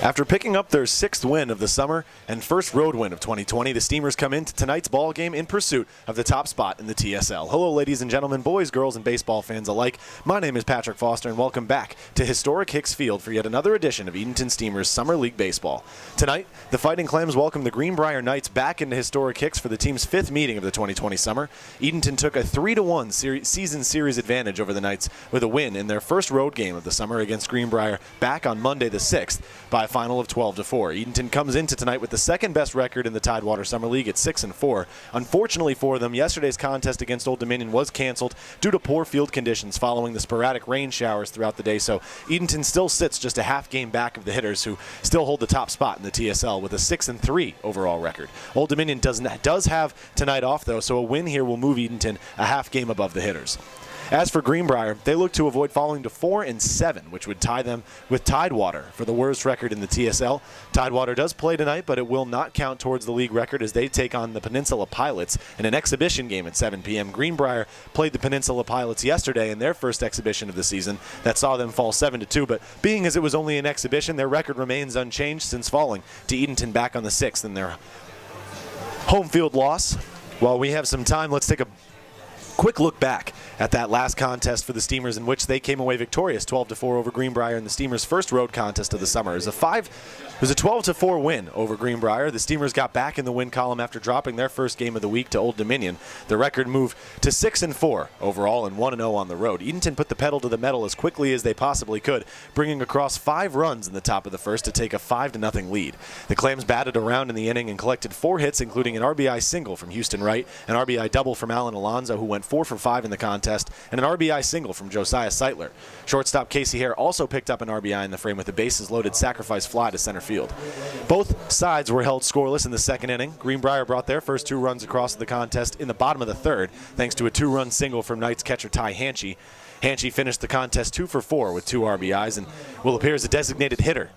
After picking up their 6th win of the summer and first road win of 2020, the Steamers come into tonight's ball game in pursuit of the top spot in the TSL. Hello, ladies and gentlemen, boys, girls, and baseball fans alike. My name is Patrick Foster, and welcome back to historic Hicks Field for yet another edition of Edenton Steamers Summer League Baseball. Tonight, the Fighting Clams welcome the Greenbrier Knights back into historic Hicks for the team's 5th meeting of the 2020 summer. Edenton took a 3-1 season series advantage over the Knights with a win in their first road game of the summer against Greenbrier back on Monday the 6th by a final of 12-4. Edenton comes into tonight with the second best record in the Tidewater Summer League at 6-4. Unfortunately for them, yesterday's contest against Old Dominion was canceled due to poor field conditions following the sporadic rain showers throughout the day, so Edenton still sits just a half game back of the Hitters, who still hold the top spot in the TSL with a 6-3 overall record. Old Dominion does have tonight off, though, so a win here will move Edenton a half game above the Hitters. As for Greenbrier, they look to avoid falling to 4-7, which would tie them with Tidewater for the worst record in the TSL. Tidewater does play tonight, but it will not count towards the league record as they take on the Peninsula Pilots in an exhibition game at 7 p.m. Greenbrier played the Peninsula Pilots yesterday in their first exhibition of the season that saw them fall 7-2, but being as it was only an exhibition, their record remains unchanged since falling to Edenton back on the 6th in their home field loss. While we have some time, let's take a quick look back at that last contest for the Steamers, in which they came away victorious 12-4 over Greenbrier in the Steamers' first road contest of the summer. It was a 12-4 win over Greenbrier. The Steamers got back in the win column after dropping their first game of the week to Old Dominion. The record moved to 6-4 overall and 1-0 on the road. Edenton put the pedal to the metal as quickly as they possibly could, bringing across 5 runs in the top of the first to take a 5-0 lead. The Clams batted around in the inning and collected 4 hits, including an RBI single from Houston Wright, an RBI double from Alan Alonzo, who went 4 for 5 in the contest, and an RBI single from Josiah Seitler. Shortstop Casey Hare also picked up an RBI in the frame with a bases-loaded sacrifice fly to center field. Both sides were held scoreless in the second inning. Greenbrier brought their first 2 runs across the contest in the bottom of the third, thanks to a 2-run single from Knights catcher Ty Hanchy. Hanchy finished the contest 2 for 4 with 2 RBIs and will appear as a designated hitter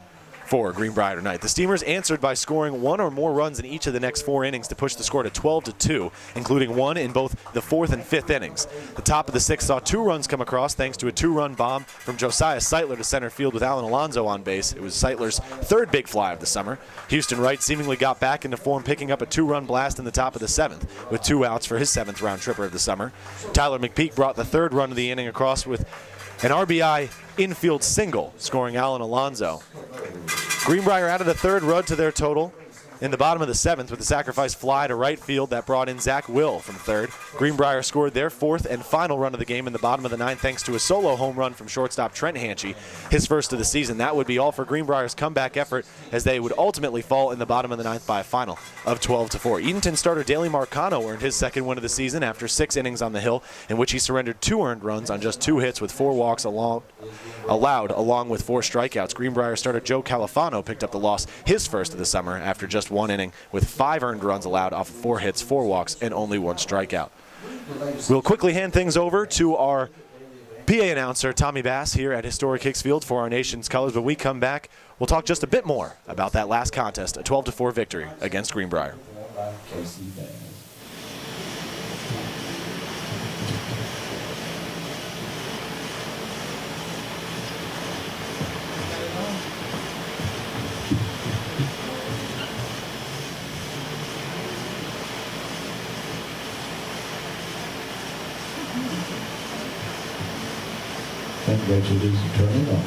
for Greenbrier tonight. The Steamers answered by scoring 1 or more runs in each of the next 4 innings to push the score to 12-2, including 1 in both the 4th and 5th innings. The top of the 6th saw 2 runs come across thanks to a 2-run bomb from Josiah Seitler to center field with Alan Alonzo on base. It was Seitler's 3rd big fly of the summer. Houston Wright seemingly got back into form, picking up a 2-run blast in the top of the 7th with 2 outs for his 7th round tripper of the summer. Tyler McPeak brought the 3rd run of the inning across with an RBI infield single, scoring Alan Alonzo. Greenbrier added a 3rd run to their total in the bottom of the 7th with a sacrifice fly to right field that brought in Zach Will from 3rd. Greenbrier scored their 4th and final run of the game in the bottom of the 9th thanks to a solo home run from shortstop Trent Hanchy, his first of the season. That would be all for Greenbrier's comeback effort, as they would ultimately fall in the bottom of the 9th by a final of 12-4. Edenton starter Daley Marcano earned his 2nd win of the season after 6 innings on the hill, in which he surrendered 2 earned runs on just 2 hits with 4 walks allowed along with 4 strikeouts. Greenbrier starter Joe Califano picked up the loss, his first of the summer, after just 1 inning with 5 earned runs allowed off of 4 hits, 4 walks, and only 1 strikeout. We'll quickly hand things over to our PA announcer, Tommy Bass, here at Historic Hicks Field for our nation's colors. When we come back, we'll talk just a bit more about that last contest, a 12-4 victory against Greenbrier. Congratulations, turn it on.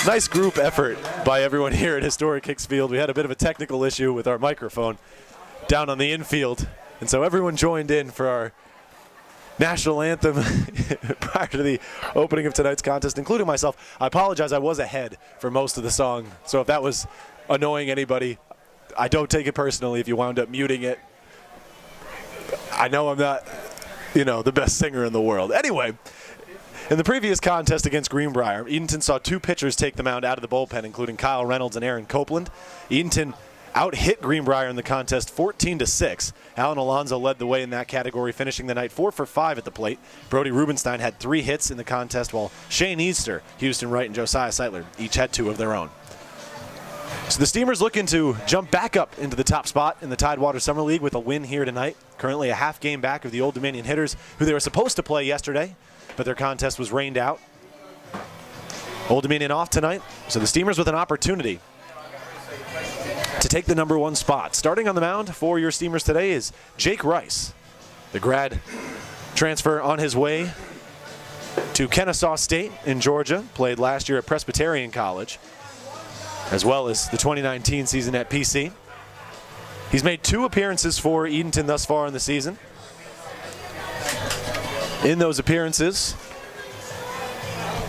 Nice group effort by everyone here at Historic Hicks Field. We had a bit of a technical issue with our microphone down on the infield, and so everyone joined in for our national anthem prior to the opening of tonight's contest, including myself. I apologize, I was ahead for most of the song, so if that was annoying anybody, I don't take it personally if you wound up muting it. I know I'm not, the best singer in the world. Anyway, in the previous contest against Greenbrier, Edenton saw two pitchers take the mound out of the bullpen, including Kyle Reynolds and Aaron Copeland. Edenton out-hit Greenbrier in the contest 14-6. Alan Alonso led the way in that category, finishing the night 4 for 5 at the plate. Brody Rubenstein had 3 hits in the contest, while Shane Easter, Houston Wright, and Josiah Seitler each had 2 of their own. So the Steamers looking to jump back up into the top spot in the Tidewater Summer League with a win here tonight. Currently a half game back of the Old Dominion Hitters, who they were supposed to play yesterday, but their contest was rained out. Old Dominion off tonight, so the Steamers with an opportunity to take the number 1 spot. Starting on the mound for your Steamers today is Jake Rice, the grad transfer on his way to Kennesaw State in Georgia, played last year at Presbyterian College, as well as the 2019 season at PC. He's made 2 appearances for Edenton thus far in the season. In those appearances,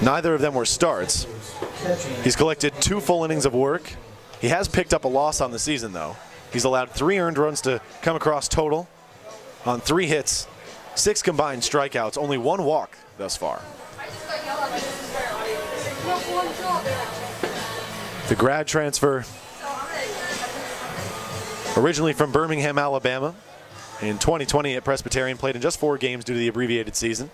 neither of them were starts. He's collected 2 full innings of work. He has picked up a loss on the season, though. He's allowed 3 earned runs to come across total on 3 hits, 6 combined strikeouts, only 1 walk thus far. The grad transfer, originally from Birmingham, Alabama, in 2020 at Presbyterian, played in just 4 games due to the abbreviated season.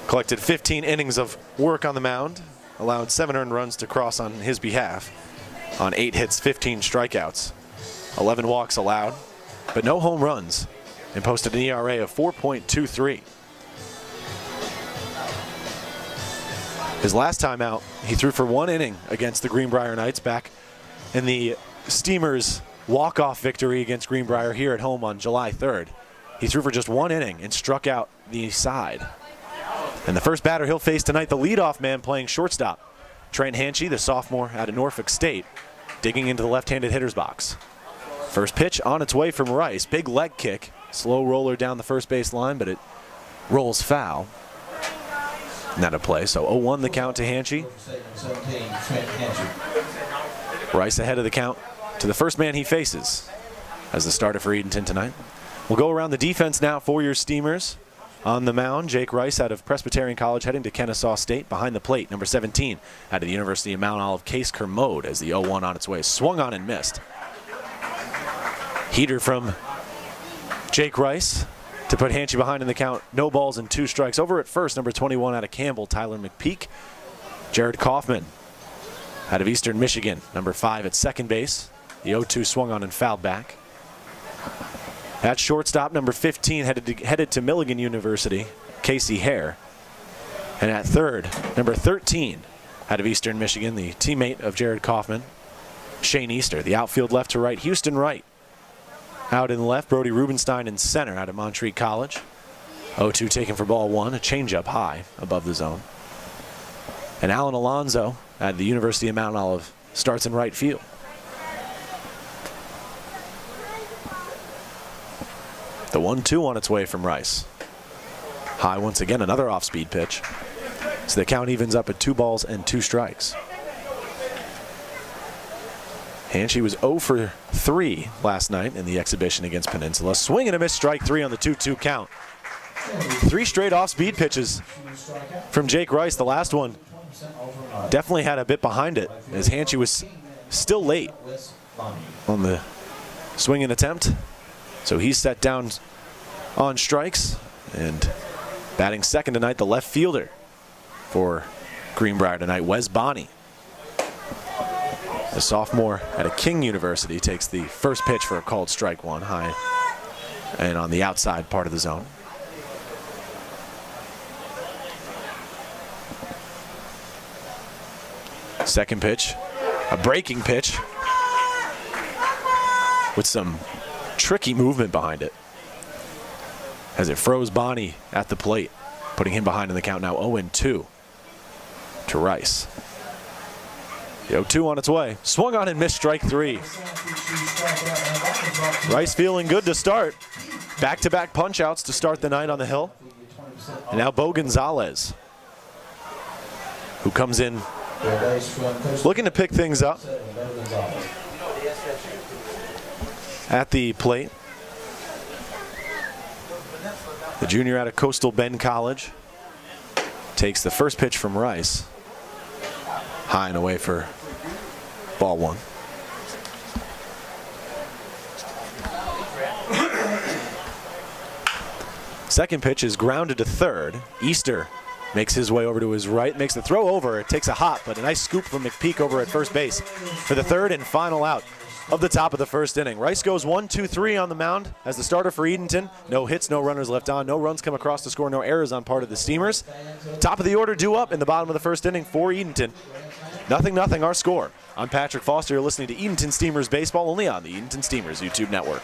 Collected 15 innings of work on the mound, allowed 7 earned runs to cross on his behalf on 8 hits, 15 strikeouts, 11 walks allowed, but no home runs, and posted an ERA of 4.23. His last time out, he threw for 1 inning against the Greenbrier Knights back in the Steamers' walk-off victory against Greenbrier here at home on July 3rd. He threw for just 1 inning and struck out the side. And the first batter he'll face tonight, the leadoff man playing shortstop, Trent Hanchy, the sophomore out of Norfolk State, digging into the left-handed hitter's box. First pitch on its way from Rice. Big leg kick. Slow roller down the first base line, but it rolls foul. Not a play, so 0-1 the count to Hanchy. Rice ahead of the count to the first man he faces as the starter for Edenton tonight. We'll go around the defense now for your Steamers. On the mound, Jake Rice out of Presbyterian College heading to Kennesaw State. Behind the plate, number 17 out of the University of Mount Olive, Case Kermode, as the 0-1 on its way. Swung on and missed. Heater from Jake Rice to put Hanchy behind in the count. No balls and 2 strikes. Over at first, number 21 out of Campbell, Tyler McPeak. Jared Kaufman out of Eastern Michigan, number 5 at second base. The 0-2 swung on and fouled back. At shortstop, number 15 headed to Milligan University, Casey Hare. And at third, number 13 out of Eastern Michigan, the teammate of Jared Kaufman, Shane Easter. The outfield left to right, Houston Wright. Out in left, Brody Rubenstein in center out of Montreat College. 0-2 taken for ball 1, a changeup high above the zone. And Alan Alonso at the University of Mount Olive starts in right field. The 1-2 on its way from Rice. High once again, another off-speed pitch. So the count evens up at 2 balls and 2 strikes. Hanchy was 0 for 3 last night in the exhibition against Peninsula. Swing and a miss, strike 3 on the 2-2 count. 3 straight off-speed pitches from Jake Rice. The last one definitely had a bit behind it, as Hanchy was still late on the swinging attempt. So he's set down on strikes, and batting second tonight, the left fielder for Greenbrier tonight, Wes Bonney. The sophomore at a King University takes the first pitch for a called strike one, high and on the outside part of the zone. Second pitch, a breaking pitch with some tricky movement behind it as it froze Bonnie at the plate, putting him behind in the count now 0-2 to Rice. The 0-2 on its way. Swung on and missed strike three. Rice feeling good to start. Back-to-back punch-outs to start the night on the hill. And now Bo Gonzalez, who comes in looking to pick things up at the plate. The junior out of Coastal Bend College takes the first pitch from Rice. High and away for ball one. Second pitch is grounded to third. Easter makes his way over to his right, makes the throw over. It takes a hop, but a nice scoop from McPeak over at first base for the third and final out of the top of the first inning. Rice goes 1-2-3 on the mound as the starter for Edenton. No hits, no runners left on, no runs come across to score, no errors on part of the Steamers. Top of the order due up in the bottom of the first inning for Edenton. 0-0 our score. I'm Patrick Foster. You're listening to Edenton Steamers Baseball only on the Edenton Steamers YouTube network.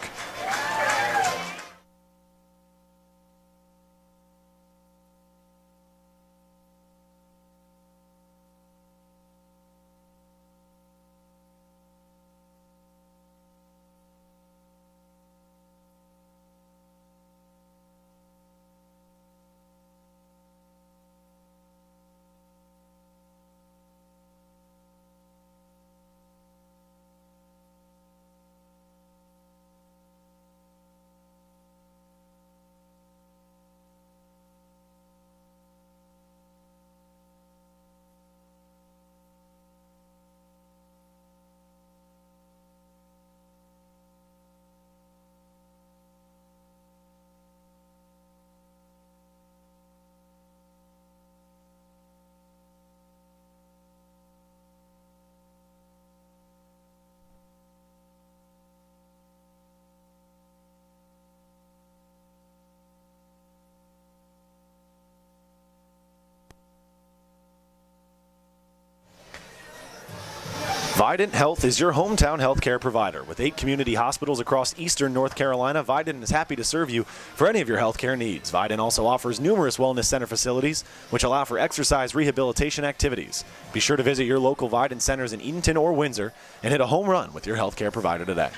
Vidant Health is your hometown healthcare provider. With 8 community hospitals across eastern North Carolina, Vidant is happy to serve you for any of your healthcare needs. Vidant also offers numerous wellness center facilities, which allow for exercise rehabilitation activities. Be sure to visit your local Vidant centers in Edenton or Windsor and hit a home run with your healthcare provider today.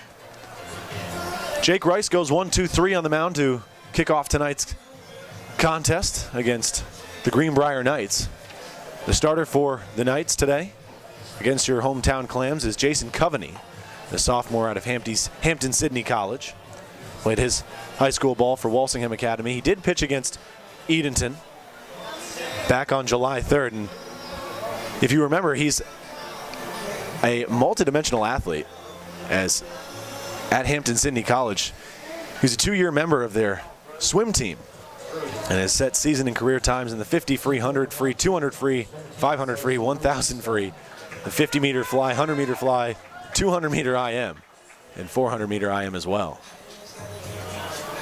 Jake Rice goes 1-2-3 on the mound to kick off tonight's contest against the Greenbrier Knights. The starter for the Knights today against your hometown Clams is Jason Coveney, the sophomore out of Hampton-Sydney College. Played his high school ball for Walsingham Academy. He did pitch against Edenton back on July 3rd. And if you remember, he's a multidimensional athlete, as at Hampton-Sydney College, he's a 2-year member of their swim team and has set season and career times in the 50 free, 100 free, 200 free, 500 free, 1,000 free, the 50-meter fly, 100-meter fly, 200-meter IM, and 400-meter IM as well.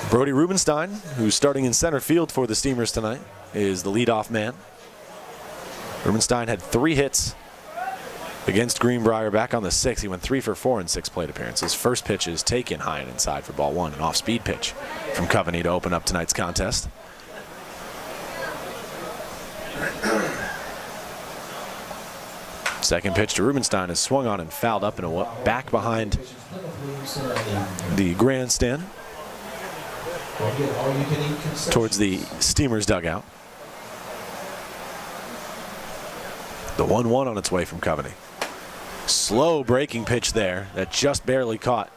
Brody Rubenstein, who's starting in center field for the Steamers tonight, is the leadoff man. Rubenstein had 3 hits against Greenbrier back on the 6th. He went 3 for 4 in 6 plate appearances. First pitch is taken high and inside for ball 1, an off-speed pitch from Coveney to open up tonight's contest. Second pitch to Rubenstein is swung on and fouled up and back behind the grandstand towards the Steamers dugout. The 1-1 on its way from Coveney. Slow breaking pitch there that just barely caught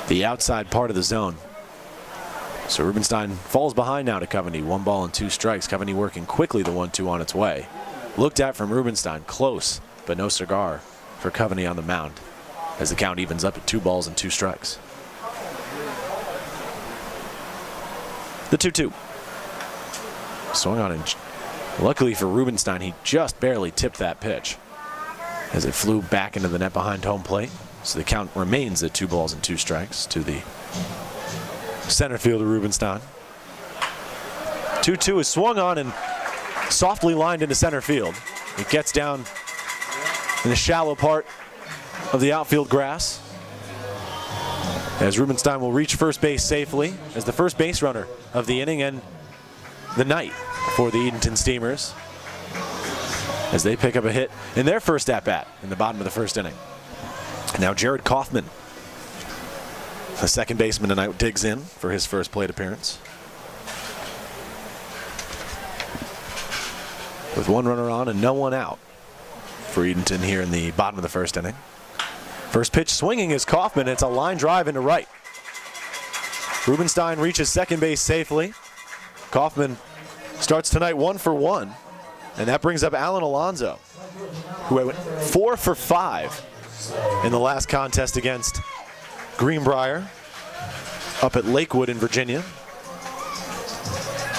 the outside part of the zone. So Rubenstein falls behind now to Coveney. 1 ball and 2 strikes. Coveney working quickly, the 1-2 on its way. Looked at from Rubenstein, close, but no cigar for Coveney on the mound as the count evens up at 2 balls and 2 strikes. The 2-2. Swung on and luckily for Rubenstein, he just barely tipped that pitch. as it flew back into the net behind home plate. So the count remains at 2 balls and 2 strikes to the center fielder Rubenstein. 2-2 is swung on and softly lined into center field. It gets down in the shallow part of the outfield grass, as Rubenstein will reach first base safely as the first base runner of the inning and the night for the Edenton Steamers, as they pick up a hit in their first at-bat in the bottom of the first inning. Now Jared Kaufman, the second baseman tonight, digs in for his first plate appearance. With 1 runner on and no one out for Edenton here in the bottom of the first inning. First pitch swinging is Kaufman. It's a line drive into right. Rubenstein reaches second base safely. Kaufman starts tonight 1 for 1. And that brings up Alan Alonso, who went 4 for 5 in the last contest against Greenbrier up at Lakewood in Virginia.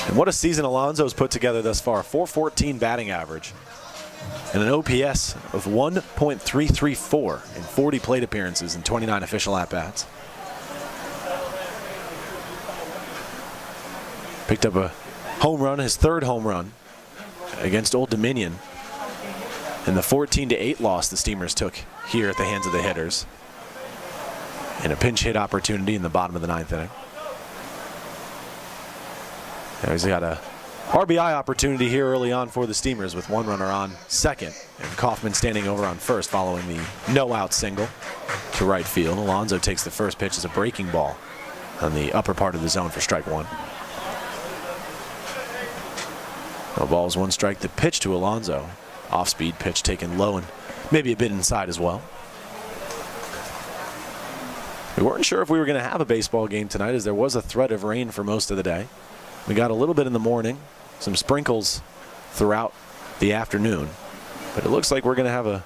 And what a season Alonso's put together thus far. .414 batting average and an OPS of 1.334 in 40 plate appearances and 29 official at-bats. Picked up a home run, his third home run against Old Dominion in the 14-8 loss the Steamers took here at the hands of the hitters in a pinch hit opportunity in the bottom of the 9th inning. Now he's got a RBI opportunity here early on for the Steamers with 1 runner on second and Kaufman standing over on first following the no-out single to right field. Alonso takes the first pitch as a breaking ball on the upper part of the zone for strike 1. No balls, 1 strike. The pitch to Alonso. Off-speed pitch taken low and maybe a bit inside as well. We weren't sure if we were going to have a baseball game tonight, as there was a threat of rain for most of the day. We got a little bit in the morning, some sprinkles throughout the afternoon, but it looks like we're going to have a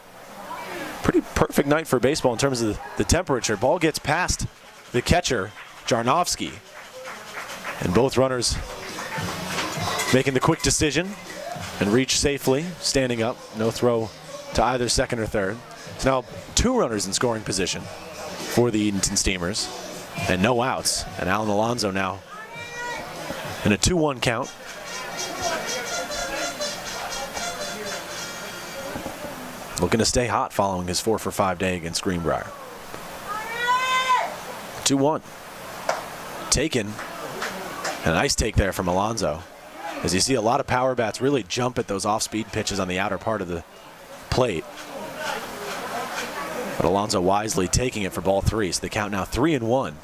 pretty perfect night for baseball in terms of the temperature. Ball gets past the catcher, Jarnovsky, and both runners making the quick decision and reach safely, standing up. No throw to either second or third. It's now 2 runners in scoring position for the Edenton Steamers and no outs. And Alan Alonso now in a 2-1 count. Looking to stay hot following his 4 for 5 day against Greenbrier. 2-1. Taken. And a nice take there from Alonso, as you see a lot of power bats really jump at those off-speed pitches on the outer part of the plate. But Alonso wisely taking it for ball 3, so the count now 3-1.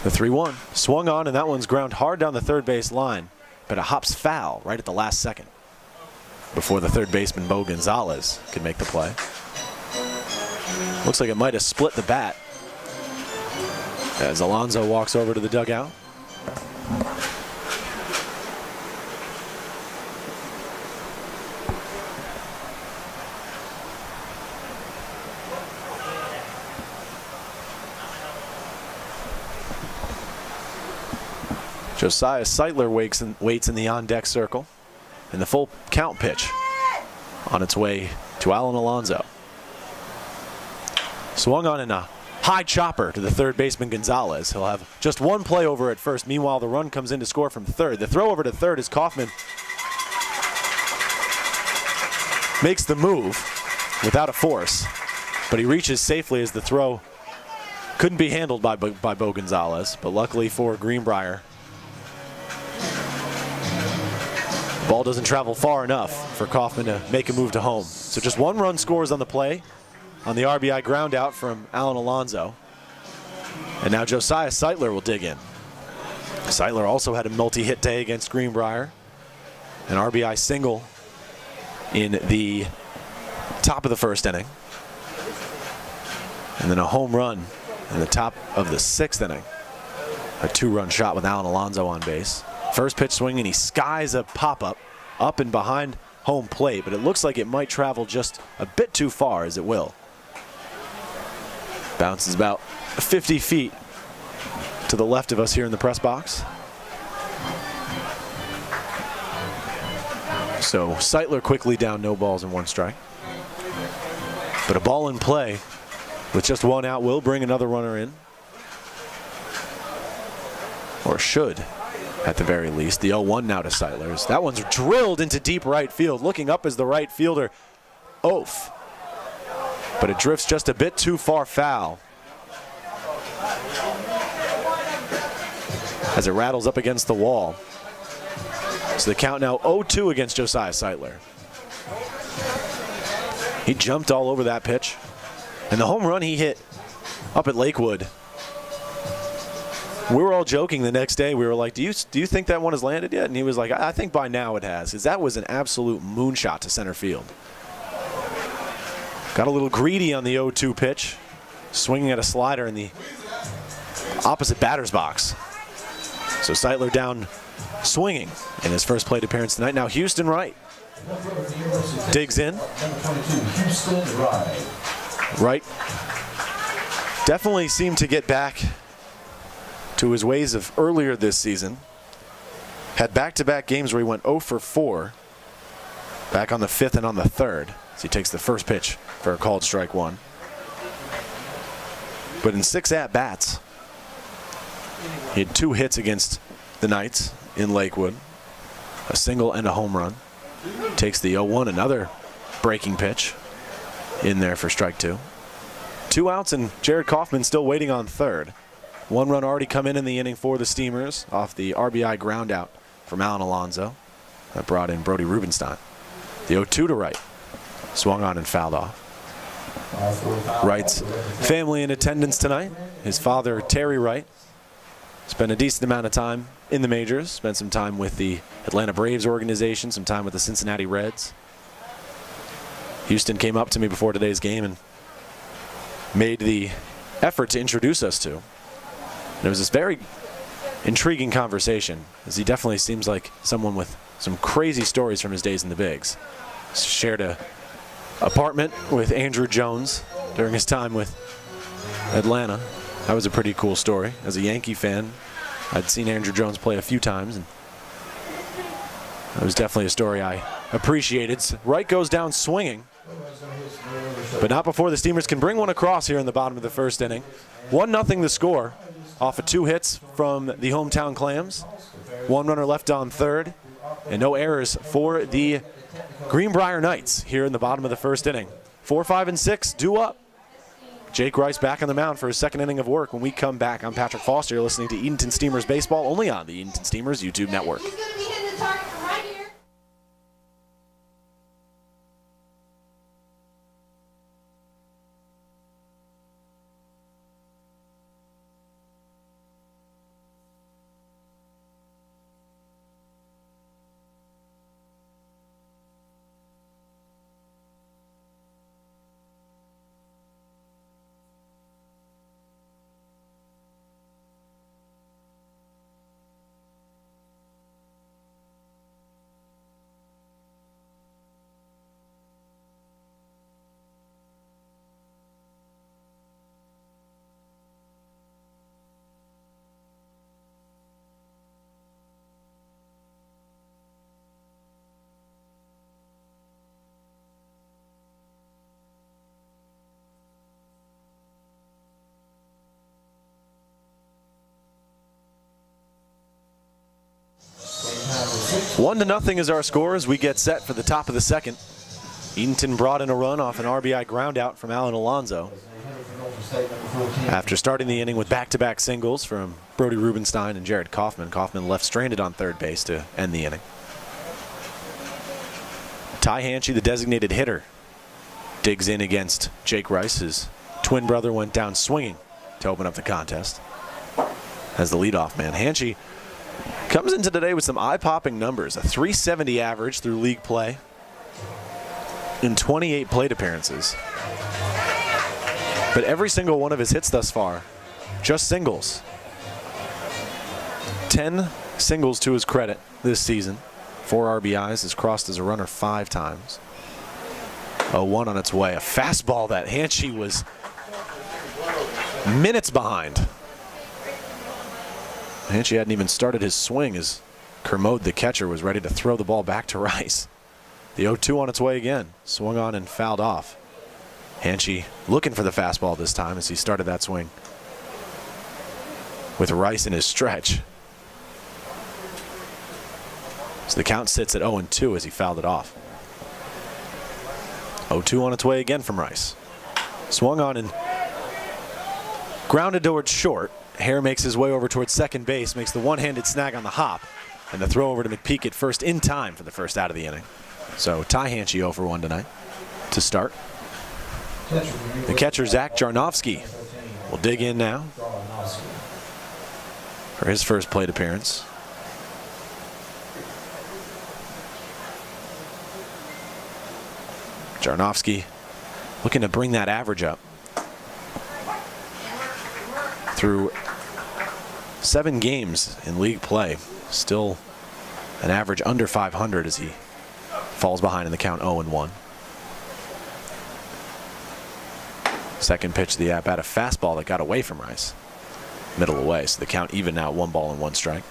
The 3-1 swung on, and that one's ground hard down the third base line, but it hops foul right at the last second before the third baseman Bo Gonzalez could make the play. Looks like it might have split the bat as Alonso walks over to the dugout. Josiah Seitler waits in the on-deck circle, and the full count pitch on its way to Alan Alonso. Swung on in a high chopper to the third baseman Gonzalez. He'll have just 1 play over at first. Meanwhile, the run comes in to score from third. The throw over to third is Kaufman makes the move without a force, but he reaches safely as the throw couldn't be handled by Bo Gonzalez. But luckily for Greenbrier, the ball doesn't travel far enough for Kaufman to make a move to home. So just 1 run scores on the play on the RBI ground out from Alan Alonso. And now Josiah Seitler will dig in. Seitler also had a multi-hit day against Greenbrier. An RBI single in the top of the first inning. And then a home run in the top of the 6th inning. A 2-run shot with Alan Alonso on base. First pitch swing, and he skies a pop-up up and behind home plate, but it looks like it might travel just a bit too far, as it will. Bounces about 50 feet to the left of us here in the press box. So Seitler quickly down, no balls and 1 strike. But a ball in play with just 1 out will bring another runner in. Or should, at the very least. The 0-1 now to Seitlers. That one's drilled into deep right field. Looking up as the right fielder, Oaf. But it drifts just a bit too far foul. As it rattles up against the wall. So the count now 0-2 against Josiah Seitler. He jumped all over that pitch. And the home run he hit up at Lakewood. We were all joking the next day. We were like, do you think that one has landed yet? And he was like, I think by now it has. Because that was an absolute moonshot to center field. Got a little greedy on the 0-2 pitch. Swinging at a slider in the opposite batter's box. So Seitler down swinging in his first plate appearance tonight. Now Houston Wright digs in. Wright definitely seemed to get back to his ways of earlier this season. Had back-to-back games where he went 0 for 4. Back on the 5th and on the 3rd. So he takes the first pitch for a called strike 1. But in 6 at-bats, he had 2 hits against the Knights in Lakewood. A single and a home run. Takes the 0-1, another breaking pitch in there for strike 2. 2 outs and Jared Kaufman still waiting on 3rd. 1 run already come in the inning for the Steamers off the RBI ground out from Alan Alonso. That brought in Brody Rubenstein. The 0-2 to Wright. Swung on and fouled off. Wright's family in attendance tonight. His father, Terry Wright, spent a decent amount of time in the majors. Spent some time with the Atlanta Braves organization, some time with the Cincinnati Reds. Houston came up to me before today's game and made the effort to introduce us to. And it was this very intriguing conversation, as he definitely seems like someone with some crazy stories from his days in the bigs. Shared a apartment with Andrew Jones during his time with Atlanta. That was a pretty cool story. As a Yankee fan, I'd seen Andrew Jones play a few times, and it was definitely a story I appreciated. Wright goes down swinging, but not before the Steamers can bring one across here in the bottom of the 1st inning. 1-0 the score off of 2 hits from the hometown Clams. 1 runner left on 3rd, and no errors for the Greenbrier Knights here in the bottom of the 1st inning. 4, 5, and 6 due up. Jake Rice back on the mound for his 2nd inning of work. When we come back, I'm Patrick Foster. You're listening to Edenton Steamers Baseball, only on the Edenton Steamers YouTube network. He's going to be hitting the target from right here. One to nothing is our score as we get set for the top of the 2nd. Edenton brought in a run off an RBI ground out from Alan Alonso. After starting the inning with back-to-back singles from Brody Rubenstein and Jared Kaufman. Kaufman left stranded on 3rd base to end the inning. Ty Hanchey, the designated hitter, digs in against Jake Rice. His twin brother went down swinging to open up the contest as the leadoff man. Hanchey comes into today with some eye-popping numbers. A .370 average through league play in 28 plate appearances. But every single one of his hits thus far, just singles. 10 singles to his credit this season. 4 RBIs, has crossed as a runner 5 times. 0-1 on its way. A fastball that Hanchey was minutes behind. Hanchey hadn't even started his swing as Kermode, the catcher, was ready to throw the ball back to Rice. The 0-2 on its way again. Swung on and fouled off. Hanchey looking for the fastball this time as he started that swing with Rice in his stretch. So the count sits at 0-2 as he fouled it off. 0-2 on its way again from Rice. Swung on and grounded towards short. Hare makes his way over towards second base, makes the one-handed snag on the hop, and the throw over to McPeak at first in time for the first out of the inning. So Ty Hanchey 0 for 1 tonight to start. The catcher, Zach Jarnowski, will dig in now for his first plate appearance. Jarnowski looking to bring that average up. Through 7 games in league play, still an average under 500 as he falls behind in the count 0-1. Second pitch of the at-bat, a fastball that got away from Rice. Middle away, so the count even now, 1 ball and 1 strike.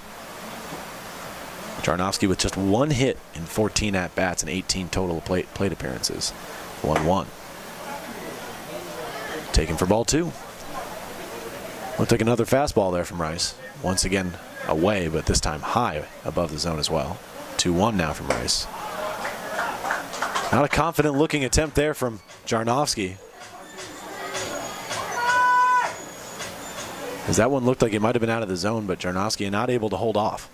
Jarnowski with just 1 hit in 14 at-bats and 18 total plate appearances. 1-1. Taken for ball 2. Looked like another fastball there from Rice. Once again away, but this time high above the zone as well. 2-1 now from Rice. Not a confident looking attempt there from Jarnowski. As that one looked like it might have been out of the zone, but Jarnowski not able to hold off.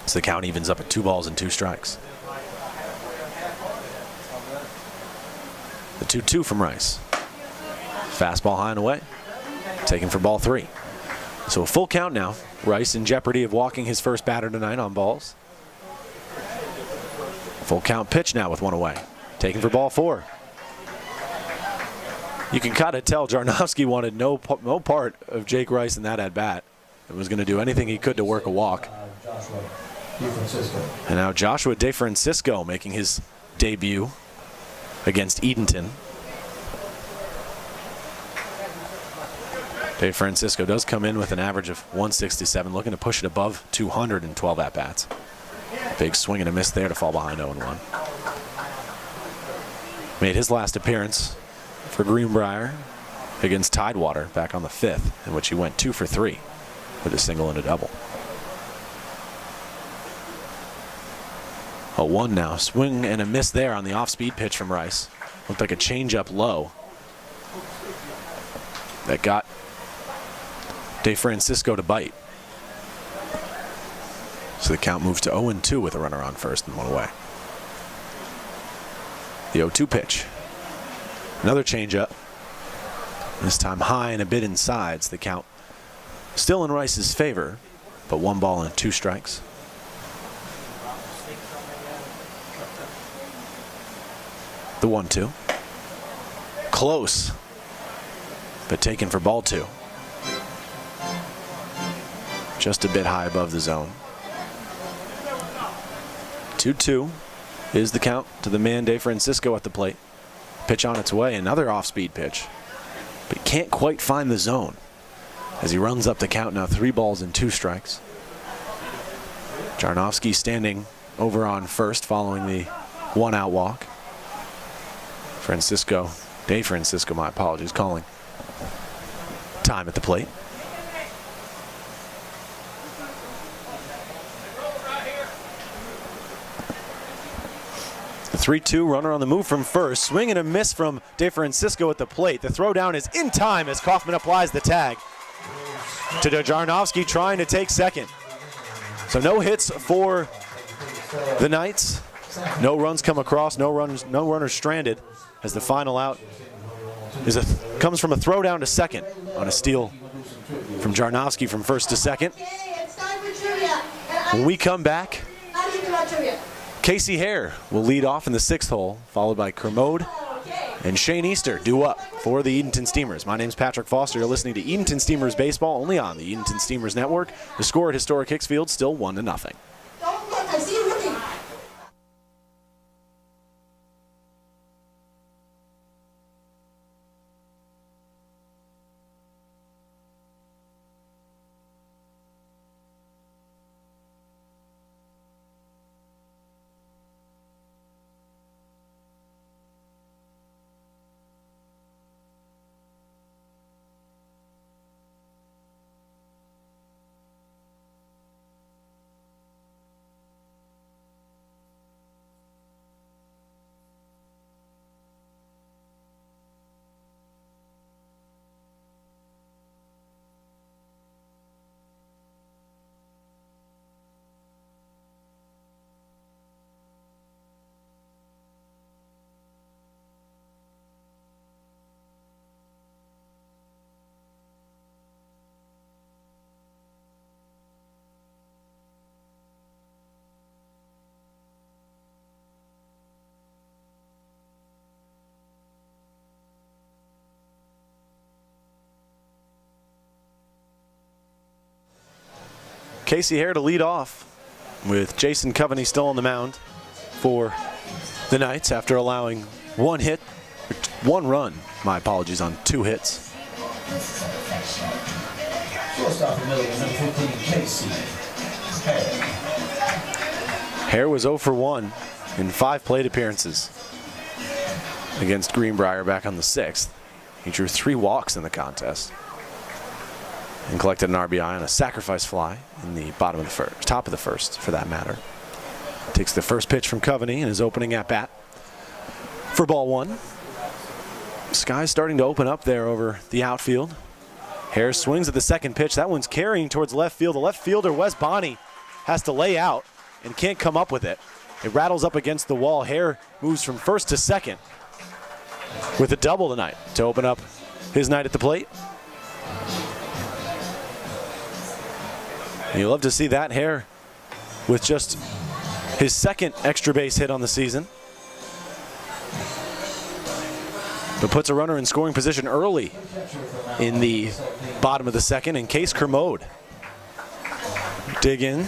So the count evens up at 2 balls and 2 strikes. The 2-2 from Rice. Fastball high and away. Taken for ball 3. So a full count now. Rice in jeopardy of walking his first batter tonight on balls. Full count pitch now with 1 away. Taken for ball 4. You can kind of tell Jarnowski wanted no part of Jake Rice in that at-bat. It was going to do anything he could to work a walk. And now Joshua DeFrancisco making his debut against Edenton. DeFrancisco does come in with an average of 167, looking to push it above 200 in 12 at-bats. Big swing and a miss there to fall behind 0-1. Made his last appearance for Greenbrier against Tidewater back on the 5th, in which he went 2 for 3 with a single and a double. 0-1 now. Swing and a miss there on the off-speed pitch from Rice. Looked like a changeup low that got DeFrancisco to bite. So the count moves to 0-2 with a runner on first and 1 away. The 0-2 pitch. Another changeup. This time high and a bit inside. So the count still in Rice's favor, but 1 ball and 2 strikes. The 1-2. Close, but taken for ball 2. Just a bit high above the zone. 2-2 is the count to the man DeFrancisco at the plate. Pitch on its way, another off-speed pitch. But he can't quite find the zone as he runs up the count now, 3 balls and 2 strikes. Jarnowski standing over on first following the 1-out walk. DeFrancisco, my apologies, calling time at the plate. The 3-2 runner on the move from first. Swing and a miss from DeFrancisco at the plate. The throw down is in time as Kaufman applies the tag to Jarnowski trying to take second. So no hits for the Knights. No runs come across, no runners stranded as the final out comes from a throw down to second on a steal from Jarnowski from first to second. When we come back, Casey Hare will lead off in the 6th hole, followed by Kermode and Shane Easter due up for the Edenton Steamers. My name's Patrick Foster. You're listening to Edenton Steamers Baseball only on the Edenton Steamers Network. The score at historic Hicksfield still 1-0. Don't look, I see you looking. Casey Hare to lead off with Jason Coveney still on the mound for the Knights after allowing one run, my apologies, on 2 hits. Shortstop in the middle, number 15, Casey Hare. Hare was 0 for 1 in 5 plate appearances against Greenbrier back on the 6th. He drew 3 walks in the contest and collected an RBI on a sacrifice fly in the top of the first for that matter. Takes the first pitch from Coveney in his opening at bat for ball 1. Sky's starting to open up there over the outfield. Hare swings at the second pitch. That one's carrying towards left field. The left fielder, Wes Bonney, has to lay out and can't come up with it. It rattles up against the wall. Hare moves from first to second with a double tonight to open up his night at the plate. And you love to see that. Hare with just his second extra base hit on the season, but puts a runner in scoring position early in the bottom of the second in case Kermode. Dig in.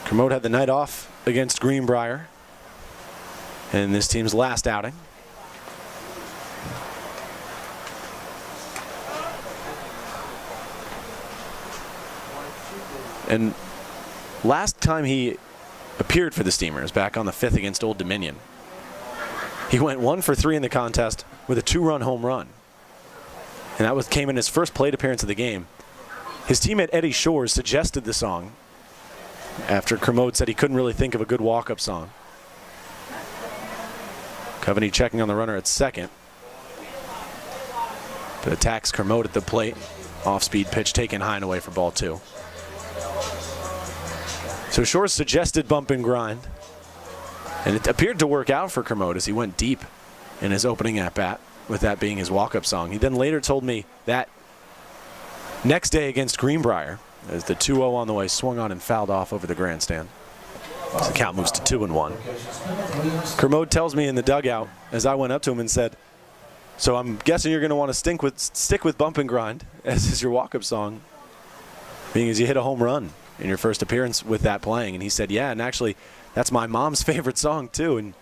Kermode had the night off against Greenbrier in this team's last outing. And last time he appeared for the Steamers, back on the 5th against Old Dominion, he went 1 for 3 in the contest with a 2-run home run. And that came in his first plate appearance of the game. His teammate Eddie Shores suggested the song after Kermode said he couldn't really think of a good walk-up song. Coveney checking on the runner at second, but attacks Kermode at the plate. Off-speed pitch taken high and away for ball 2. So Shores suggested bump and grind, and it appeared to work out for Kermode as he went deep in his opening at-bat, with that being his walk-up song. He then later told me that next day against Greenbrier, as the 2-0 on the way swung on and fouled off over the grandstand. So the count moves to 2-1. Kermode tells me in the dugout as I went up to him and said, "So I'm guessing you're going to want to stick with bump and grind as is your walk-up song, being as you hit a home run in your first appearance with that playing." And he said, "Yeah, and actually that's my mom's favorite song too." And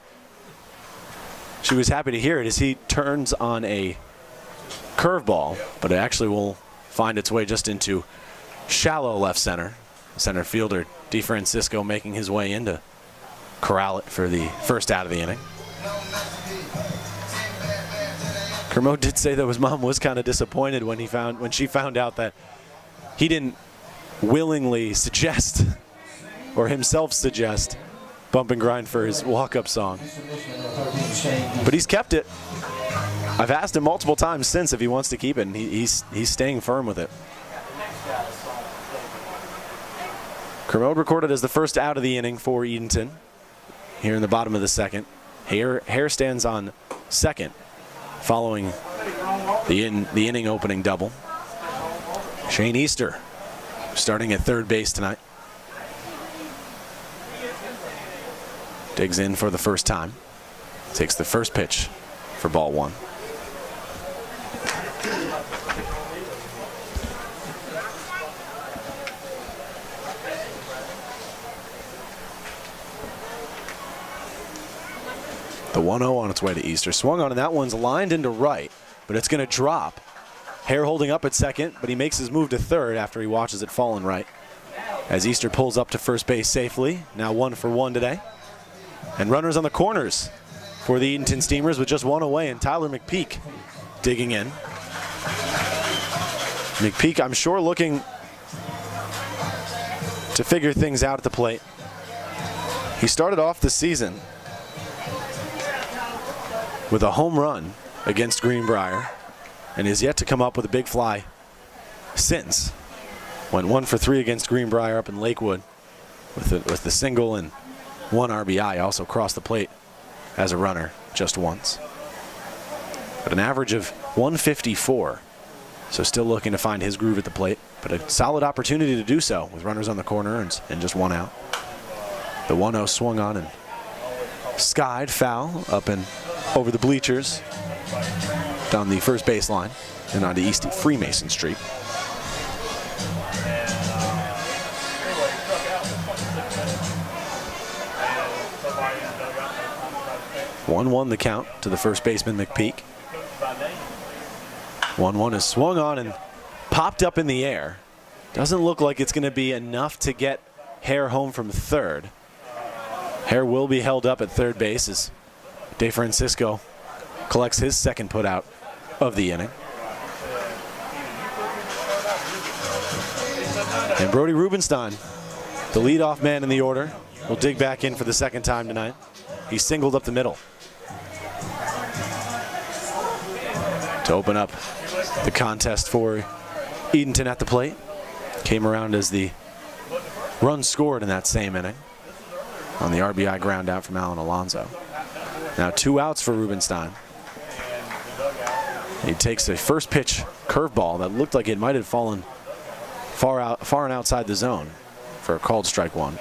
she was happy to hear it as he turns on a curveball, but it actually will find its way just into shallow left center. Center fielder DeFrancisco making his way in to corral it for the first out of the inning. Kermode did say that his mom was kind of disappointed when she found out that he didn't willingly suggest or himself suggest bump and grind for his walk-up song. But he's kept it. I've asked him multiple times since if he wants to keep it, and he's staying firm with it. Kermode recorded as the first out of the inning for Edenton here in the bottom of the second. Hare stands on second following the inning opening double. Shane Easter starting at third base tonight. Digs in for the first time. Takes the first pitch for ball 1. The 1-0 on its way to Easter. Swung on, and that one's lined into right, but it's going to drop. Hare holding up at second, but he makes his move to third after he watches it fall in right. As Easter pulls up to first base safely, now 1 for 1 today. And runners on the corners for the Edenton Steamers with just 1 away, and Tyler McPeak digging in. McPeak, I'm sure, looking to figure things out at the plate. He started off the season with a home run against Greenbrier and is yet to come up with a big fly since. Went 1 for 3 against Greenbrier up in Lakewood with the single and 1 RBI. Also crossed the plate as a runner just once. But an average of 154. So still looking to find his groove at the plate, but a solid opportunity to do so with runners on the corner and just 1 out. The 1-0 swung on and skied foul up and over the bleachers down the first baseline and onto East Freemason Street. 1-1 the count to the first baseman, McPeak. 1-1 is swung on and popped up in the air. Doesn't look like it's going to be enough to get Hare home from third. Hare will be held up at third base as DeFrancisco collects his second putout of the inning. And Brody Rubenstein, the leadoff man in the order, will dig back in for the second time tonight. He singled up the middle to open up the contest for Edenton at the plate. Came around as the run scored in that same inning on the RBI ground out from Alan Alonso. Now 2 outs for Rubenstein. He takes a first pitch curveball that looked like it might have fallen far and outside the zone for a called strike one.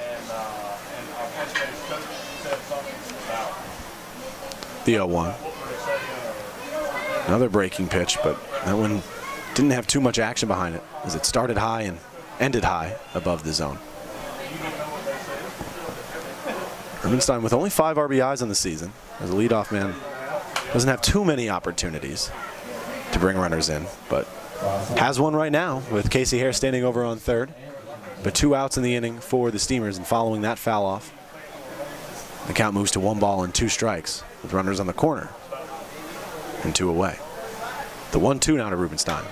The 0-1. Another breaking pitch, but that one didn't have too much action behind it as it started high and ended high above the zone. Rubenstein with only 5 RBIs on the season as a leadoff man doesn't have too many opportunities to bring runners in, but has one right now with Casey Hare standing over on third. But 2 outs in the inning for the Steamers, and following that foul off, the count moves to 1 ball and 2 strikes with runners on the corner and 2 away. The 1-2 now to Rubenstein.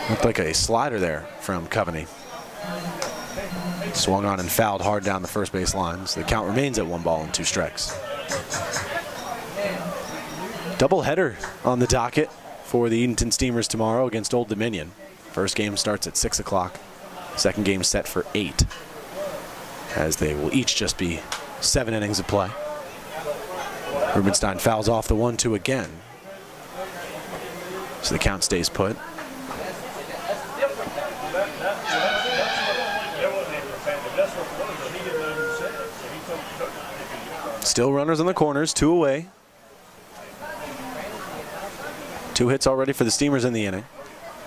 Looked like a slider there from Coveney. Swung on and fouled hard down the first base line, so the count remains at 1 ball and 2 strikes. Doubleheader on the docket for the Edenton Steamers tomorrow against Old Dominion. First game starts at 6 o'clock. Second game set for 8, as they will each just be 7 innings of play. Rubenstein fouls off the 1-2 again, so the count stays put. Still runners on the corners, 2 away. 2 hits already for the Steamers in the inning.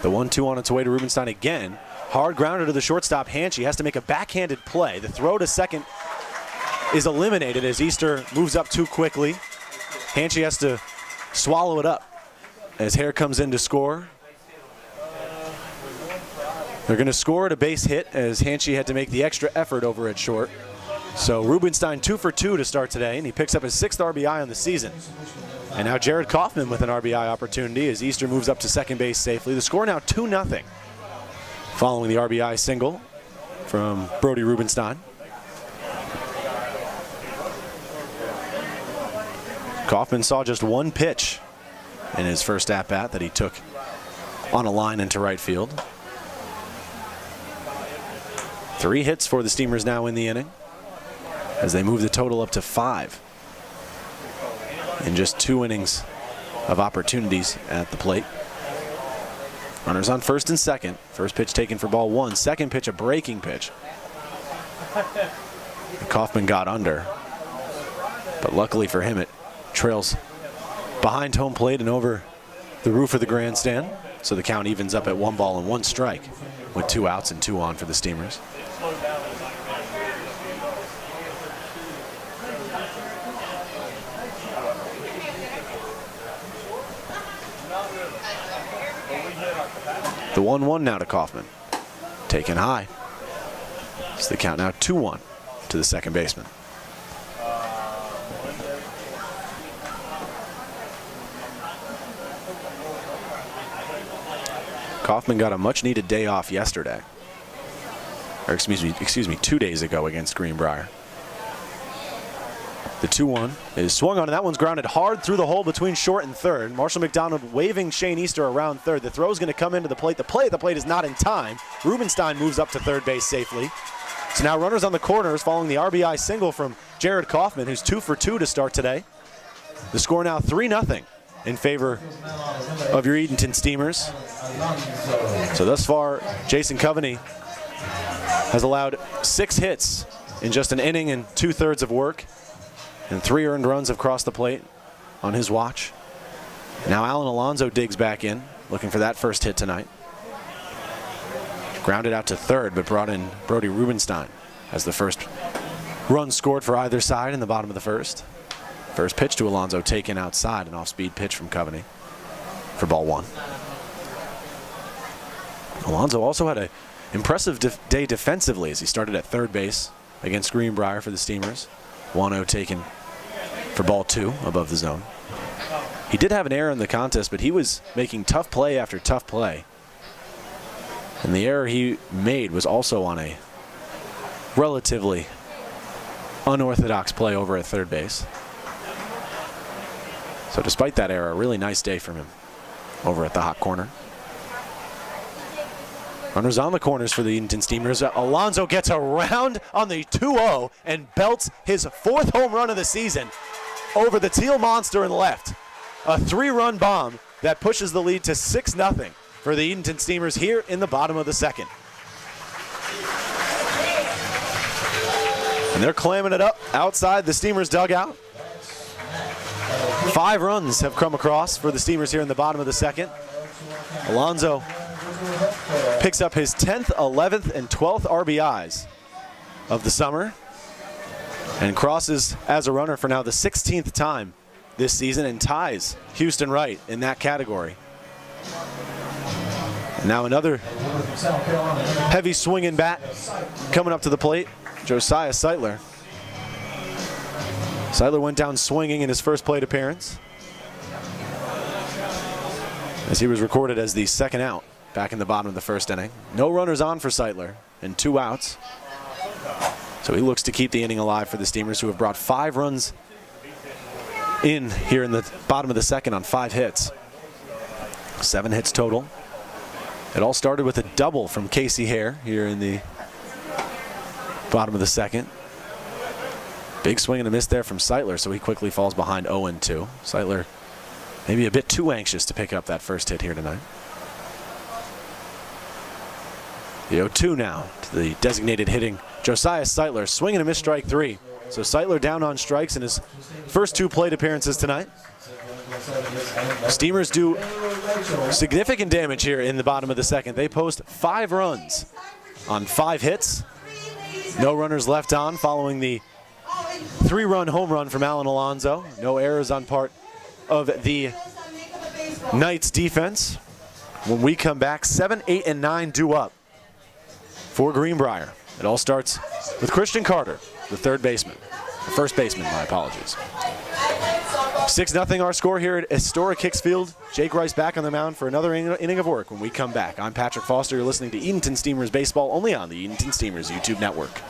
The 1-2 on its way to Rubenstein again. Hard grounder to the shortstop, Hanchy has to make a backhanded play. The throw to second is eliminated as Easter moves up too quickly. Hanchy has to swallow it up as Hare comes in to score. They're going to score at a base hit as Hanchy had to make the extra effort over at short. So Rubenstein 2 for 2 to start today, and he picks up his 6th RBI on the season. And now Jared Kaufman with an RBI opportunity as Easter moves up to second base safely. The score now 2-0 following the RBI single from Brody Rubenstein. Kaufman saw just 1 pitch in his first at-bat that he took on a line into right field. 3 hits for the Steamers now in the inning as they move the total up to 5 in just 2 innings of opportunities at the plate. Runners on first and second. First pitch taken for ball 1. Second pitch a breaking pitch. Kaufman got under, but luckily for him it trails behind home plate and over the roof of the grandstand. So the count evens up at 1 ball and 1 strike with 2 outs and 2 on for the Steamers. The 1-1 now to Kaufman. Taken high. So the count now 2-1 to the second baseman. Kaufman got a much-needed day off yesterday. Or excuse me, 2 days ago against Greenbrier. The 2-1 is swung on, and that one's grounded hard through the hole between short and third. Marshall McDonald waving Shane Easter around third. The throw's going to come into the plate. The play at the plate is not in time. Rubenstein moves up to third base safely. So now runners on the corners following the RBI single from Jared Kaufman, who's 2 for 2 to start today. The score now 3-0 in favor of your Edenton Steamers. So thus far, Jason Coveney has allowed 6 hits in just an inning and 2/3 of work. And 3 earned runs have crossed the plate on his watch. Now Alan Alonso digs back in, looking for that first hit tonight. Grounded out to third, but brought in Brody Rubenstein as the first run scored for either side in the bottom of the first. First pitch to Alonso taken outside, an off-speed pitch from Coveney for ball one. Alonso also had an impressive day defensively as he started at third base against Greenbrier for the Steamers. 1-0 taken for ball two above the zone. He did have an error in the contest, but he was making tough play after tough play. And the error he made was also on a relatively unorthodox play over at third base. So despite that error, a really nice day from him over at the hot corner. Runners on the corners for the Edenton Steamers. Alonso gets around on the 2-0 and belts his fourth home run of the season over the Teal Monster in left. A 3-run bomb that pushes the lead to 6-0 for the Edenton Steamers here in the bottom of the second. And they're clamming it up outside the Steamers dugout. 5 runs have come across for the Steamers here in the bottom of the second. Alonso picks up his 10th, 11th, and 12th RBIs of the summer and crosses as a runner for now the 16th time this season and ties Houston Wright in that category. And now another heavy swinging bat coming up to the plate, Josiah Seitler. Seitler went down swinging in his first plate appearance, as he was recorded as the second out back in the bottom of the first inning. No runners on for Seitler and 2 outs. So he looks to keep the inning alive for the Steamers, who have brought 5 runs in here in the bottom of the second on 5 hits. 7 hits total. It all started with a double from Casey Hare here in the bottom of the second. Big swing and a miss there from Seitler, so he quickly falls behind 0-2. Seitler maybe a bit too anxious to pick up that first hit here tonight. The 0-2 now to the designated hitting Josiah Seitler, swing and a miss, strike 3. So Seitler down on strikes in his first 2 plate appearances tonight. Steamers do significant damage here in the bottom of the second. They post 5 runs on 5 hits. No runners left on following the 3-run home run from Alan Alonso. No errors on part of the Knights defense. When we come back, 7, 8, and 9 due up for Greenbrier. It all starts with Christian Carter, the third baseman. The first baseman, my apologies. 6-0 our score here at historic Hicksfield. Jake Rice back on the mound for another inning of work when we come back. I'm Patrick Foster. You're listening to Edenton Steamers Baseball only on the Edenton Steamers YouTube network.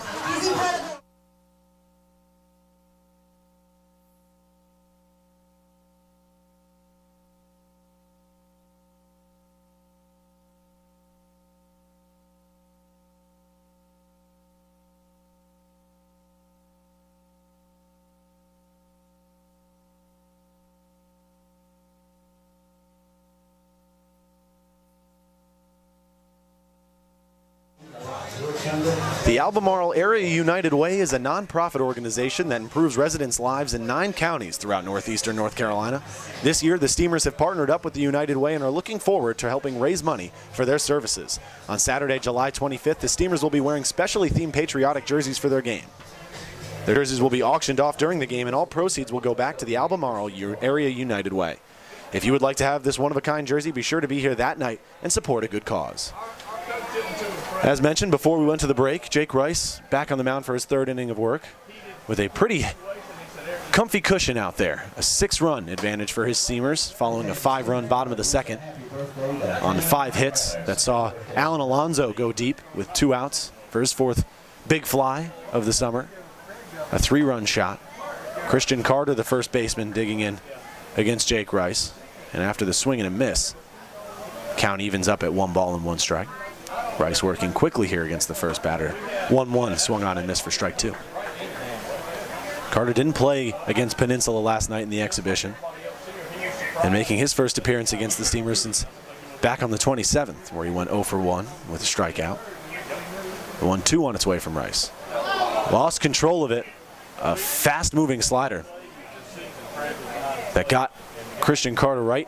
The Albemarle Area United Way is a nonprofit organization that improves residents' lives in 9 counties throughout northeastern North Carolina. This year, the Steamers have partnered up with the United Way and are looking forward to helping raise money for their services. On Saturday, July 25th, the Steamers will be wearing specially themed patriotic jerseys for their game. Their jerseys will be auctioned off during the game, and all proceeds will go back to the Albemarle Area United Way. If you would like to have this one-of-a-kind jersey, be sure to be here that night and support a good cause. As mentioned before we went to the break, Jake Rice back on the mound for his 3rd inning of work with a pretty comfy cushion out there. A 6-run advantage for his Steamers following a 5-run bottom of the second on 5 hits that saw Alan Alonso go deep with 2 outs for his 4th big fly of the summer. A 3-run shot. Christian Carter, the first baseman, digging in against Jake Rice. And after the swing and a miss, count evens up at 1 ball and 1 strike. Rice working quickly here against the first batter. 1-1, swung on and missed for strike 2. Carter didn't play against Peninsula last night in the exhibition, and making his first appearance against the Steamers since back on the 27th, where he went 0 for 1 with a strikeout. The 1-2 on its way from Rice. Lost control of it. A fast-moving slider that got Christian Carter right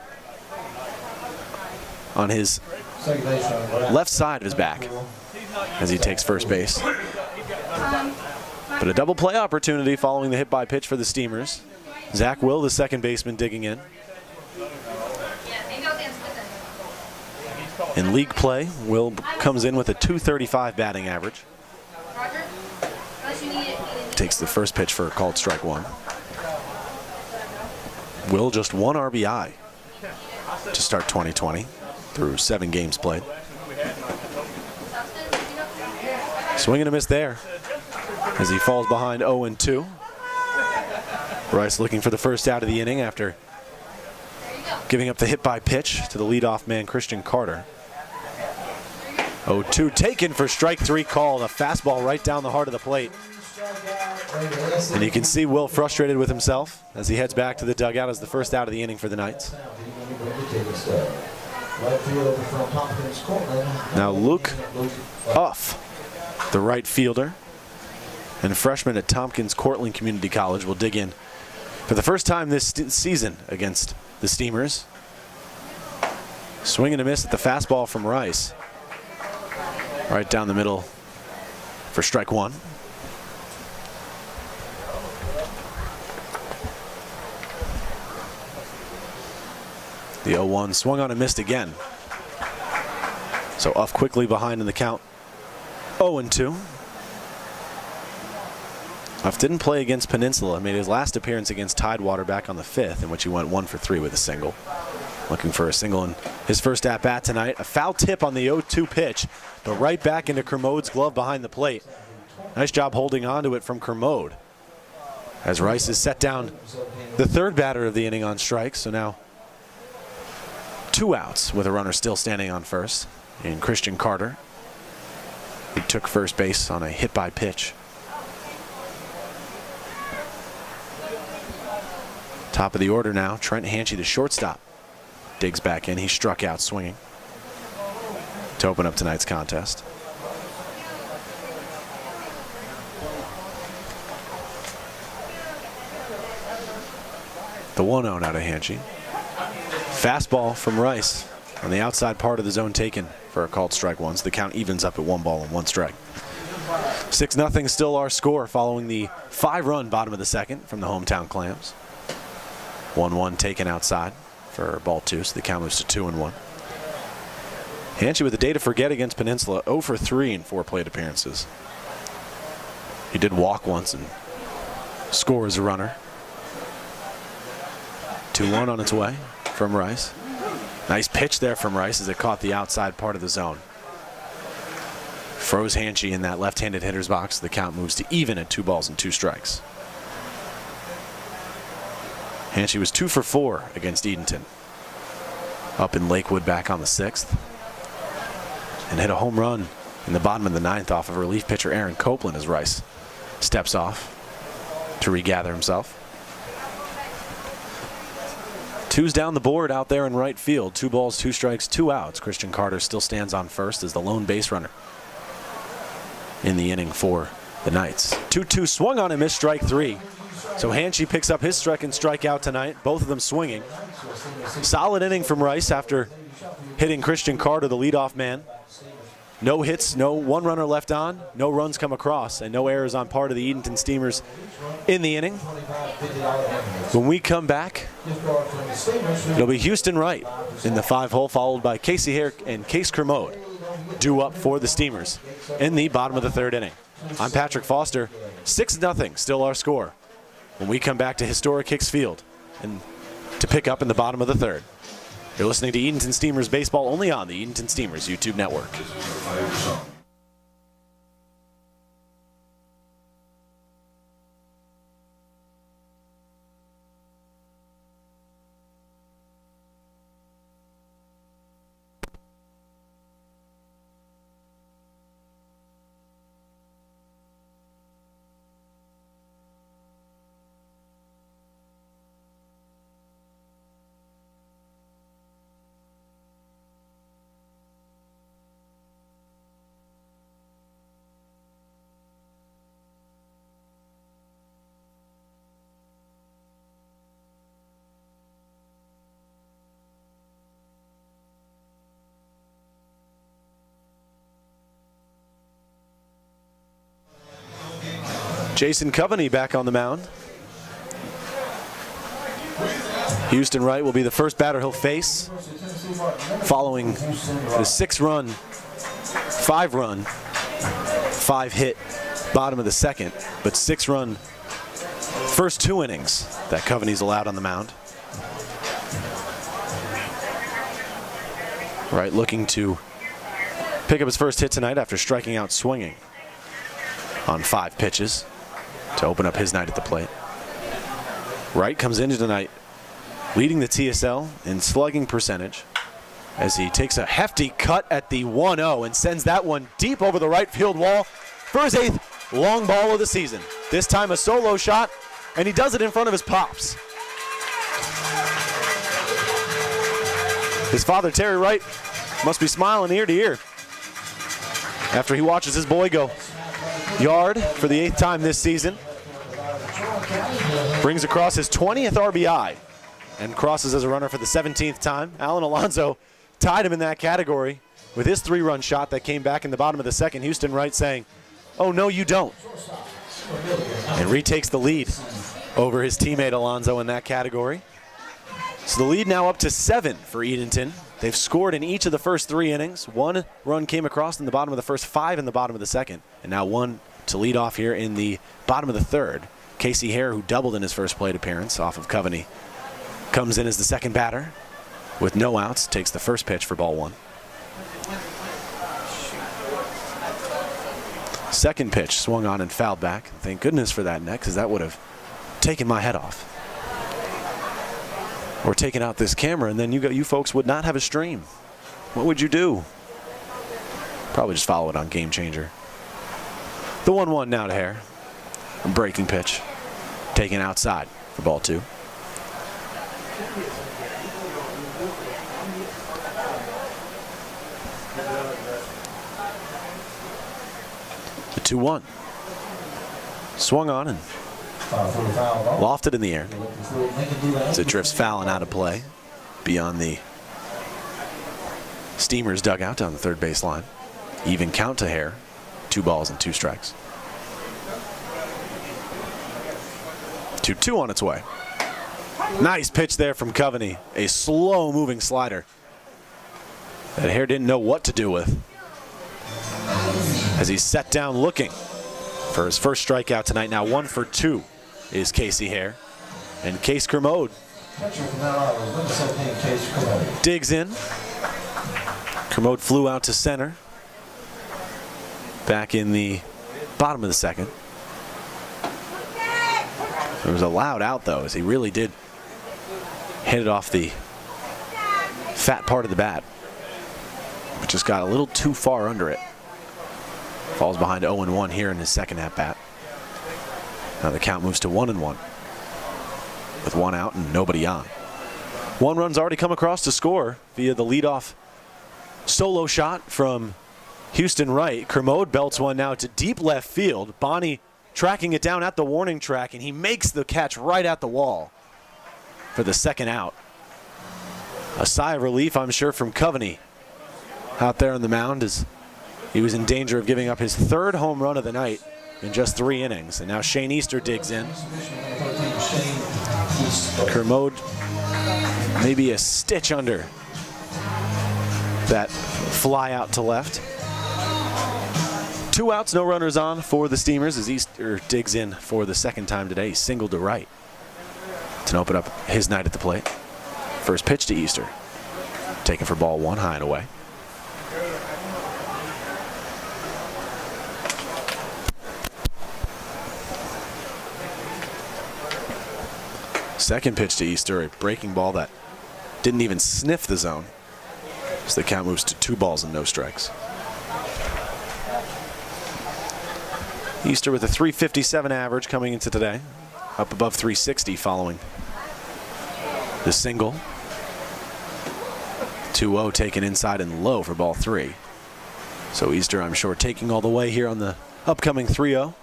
on his left side of his back as he takes first base. But a double play opportunity following the hit by pitch for the Steamers. Zach Will, the second baseman, digging in. In league play, Will comes in with a .235 batting average. Takes the first pitch for a called strike one. Will just 1 RBI to start 2020 through 7 games played. Swing and a miss there as he falls behind 0-2. Rice looking for the first out of the inning after giving up the hit by pitch to the leadoff man Christian Carter. 0-2 taken for strike 3 called. A fastball right down the heart of the plate. And you can see Will frustrated with himself as he heads back to the dugout as the first out of the inning for the Knights. Now Luke Uff, the right fielder and freshman at Tompkins Cortland Community College, will dig in for the first time this season against the Steamers. Swing and a miss at the fastball from Rice. Right down the middle for strike 1. The 0-1 swung on and missed again. So Uff quickly behind in the count. 0-2. Uff didn't play against Peninsula. Made his last appearance against Tidewater back on the 5th, in which he went 1 for 3 with a single. Looking for a single in his first at-bat tonight. A foul tip on the 0-2 pitch, but right back into Kermode's glove behind the plate. Nice job holding on to it from Kermode. As Rice has set down the third batter of the inning on strike, so now 2 outs with a runner still standing on first in Christian Carter. He took first base on a hit by pitch. Top of the order now, Trent Hanchy, the shortstop. Digs back in, he struck out swinging to open up tonight's contest. The 1-0 out of Hanchy. Fastball from Rice on the outside part of the zone taken for a called strike 1. So the count evens up at 1 ball and 1 strike. 6-0 still our score following the 5-run bottom of the second from the hometown Clams. 1-1 taken outside for ball 2, so the count moves to 2-1. Hanchy with a day to forget against Peninsula, 0 for 3 in 4 plate appearances. He did walk once and score as a runner. 2-1 on its way from Rice. Nice pitch there from Rice as it caught the outside part of the zone. Froze Hanchy in that left-handed hitter's box. The count moves to even at 2 balls and 2 strikes. Hanchy was 2 for 4 against Edenton. Up in Lakewood back on the 6th. And hit a home run in the bottom of the 9th off of relief pitcher Aaron Copeland as Rice steps off to regather himself. 2's down the board out there in right field. 2 balls, 2 strikes, 2 outs. Christian Carter still stands on first as the lone base runner in the inning for the Knights. 2-2 swung on and missed strike 3. So Hanchy picks up his second strikeout tonight, both of them swinging. Solid inning from Rice after hitting Christian Carter, the leadoff man. No hits, no 1 runner left on, no runs come across, and no errors on part of the Edenton Steamers in the inning. When we come back, it'll be Houston Wright in the 5-hole, followed by Casey Hare and Case Kermode, due up for the Steamers in the bottom of the 3rd inning. I'm Patrick Foster. 6-0 still our score when we come back to historic Hicks Field and to pick up in the bottom of the 3rd. You're listening to Edenton Steamers baseball only on the Edenton Steamers YouTube network. Jason Coveney back on the mound. Houston Wright will be the first batter he'll face following the 6-run, 5-run, 5-hit bottom of the second, but 6-run first 2 innings that Coveney's allowed on the mound. Wright looking to pick up his first hit tonight after striking out swinging on 5 pitches to open up his night at the plate. Wright comes into tonight leading the TSL in slugging percentage as he takes a hefty cut at the 1-0 and sends that one deep over the right field wall for his 8th long ball of the season. This time a solo shot, and he does it in front of his pops. His father, Terry Wright, must be smiling ear to ear after he watches his boy go yard for the 8th time this season. Brings across his 20th RBI and crosses as a runner for the 17th time. Alan Alonso tied him in that category with his 3-run shot that came back in the bottom of the second. Houston Wright saying, "Oh, no, you don't." And retakes the lead over his teammate Alonso in that category. So the lead now up to 7 for Edenton. They've scored in each of the first 3 innings. 1 run came across in the bottom of the first, 5 in the bottom of the second, and now 1 to lead off here in the bottom of the third. Casey Hare, who doubled in his first plate appearance off of Coveney, comes in as the second batter with no outs, takes the first pitch for ball 1. Second pitch swung on and fouled back. Thank goodness for that net, because that would have taken my head off. Or taken out this camera, and then you folks would not have a stream. What would you do? Probably just follow it on Game Changer. The 1-1 now to Hare. A breaking pitch. Taken outside for ball 2. The 2-1. Swung on and lofted in the air as it drifts foul and out of play beyond the Steamers dugout down the third base line. Even count to Hare. 2 balls and 2 strikes. 2-2 on its way. Nice pitch there from Coveney. A slow-moving slider that Hare didn't know what to do with as he's set down looking for his first strikeout tonight. Now 1 for 2 is Casey Hare. And Case Kermode digs in. Kermode flew out to center back in the bottom of the second. There was a loud out, though, as he really did hit it off the fat part of the bat, but just got a little too far under it. Falls behind 0-1 here in his second at-bat. Now the count moves to 1-1 with 1 out and nobody on. 1 run's already come across to score via the leadoff solo shot from Houston Wright. Kermode belts one now to deep left field. Bonnie tracking it down at the warning track, and he makes the catch right at the wall for the second out. A sigh of relief, I'm sure, from Coveney out there on the mound, as he was in danger of giving up his 3rd home run of the night in just 3 innings. And now Shane Easter digs in. Kermode maybe a stitch under that fly out to left. 2 outs, no runners on for the Steamers as Easter digs in for the second time today. He singled to right to open up his night at the plate. First pitch to Easter. Taken for ball 1, high and away. Second pitch to Easter, a breaking ball that didn't even sniff the zone. So the count moves to 2 balls and no strikes. Easter with a .357 average coming into today, up above .360 following the single. 2-0 taken inside and low for ball 3. So Easter, I'm sure, taking all the way here on the upcoming 3-0.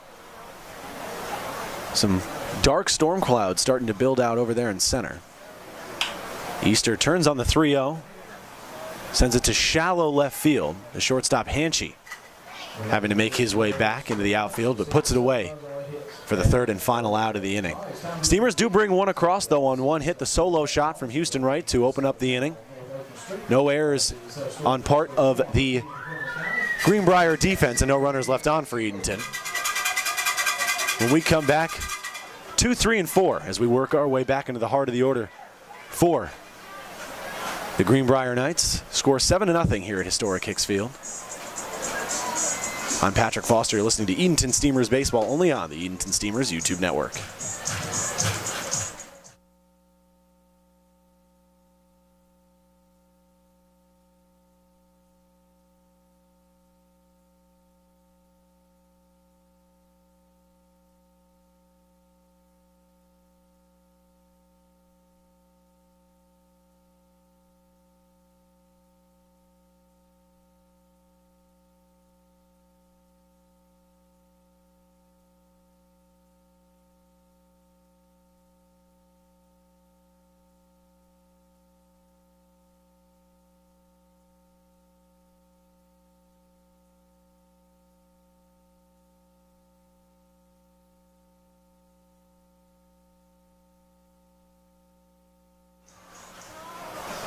Some dark storm clouds starting to build out over there in center. Easter turns on the 3-0, sends it to shallow left field. The shortstop Hanchy having to make his way back into the outfield, but puts it away for the third and final out of the inning. Steamers do bring one across, though, on one hit. The solo shot from Houston Wright to open up the inning. No errors on part of the Greenbrier defense and no runners left on for Edenton. When we come back, 2, 3, and 4 as we work our way back into the heart of the order for the Greenbrier Knights. Score 7-0 here at historic Hicks Field. I'm Patrick Foster. You're listening to Edenton Steamers Baseball only on the Edenton Steamers YouTube network.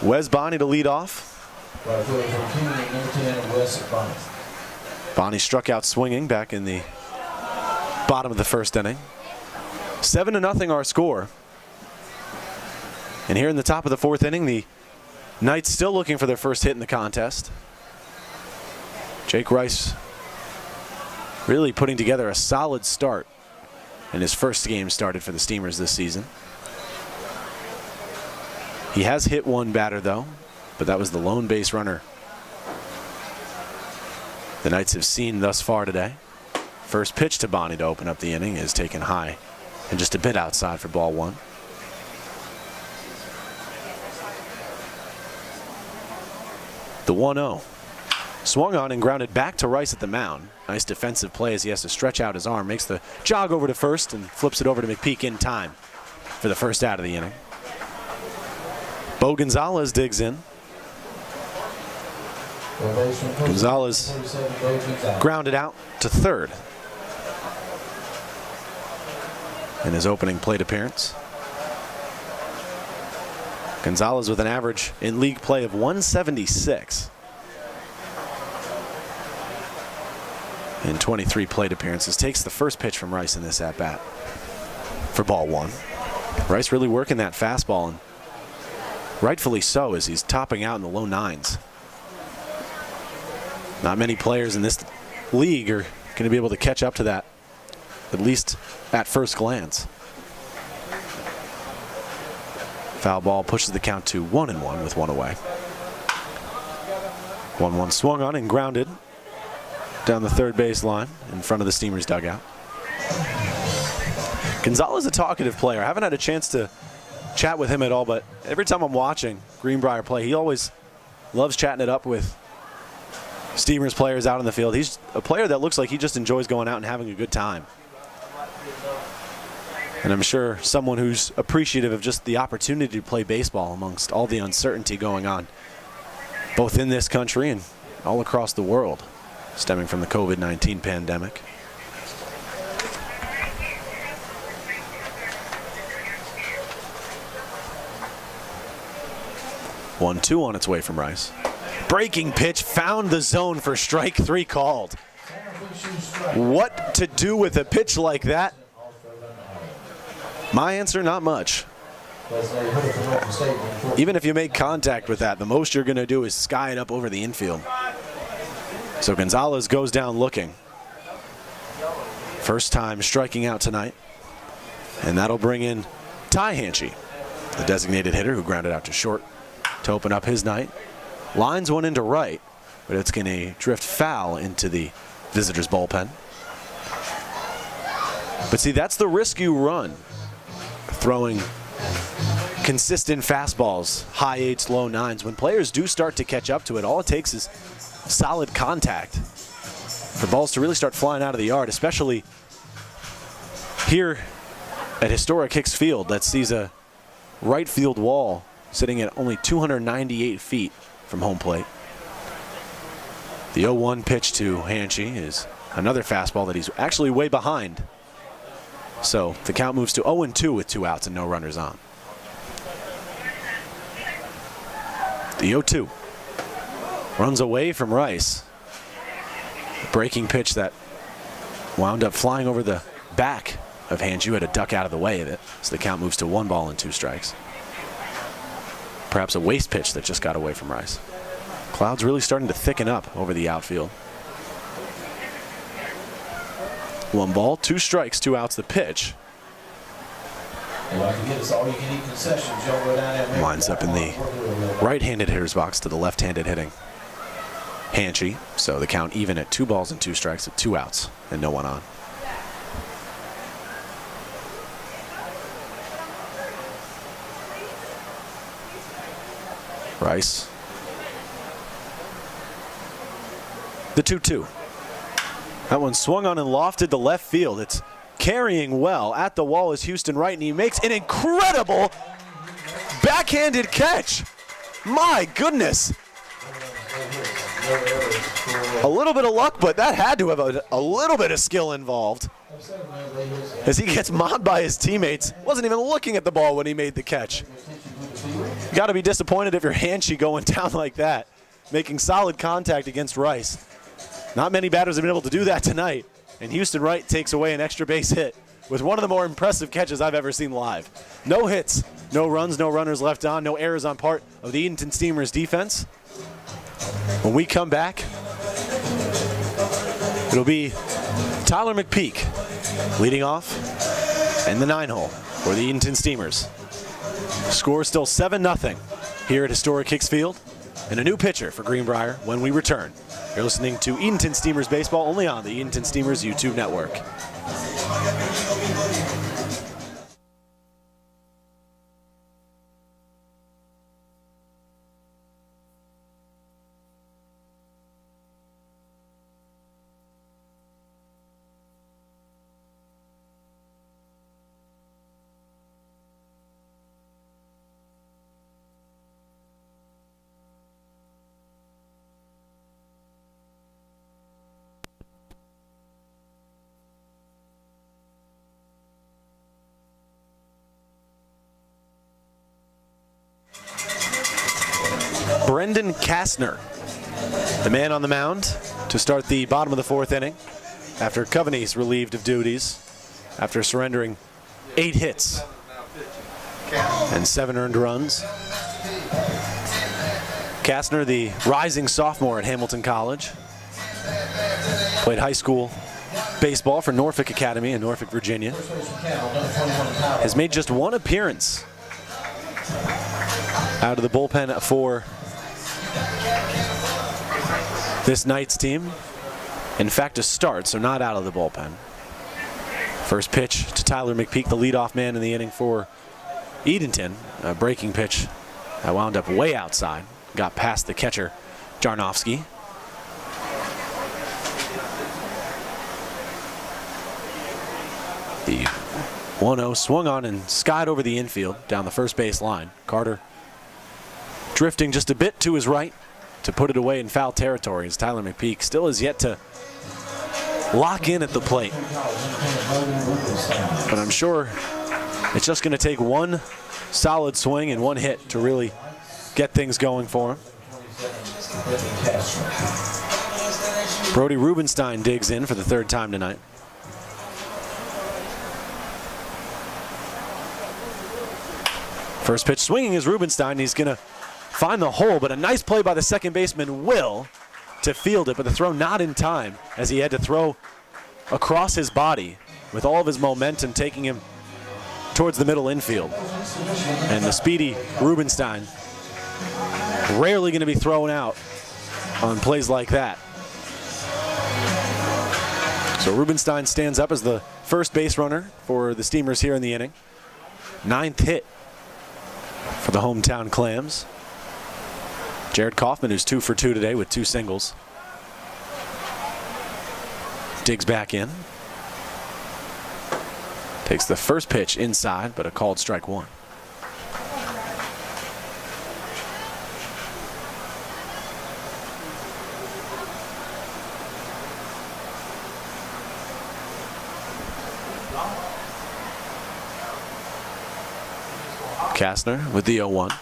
Wes Bonney to lead off. Bonney struck out swinging back in the bottom of the first inning. 7-0 our score. And here in the top of the fourth inning, the Knights still looking for their first hit in the contest. Jake Rice really putting together a solid start in his first game started for the Steamers this season. He has hit one batter, though, but that was the lone base runner the Knights have seen thus far today. First pitch to Bonney to open up the inning is taken high and just a bit outside for ball one. The 1-0. Swung on and grounded back to Rice at the mound. Nice defensive play as he has to stretch out his arm. Makes the jog over to first and flips it over to McPeak in time for the first out of the inning. Bo Gonzalez digs in. Gonzalez grounded out to third in his opening plate appearance. Gonzalez with an average in league play of 176 in 23 plate appearances. Takes the first pitch from Rice in this at-bat for ball one. Rice really working that fastball, and rightfully so, as he's topping out in the low nines. Not many players in this league are going to be able to catch up to that, at least at first glance. Foul ball pushes the count to 1-1 with one away. 1-1 swung on and grounded down the third base line in front of the Steamers dugout. Gonzalez is a talkative player. I haven't had a chance to chat with him at all, but every time I'm watching Greenbrier play, he always loves chatting it up with Steamers players out in the field. He's a player that looks like he just enjoys going out and having a good time. And I'm sure someone who's appreciative of just the opportunity to play baseball amongst all the uncertainty going on, both in this country and all across the world, stemming from the COVID-19 pandemic. One-two on its way from Rice. Breaking pitch, found the zone for strike three called. What to do with a pitch like that? My answer, not much. Even if you make contact with that, the most you're going to do is sky it up over the infield. So Gonzalez goes down looking. First time striking out tonight. And that'll bring in Ty Hanchey, the designated hitter who grounded out to short to open up his night. Lines one into right, but it's going to drift foul into the visitors' bullpen. But see, that's the risk you run, throwing consistent fastballs, high eights, low nines. When players do start to catch up to it, all it takes is solid contact for balls to really start flying out of the yard, especially here at historic Hicks Field that sees a right field wall sitting at only 298 feet from home plate. The 0-1 pitch to Hanchey is another fastball that he's actually way behind. So the count moves to 0-2 with 2 outs and no runners on. The 0-2 runs away from Rice. Breaking pitch that wound up flying over the back of Hanju, had to duck out of the way of it. So the count moves to 1 ball and 2 strikes. Perhaps a waste pitch that just got away from Rice. Clouds really starting to thicken up over the outfield. 1 ball, 2 strikes, 2 outs the pitch. Lines up in the right-handed hitter's box to the left-handed hitting Hanchi. So the count even at 2 balls and 2 strikes with 2 outs and no one on. Rice. The 2-2. That one swung on and lofted to left field. It's carrying well. At the wall is Houston Wright, and he makes an incredible backhanded catch. My goodness. A little bit of luck, but that had to have a little bit of skill involved. As he gets mobbed by his teammates. Wasn't even looking at the ball when he made the catch. You got to be disappointed if you're Hanchi going down like that, making solid contact against Rice. Not many batters have been able to do that tonight, and Houston Wright takes away an extra base hit with one of the more impressive catches I've ever seen live. No hits, no runs, no runners left on, no errors on part of the Edenton Steamers defense. When we come back, it'll be Tyler McPeak leading off in the 9-hole for the Edenton Steamers. Score still 7-0 here at historic Hicks Field, and a new pitcher for Greenbrier when we return. You're listening to Edenton Steamers Baseball only on the Edenton Steamers YouTube network. Brendan Kastner, the man on the mound to start the bottom of the 4th inning after Coveney's relieved of duties after surrendering 8 hits and 7 earned runs. Kastner, the rising sophomore at Hamilton College, played high school baseball for Norfolk Academy in Norfolk, Virginia. Has made just 1 appearance out of the bullpen for this Knights team. In fact, a start, so not out of the bullpen. First pitch to Tyler McPeak, the leadoff man in the inning for Edenton. A breaking pitch that wound up way outside. Got past the catcher, Jarnowski. The 1-0 swung on and skied over the infield down the first base line. Carter drifting just a bit to his right to put it away in foul territory, as Tyler McPeak still has yet to lock in at the plate. But I'm sure it's just going to take 1 solid swing and 1 hit to really get things going for him. Brody Rubenstein digs in for the 3rd time tonight. First pitch swinging is Rubenstein. He's going to find the hole, but a nice play by the second baseman, Will, to field it, but the throw not in time, as he had to throw across his body with all of his momentum taking him towards the middle infield. And the speedy Rubenstein, rarely going to be thrown out on plays like that. So Rubenstein stands up as the first base runner for the Steamers here in the inning. 9th hit for the hometown Clams. Jared Kaufman, who's 2 for 2 today with 2 singles, digs back in. Takes the first pitch inside, but a called strike 1. Kastner with the 0-1.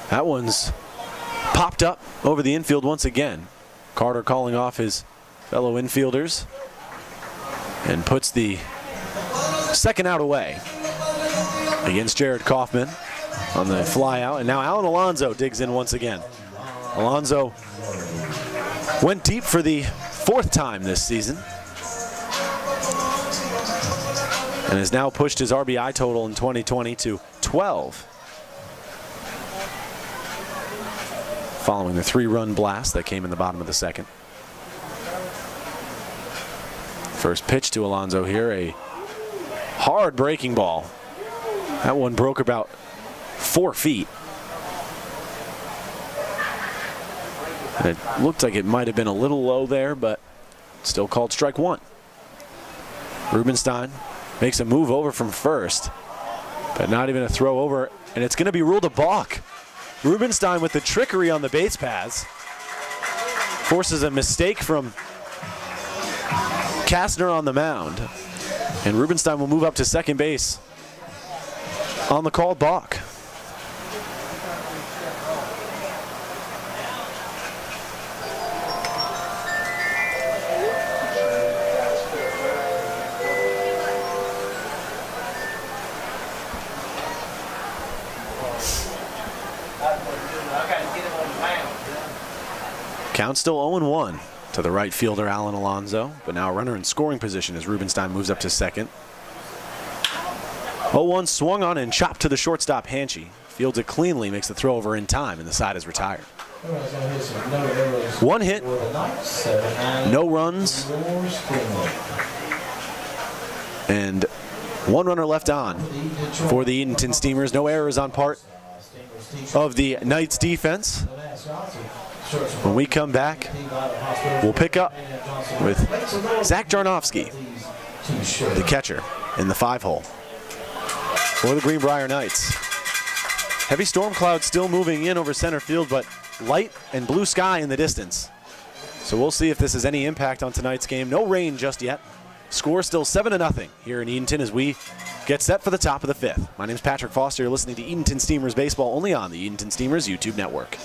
That one's popped up over the infield once again. Carter calling off his fellow infielders and puts the second out away against Jared Kaufman on the fly out. And now Alan Alonso digs in once again. Alonso went deep for the 4th time this season and has now pushed his RBI total in 2020 to 12. Following the 3-run blast that came in the bottom of the second. First pitch to Alonso here, a hard breaking ball. That one broke about 4 feet. And it looked like it might have been a little low there, but still called strike 1. Rubenstein makes a move over from first, but not even a throw over, and it's going to be ruled a balk. Rubenstein with the trickery on the base paths forces a mistake from Kastner on the mound, and Rubenstein will move up to second base on the called balk. Count still 0-1 to the right fielder Alan Alonso, but now a runner in scoring position as Rubenstein moves up to second. 0-1 swung on and chopped to the shortstop Hanchy. Fields it cleanly, makes the throw over in time, and the side is retired. 1 hit, no runs, and 1 runner left on for the Edenton Steamers. No errors on part of the Knights defense. When we come back, we'll pick up with Zach Jarnowski, the catcher, in the 5-hole for the Greenbrier Knights. Heavy storm clouds still moving in over center field, but light and blue sky in the distance. So we'll see if this has any impact on tonight's game. No rain just yet. Score still 7-0 here in Edenton as we get set for the top of the 5th. My name is Patrick Foster. You're listening to Edenton Steamers Baseball only on the Edenton Steamers YouTube network.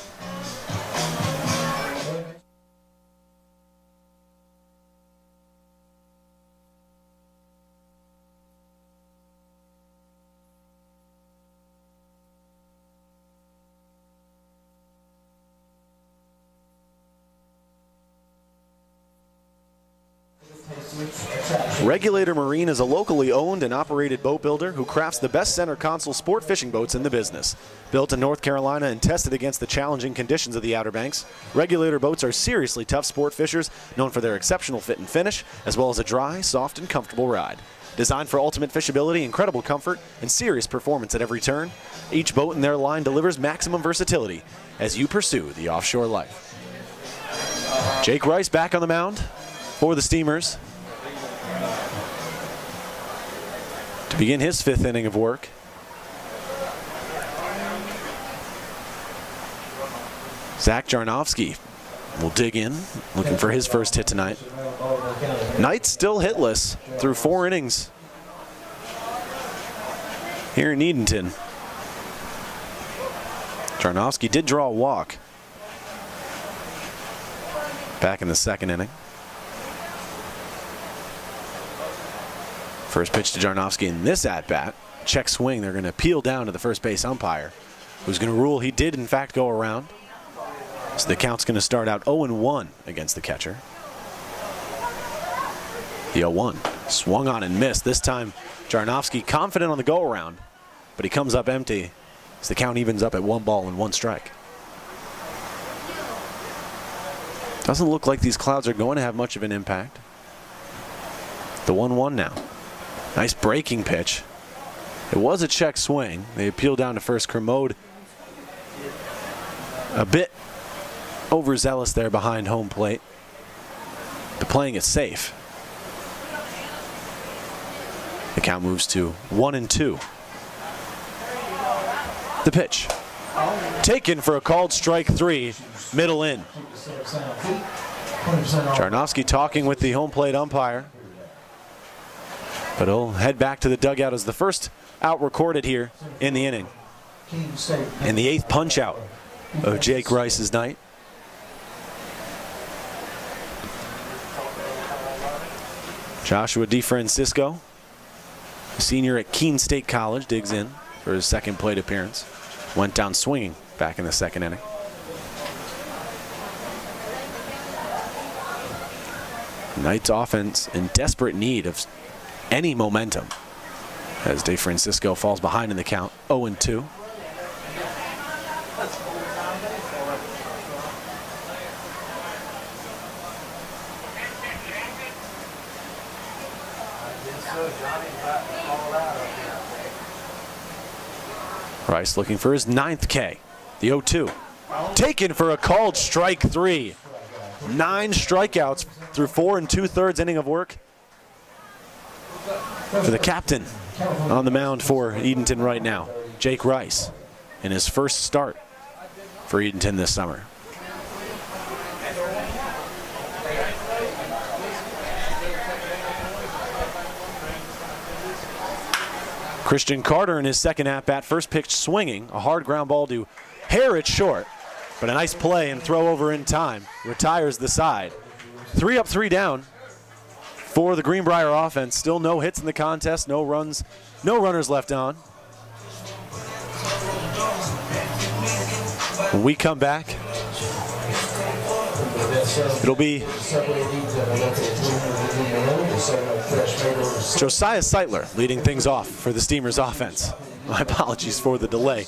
Regulator Marine is a locally owned and operated boat builder who crafts the best center console sport fishing boats in the business. Built in North Carolina and tested against the challenging conditions of the Outer Banks, Regulator boats are seriously tough sport fishers known for their exceptional fit and finish, as well as a dry, soft, and comfortable ride. Designed for ultimate fishability, incredible comfort, and serious performance at every turn, each boat in their line delivers maximum versatility as you pursue the offshore life. Jake Rice back on the mound for the Steamers to begin his 5th inning of work. Zach Jarnowski will dig in, looking for his first hit tonight. Knights still hitless through 4 innings here in Edenton. Jarnowski did draw a walk back in the 2nd inning. First pitch to Jarnowski in this at-bat. Check swing. They're going to appeal down to the first base umpire, who's going to rule he did, in fact, go around. So the count's going to start out 0-1 against the catcher. The 0-1 swung on and missed. This time, Jarnowski confident on the go-around, but he comes up empty as the count evens up at 1 ball and 1 strike. Doesn't look like these clouds are going to have much of an impact. The 1-1 now. Nice breaking pitch. It was a check swing. They appeal down to first. Kermode a bit overzealous there behind home plate, but playing it safe. The count moves to 1-2. The pitch. Taken for a called strike 3, middle in. Jarnowski talking with the home plate umpire, but he'll head back to the dugout as the first out recorded here in the inning. in the 8th punch out of Jake Rice's night. Joshua DeFrancisco, a senior at Keene State College, digs in for his 2nd plate appearance. Went down swinging back in the 2nd inning. Knights offense in desperate need of any momentum as DeFrancisco falls behind in the count, 0-2. Rice looking for his 9th K. The 0-2. Taken for a called strike 3. 9 strikeouts through 4 2/3 inning of work for the captain on the mound for Edenton right now, Jake Rice, in his first start for Edenton this summer. Christian Carter in his 2nd at-bat, first pitch swinging, a hard ground ball to hair it short, but a nice play and throw over in time, retires the side. 3 up, 3 down for the Greenbrier offense. Still no hits in the contest, no runs, no runners left on. When we come back, it'll be Josiah Seitler leading things off for the Steamers offense. My apologies for the delay.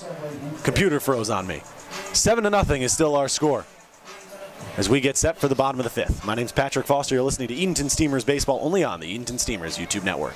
Computer froze on me. 7-0 is still our score as we get set for the bottom of the 5th. My name's Patrick Foster. You're listening to Edenton Steamers Baseball only on the Edenton Steamers YouTube network.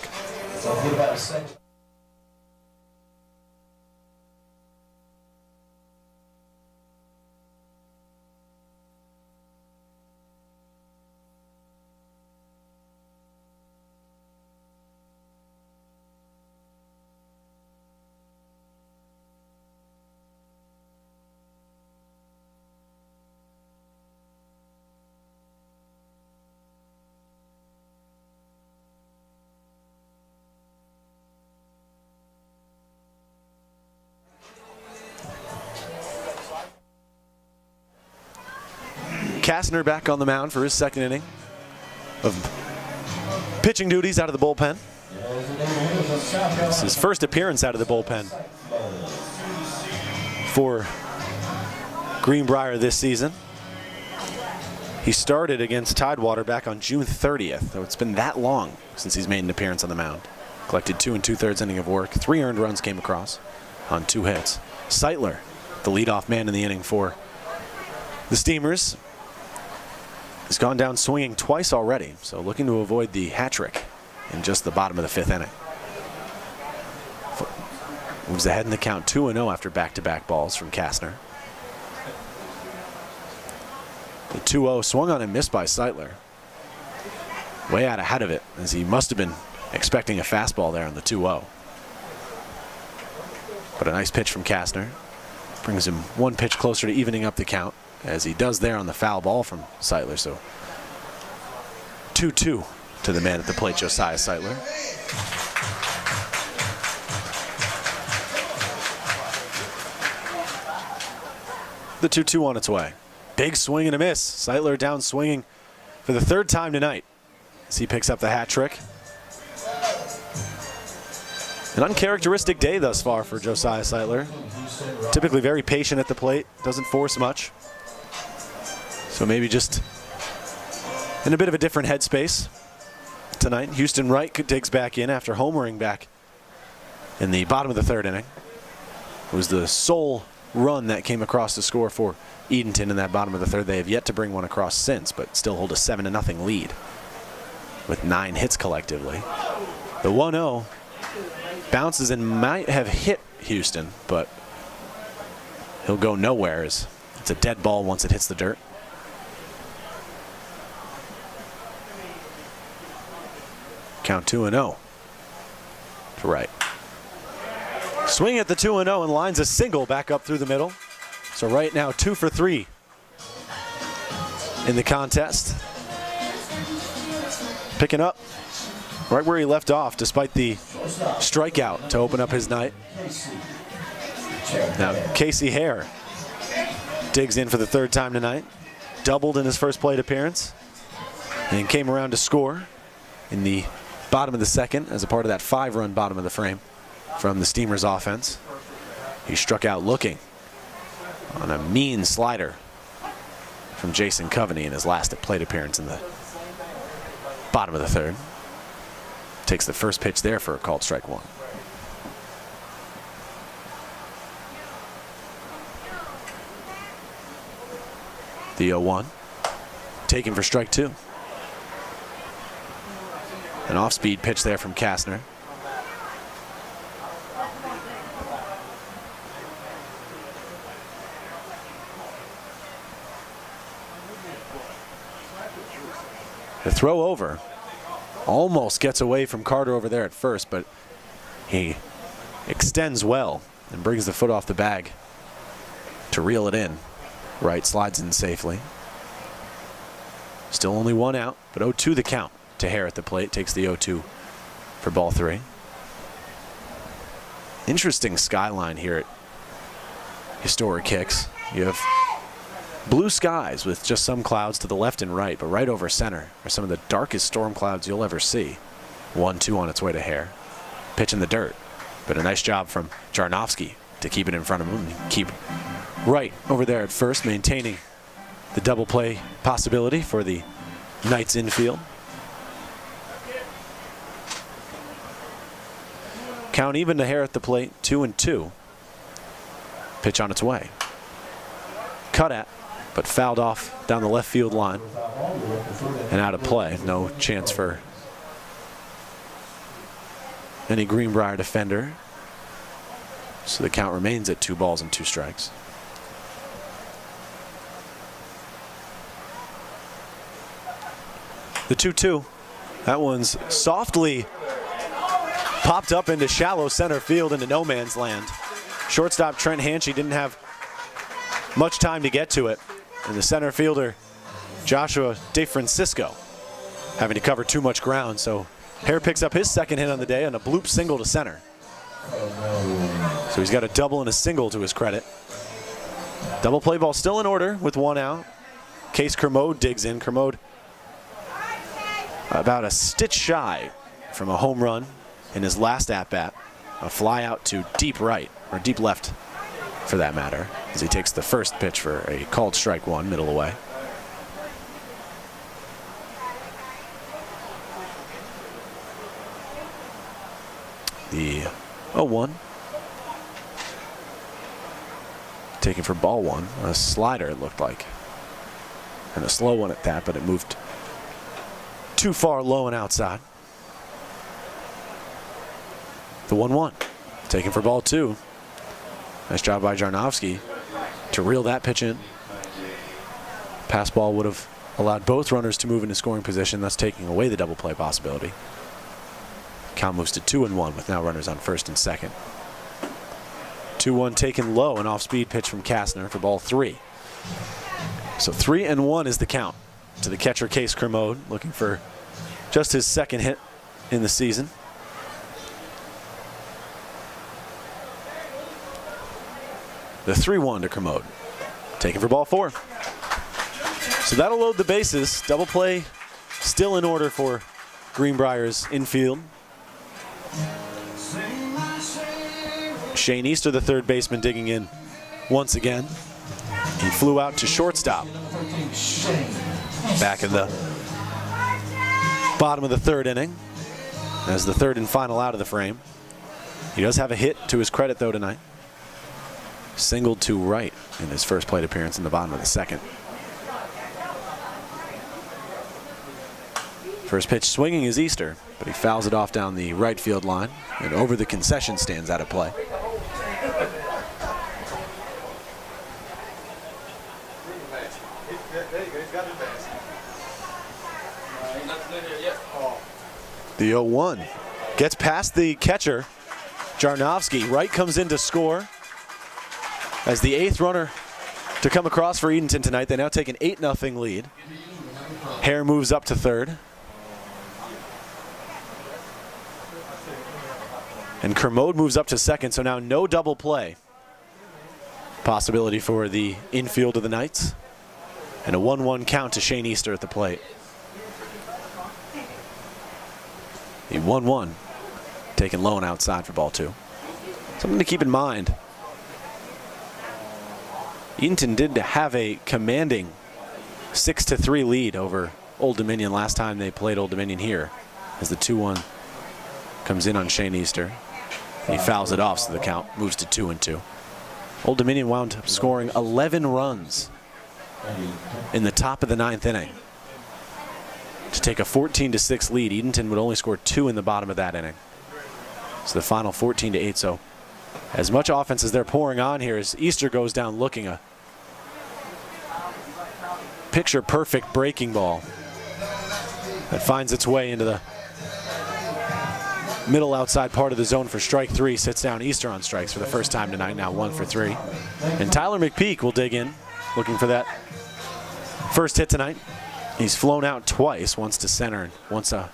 Kastner back on the mound for his 2nd inning of pitching duties out of the bullpen. It's his first appearance out of the bullpen for Greenbrier this season. He started against Tidewater back on June 30th, so it's been that long since he's made an appearance on the mound. Collected 2 2/3 inning of work, 3 earned runs came across on 2 hits. Seitler, the leadoff man in the inning for the Steamers, has gone down swinging twice already, so looking to avoid the hat trick in just the bottom of the 5th inning. Moves ahead in the count, 2-0 after back-to-back balls from Kastner. The 2-0 swung on and missed by Seitler. Way out ahead of it, as he must have been expecting a fastball there on the 2-0. But a nice pitch from Kastner. Brings him 1 pitch closer to evening up the count, as he does there on the foul ball from Seitler. So 2-2 to the man at the plate, Josiah Seitler. The 2-2 on its way. Big swing and a miss. Seitler down swinging for the 3rd time tonight as he picks up the hat trick. An uncharacteristic day thus far for Josiah Seitler. Typically very patient at the plate, doesn't force much. So maybe just in a bit of a different headspace tonight. Houston Wright digs back in after homering back in the bottom of the 3rd inning. It was the sole run that came across the score for Edenton in that bottom of the 3rd. They have yet to bring one across since, but still hold a 7-0 lead with 9 hits collectively. The 1-0 bounces and might have hit Houston, but he'll go nowhere as it's a dead ball once it hits the dirt. Count 2-0 to Wright. Swing at the 2-0 and lines a single back up through the middle. So Wright now 2 for 3 in the contest. Picking up right where he left off despite the strikeout to open up his night. Now Casey Hare digs in for the third time tonight. Doubled in his first plate appearance and came around to score in the bottom of the second as a part of that 5-run bottom of the frame from the Steamers offense. He struck out looking on a mean slider from Jason Coveney in his last plate appearance in the bottom of the third. Takes the first pitch there for a called strike one. The 0-1, taken for strike two. An off-speed pitch there from Kastner. The throw over almost gets away from Carter over there at first, but he extends well and brings the foot off the bag to reel it in. Right slides in safely. Still only one out, but 0-2 the count to Hare at the plate. Takes the 0-2 for ball three. Interesting skyline here at Historic Kicks. You have blue skies with just some clouds to the left and right, but right over center are some of the darkest storm clouds you'll ever see. 1-2 on its way to Hare. Pitch in the dirt, but a nice job from Jarnowski to keep it in front of him and keep right over there at first, maintaining the double play possibility for the Knights infield. Count even to Hare at the plate, 2-2. Pitch on its way. Cut at, but fouled off down the left field line and out of play. No chance for any Greenbrier defender. So the count remains at 2 balls and 2 strikes. The 2-2, that one's softly popped up into shallow center field into no man's land. Shortstop Trent Hanchy didn't have much time to get to it. And the center fielder, Joshua DeFrancisco, having to cover too much ground. So Hare picks up his second hit on the day on a bloop single to center. So he's got a double and a single to his credit. Double play ball still in order with 1 out. Case Kermode digs in. Kermode about a stitch shy from a home run in his last at-bat. A fly out to deep right, or deep left for that matter, as he takes the first pitch for a called strike one, middle away. The 0-1. Taken for ball one. A slider, it looked like. And a slow one at that, but it moved too far low and outside. The 1-1. Taken for ball two. Nice job by Jarnowski to reel that pitch in. Pass ball would have allowed both runners to move into scoring position, thus taking away the double play possibility. Count moves to 2-1 with now runners on first and second. 2-1 taken low, an off-speed pitch from Kastner for ball three. So 3-1 is the count to the catcher Case Kermode, looking for just his second hit in the season. The 3-1 to Kermode, taken for ball four. So that'll load the bases. Double play still in order for Greenbrier's infield. Shane Easter, the third baseman, digging in once again. He flew out to shortstop back in the bottom of the third inning as the third and final out of the frame. He does have a hit to his credit, though, tonight. Singled to right in his first plate appearance in the bottom of the second. First pitch swinging is Easter, but he fouls it off down the right field line and over the concession stands out of play. The 0-1 gets past the catcher, Jarnowski. Wright comes in to score as the 8th runner to come across for Edenton tonight. They now take an 8-0 lead. Hare moves up to third. And Kermode moves up to second, so now no double play Possibility for the infield of the Knights. And a 1-1 count to Shane Easter at the plate. The 1-1 taken low and outside for ball 2. Something to keep in mind. Edenton did have a commanding 6-3 lead over Old Dominion last time they played Old Dominion here, as the 2-1 comes in on Shane Easter. He fouls it off, so the count moves to 2-2. Old Dominion wound up scoring 11 runs in the top of the 9th inning to take a 14-6 lead. Edenton would only score 2 in the bottom of that inning. So the final 14-8. So as much offense as they're pouring on here, as Easter goes down looking, a picture-perfect breaking ball that finds its way into the middle outside part of the zone for strike 3. Sits down Easter on strikes for the first time tonight, now 1 for 3. And Tyler McPeak will dig in, looking for that first hit tonight. He's flown out twice, once to center and once to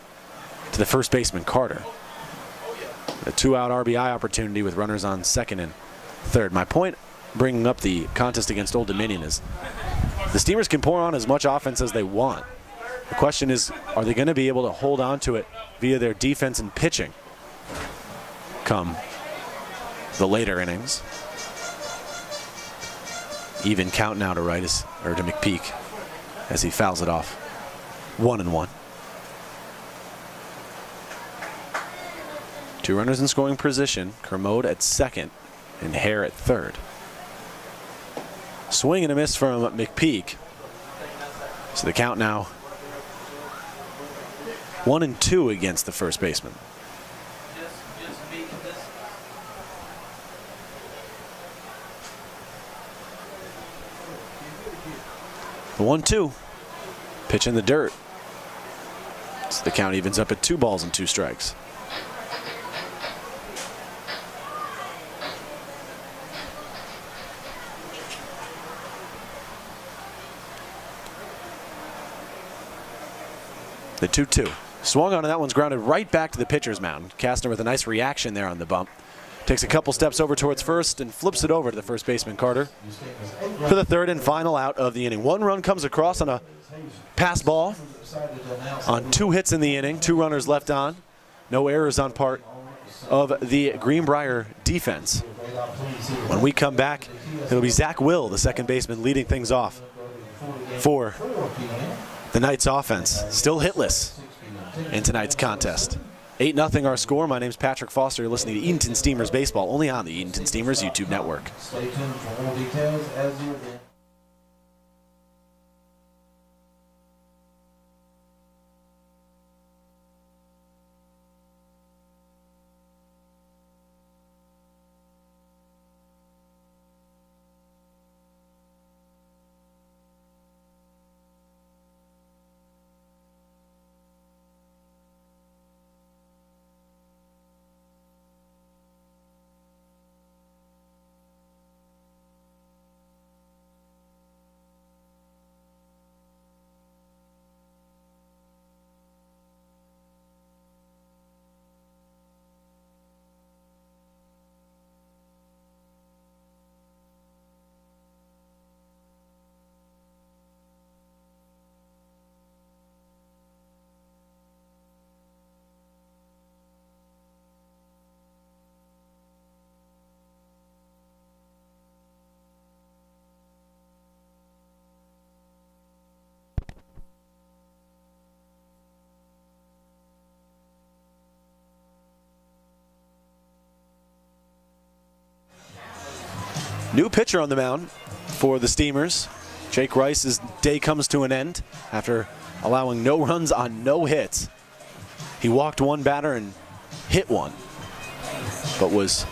the first baseman Carter. A 2-out RBI opportunity with runners on second and third. My point bringing up the contest against Old Dominion is the Steamers can pour on as much offense as they want. The question is, are they going to be able to hold on to it via their defense and pitching come the later innings? Even count now to to McPeak as he fouls it off. 1-1. 2 runners in scoring position. Kermode at second and Hare at third. Swing and a miss from McPeak. So the count now 1-2 against the first baseman. The 1-2. Pitch in the dirt. So the count evens up at 2 balls and 2 strikes. The 2-2. Swung on, and that one's grounded right back to the pitcher's mound. Kastner with a nice reaction there on the bump. Takes a couple steps over towards first and flips it over to the first baseman Carter for the third and final out of the inning. 1 run comes across on a pass ball on 2 hits in the inning. 2 runners left on. No errors on part of the Greenbrier defense. When we come back, it'll be Zach Will, the second baseman, leading things off for the Knights offense. Still hitless in tonight's contest. 8-0 our score. My name's Patrick Foster. You're listening to Edenton Steamers Baseball, only on the Edenton Steamers YouTube network. Stay tuned for more details as the event. New pitcher on the mound for the Steamers. Jake Rice's day comes to an end after allowing no runs on no hits. He walked 1 batter and hit 1, but was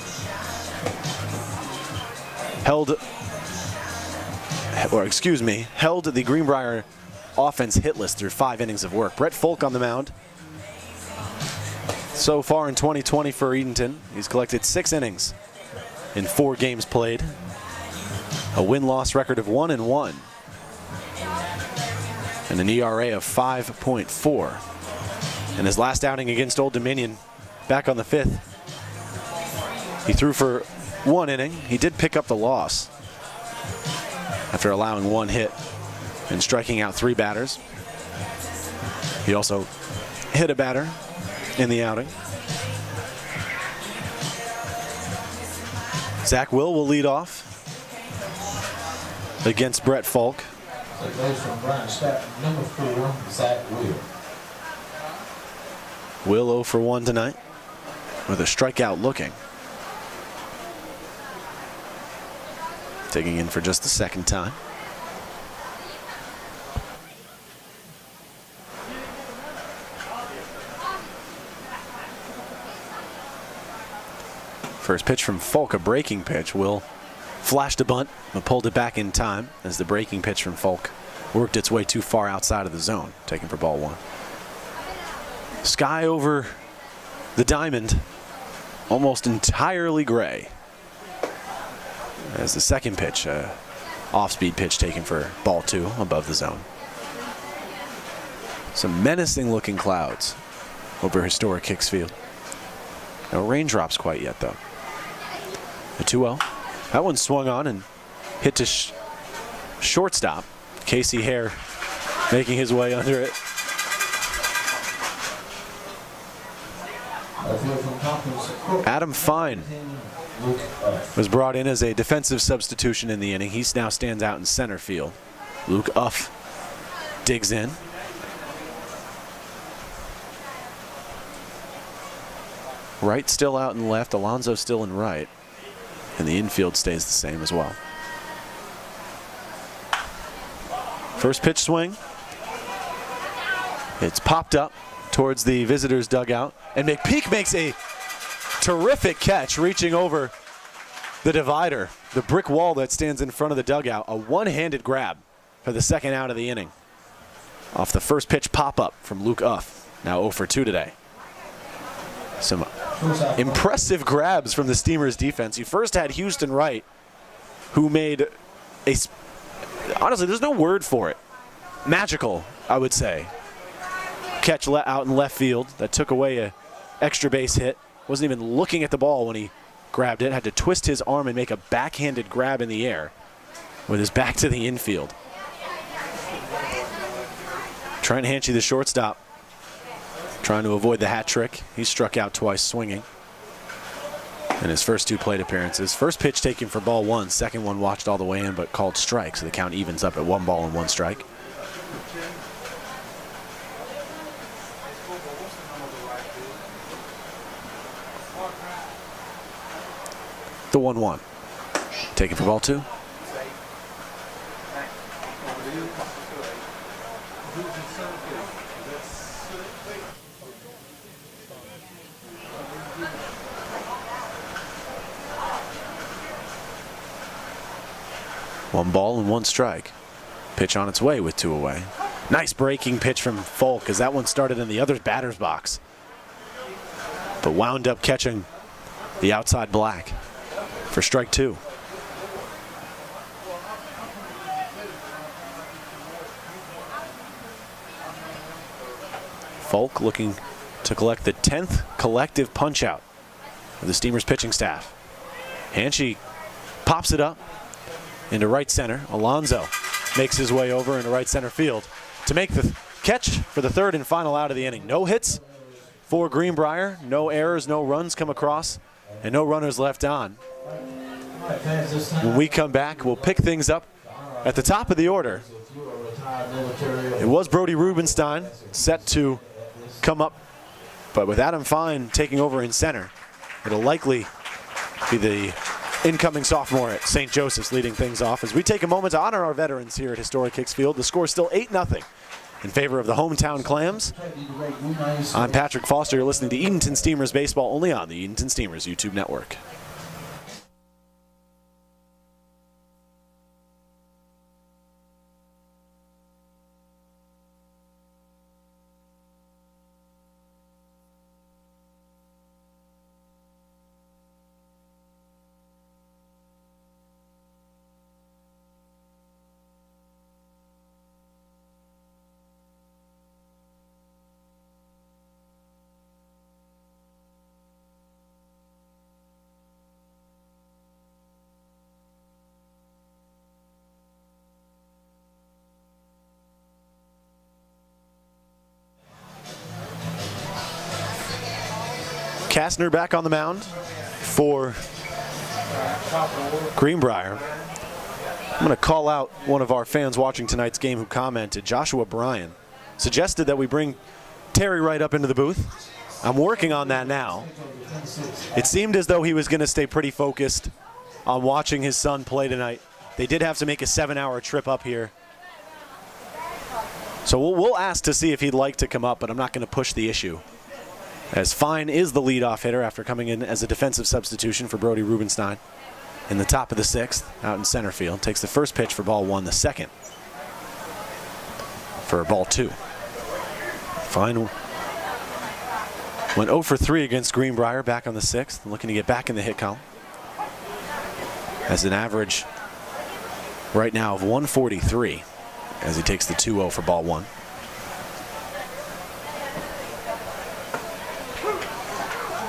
held the Greenbrier offense hitless through 5 innings of work. Brett Folk on the mound. So far in 2020 for Edenton, he's collected 6 innings in 4 games played. A win-loss record of 1-1. And an ERA of 5.4. In his last outing against Old Dominion, back on the 5th, he threw for 1 inning. He did pick up the loss. after allowing 1 hit and striking out 3 batters. He also hit a batter in the outing. Zach will lead off against Brett Falk. It goes from Brian Scott, number 4, Zach Will. Will 0 for 1 tonight with a strikeout looking. Taking in for just the second time. First pitch from Falk, a breaking pitch. Will flashed a bunt, but pulled it back in time as the breaking pitch from Falk worked its way too far outside of the zone, taken for ball 1. Sky over the diamond, almost entirely gray. As the second pitch, off-speed pitch taken for ball 2 above the zone. Some menacing-looking clouds over historic Hicks Field. No raindrops quite yet, though. The 2-0. That one swung on and hit to shortstop. Casey Hare making his way under it. Adam Fine was brought in as a defensive substitution in the inning. He now stands out in center field. Luke Uff digs in. Right still out and left. Alonso still in right. And the infield stays the same as well. First pitch swing. It's popped up towards the visitors' dugout. And McPeak makes a terrific catch, reaching over the divider, the brick wall that stands in front of the dugout. A one-handed grab for the second out of the inning. Off the first pitch pop-up from Luke Uff. Now 0 for 2 today. Some impressive grabs from the Steamers defense. You first had Houston Wright, who made a, honestly, there's no word for it, magical, I would say, catch out in left field that took away a extra base hit. Wasn't even looking at the ball when he grabbed it. Had to twist his arm and make a backhanded grab in the air with his back to the infield. Trent Hanchy, the shortstop, trying to avoid the hat trick. He struck out twice swinging in his first 2 plate appearances. First pitch taken for ball 1. Second one watched all the way in but called strike, so the count evens up at 1 ball and 1 strike. The 1-1. Taken for ball 2. One ball and 1 strike. Pitch on its way with 2 away. Nice breaking pitch from Falk as that one started in the other batter's box, but wound up catching the outside black for strike 2. Falk looking to collect the 10th collective punch-out of the Steamers pitching staff. Hanchy pops it up into right center. Alonso makes his way over into right center field to make the catch for the 3rd and final out of the inning. No hits for Greenbrier, no errors, no runs come across, and no runners left on. When we come back, we'll pick things up at the top of the order. It was Brody Rubenstein set to come up, but with Adam Fine taking over in center, it'll likely be the incoming sophomore at St. Joseph's leading things off as we take a moment to honor our veterans here at historic Hicks Field. The score is still 8-0 in favor of the hometown Clams. I'm Patrick Foster. You're listening to Edenton Steamers baseball only on the Edenton Steamers YouTube network. Kastner back on the mound for Greenbrier. I'm going to call out one of our fans watching tonight's game who commented. Joshua Bryan suggested that we bring Terry Wright up into the booth. I'm working on that now. It seemed as though he was going to stay pretty focused on watching his son play tonight. They did have to make a 7-hour trip up here. So we'll ask to see if he'd like to come up, but I'm not going to push the issue. As Fine is the leadoff hitter after coming in as a defensive substitution for Brody Rubenstein in the top of the 6th out in center field. Takes the first pitch for ball 1, the second for ball 2. Fine went 0 for 3 against Greenbrier back on the 6th, looking to get back in the hit column. Has an average right now of 143 as he takes the 2-0 for ball 1.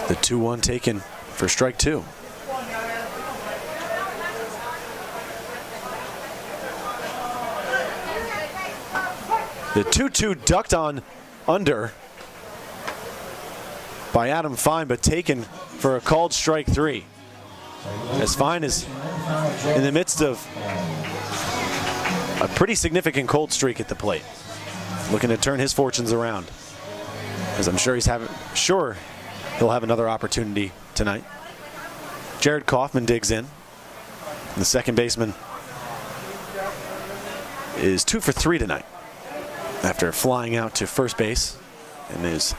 The 2-1 taken for strike 2. The 2-2 ducked on under by Adam Fine, but taken for a called strike 3. As Fine is in the midst of a pretty significant cold streak at the plate, looking to turn his fortunes around, as I'm sure he'll have another opportunity tonight. Jared Kaufman digs in. The second baseman is 2 for 3 tonight after flying out to first base in his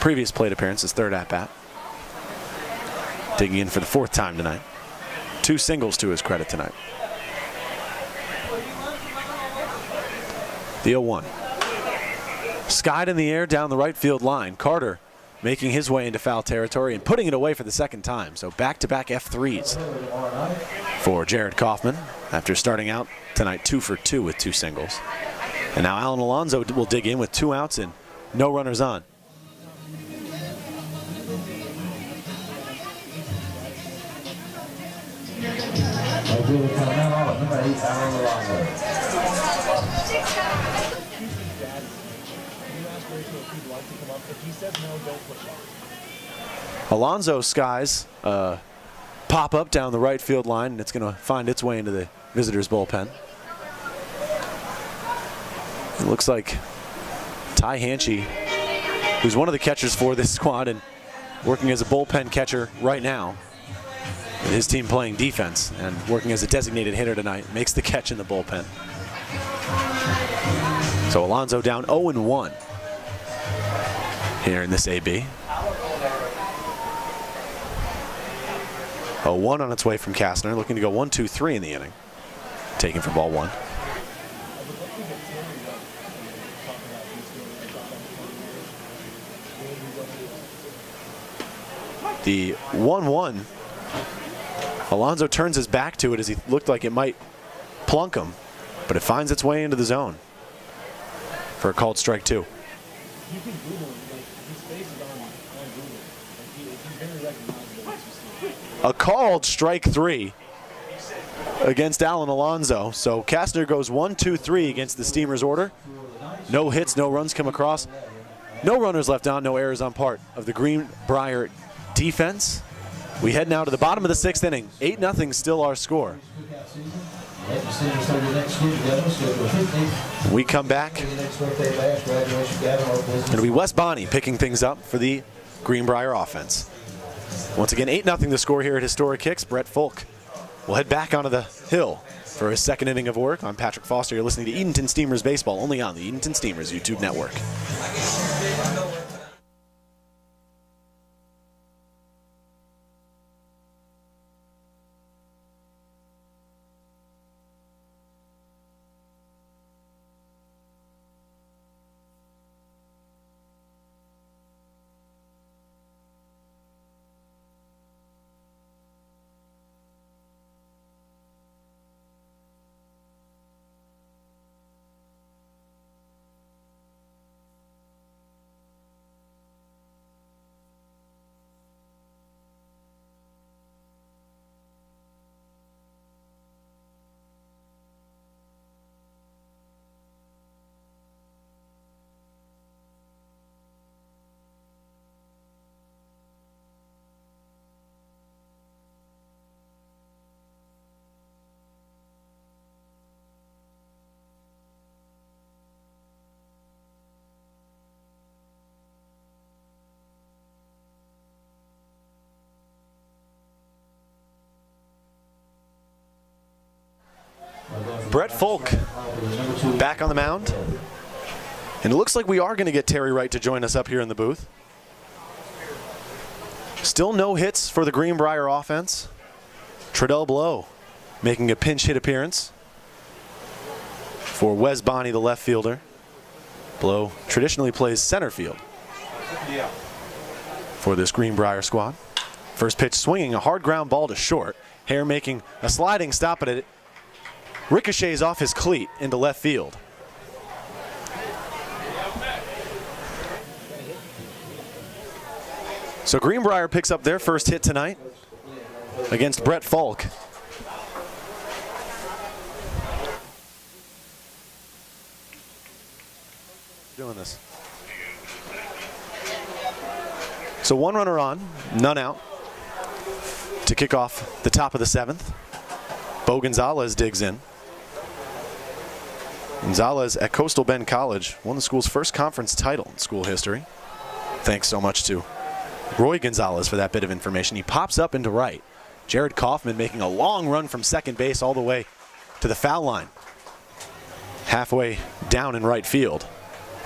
previous plate appearance, his third at-bat. Digging in for the 4th time tonight. 2 singles to his credit tonight. The 0-1. Skied in the air down the right field line. Carter making his way into foul territory and putting it away for the 2nd time. So back-to-back F3s for Jared Kaufman after starting out tonight 2 for 2 with 2 singles. And now Alan Alonso will dig in with 2 outs and no runners on. Alonso skies pop up down the right field line, and it's going to find its way into the visitors' bullpen. It looks like Ty Hanchey, who's one of the catchers for this squad and working as a bullpen catcher right now, with his team playing defense and working as a designated hitter tonight, makes the catch in the bullpen. So Alonso down 0-1 here in this AB. 0-1 on its way from Kastner, looking to go 1-2-3 in the inning. Taken for ball 1. The 1-1. Alonso turns his back to it as he looked like it might plunk him, but it finds its way into the zone for a called strike 2. A called strike 3 against Alan Alonso. So Kastner goes 1-2-3 against the Steamers' order. No hits, no runs come across. No runners left on, no errors on part of the Greenbrier defense. We head now to the bottom of the 6th inning. 8-0 still our score. We come back. It'll be Wes Bonney picking things up for the Greenbrier offense. Once again, 8-0 the score here at Historic Kicks. Brett Folk will head back onto the hill for his 2nd inning of work. I'm Patrick Foster. You're listening to Edenton Steamers Baseball, only on the Edenton Steamers YouTube network. Brett Folk back on the mound. And it looks like we are going to get Terry Wright to join us up here in the booth. Still no hits for the Greenbrier offense. Treadell Blow making a pinch hit appearance for Wes Bonney, the left fielder. Blow traditionally plays center field for this Greenbrier squad. First pitch swinging, a hard ground ball to short. Hare making a sliding stop at it. Ricochets off his cleat into left field. So Greenbrier picks up their first hit tonight against Brett Folk. Doing this. So one runner on, none out to kick off the top of the 7th. Bo Gonzalez digs in. Gonzalez at Coastal Bend College won the school's first conference title in school history. Thanks so much to Roy Gonzalez for that bit of information. He pops up into right. Jared Kaufman making a long run from second base all the way to the foul line. Halfway down in right field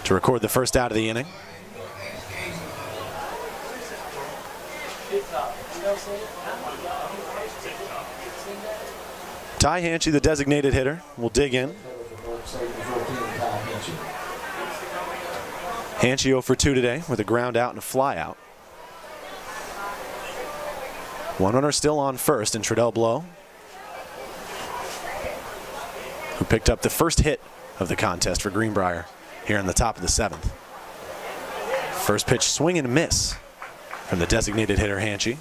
to record the first out of the inning. Ty Hanchy, the designated hitter, will dig in. Hanchy 0 for 2 today with a ground out and a fly out. One runner still on first in Treadell Blow, who picked up the first hit of the contest for Greenbrier here in the top of the 7th. First pitch swing and a miss from the designated hitter Hanchy.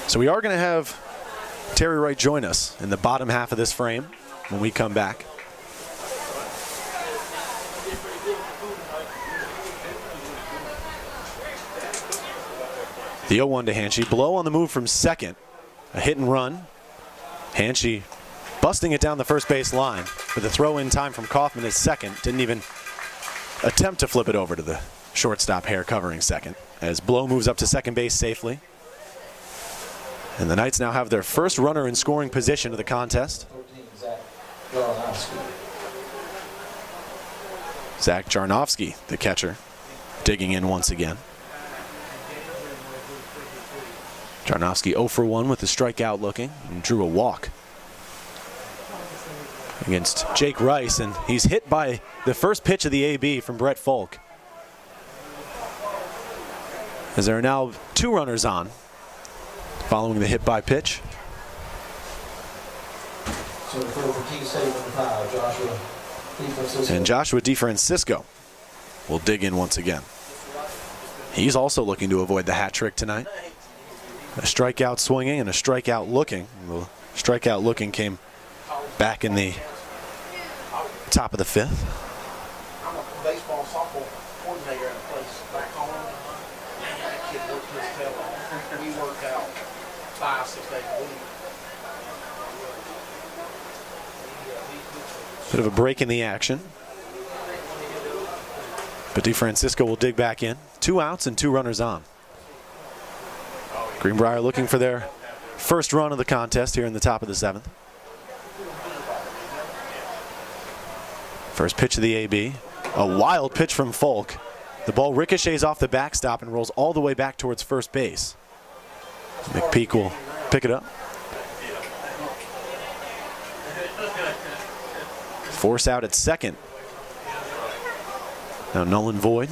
So we are going to have Terry Wright join us in the bottom half of this frame when we come back. The 0-1 to Hanchy. Blow on the move from second. A hit and run. Hanchy busting it down the first base line with a throw in time from Kaufman at second. Didn't even attempt to flip it over to the shortstop, Hare covering second, as Blow moves up to second base safely. And the Knights now have their first runner in scoring position of the contest. Zach Jarnowski, the catcher, digging in once again. Jarnowski 0 for 1 with the strikeout looking and drew a walk against Jake Rice, and he's hit by the first pitch of the AB from Brett Folk. As there are now 2 runners on following the hit by pitch. And Joshua DeFrancisco will dig in once again. He's also looking to avoid the hat trick tonight. A strikeout swinging and a strikeout looking. The strikeout looking came back in the top of the 5th. I'm a baseball softball coordinator at a place back home. Man, that kid worked his tail off. We worked out 5-6 days a week. Bit of a break in the action. But DeFrancisco will dig back in. 2 outs and 2 runners on. Greenbrier looking for their first run of the contest here in the top of the 7th. First pitch of the AB. A wild pitch from Folk. The ball ricochets off the backstop and rolls all the way back towards first base. McPeak will pick it up. Force out at second. Now null and void.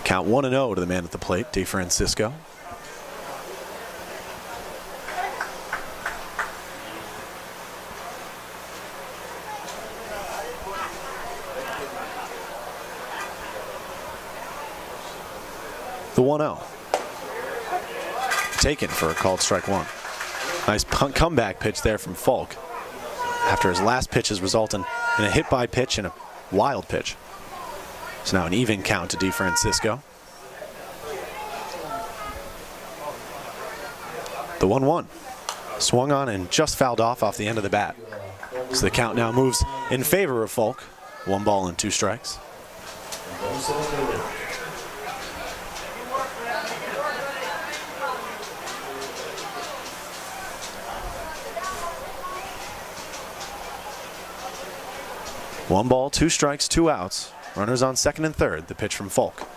Count 1-0 to the man at the plate, DeFrancisco. The 1-0. Taken for a called strike 1. Nice comeback pitch there from Folk after his last pitches result in a hit by pitch and a wild pitch. So now an even count to DeFrancisco. The 1-1. Swung on and just fouled off the end of the bat. So the count now moves in favor of Folk. 1 ball and 2 strikes. 1 ball, 2 strikes, 2 outs. Runners on second and third. The pitch from Falk.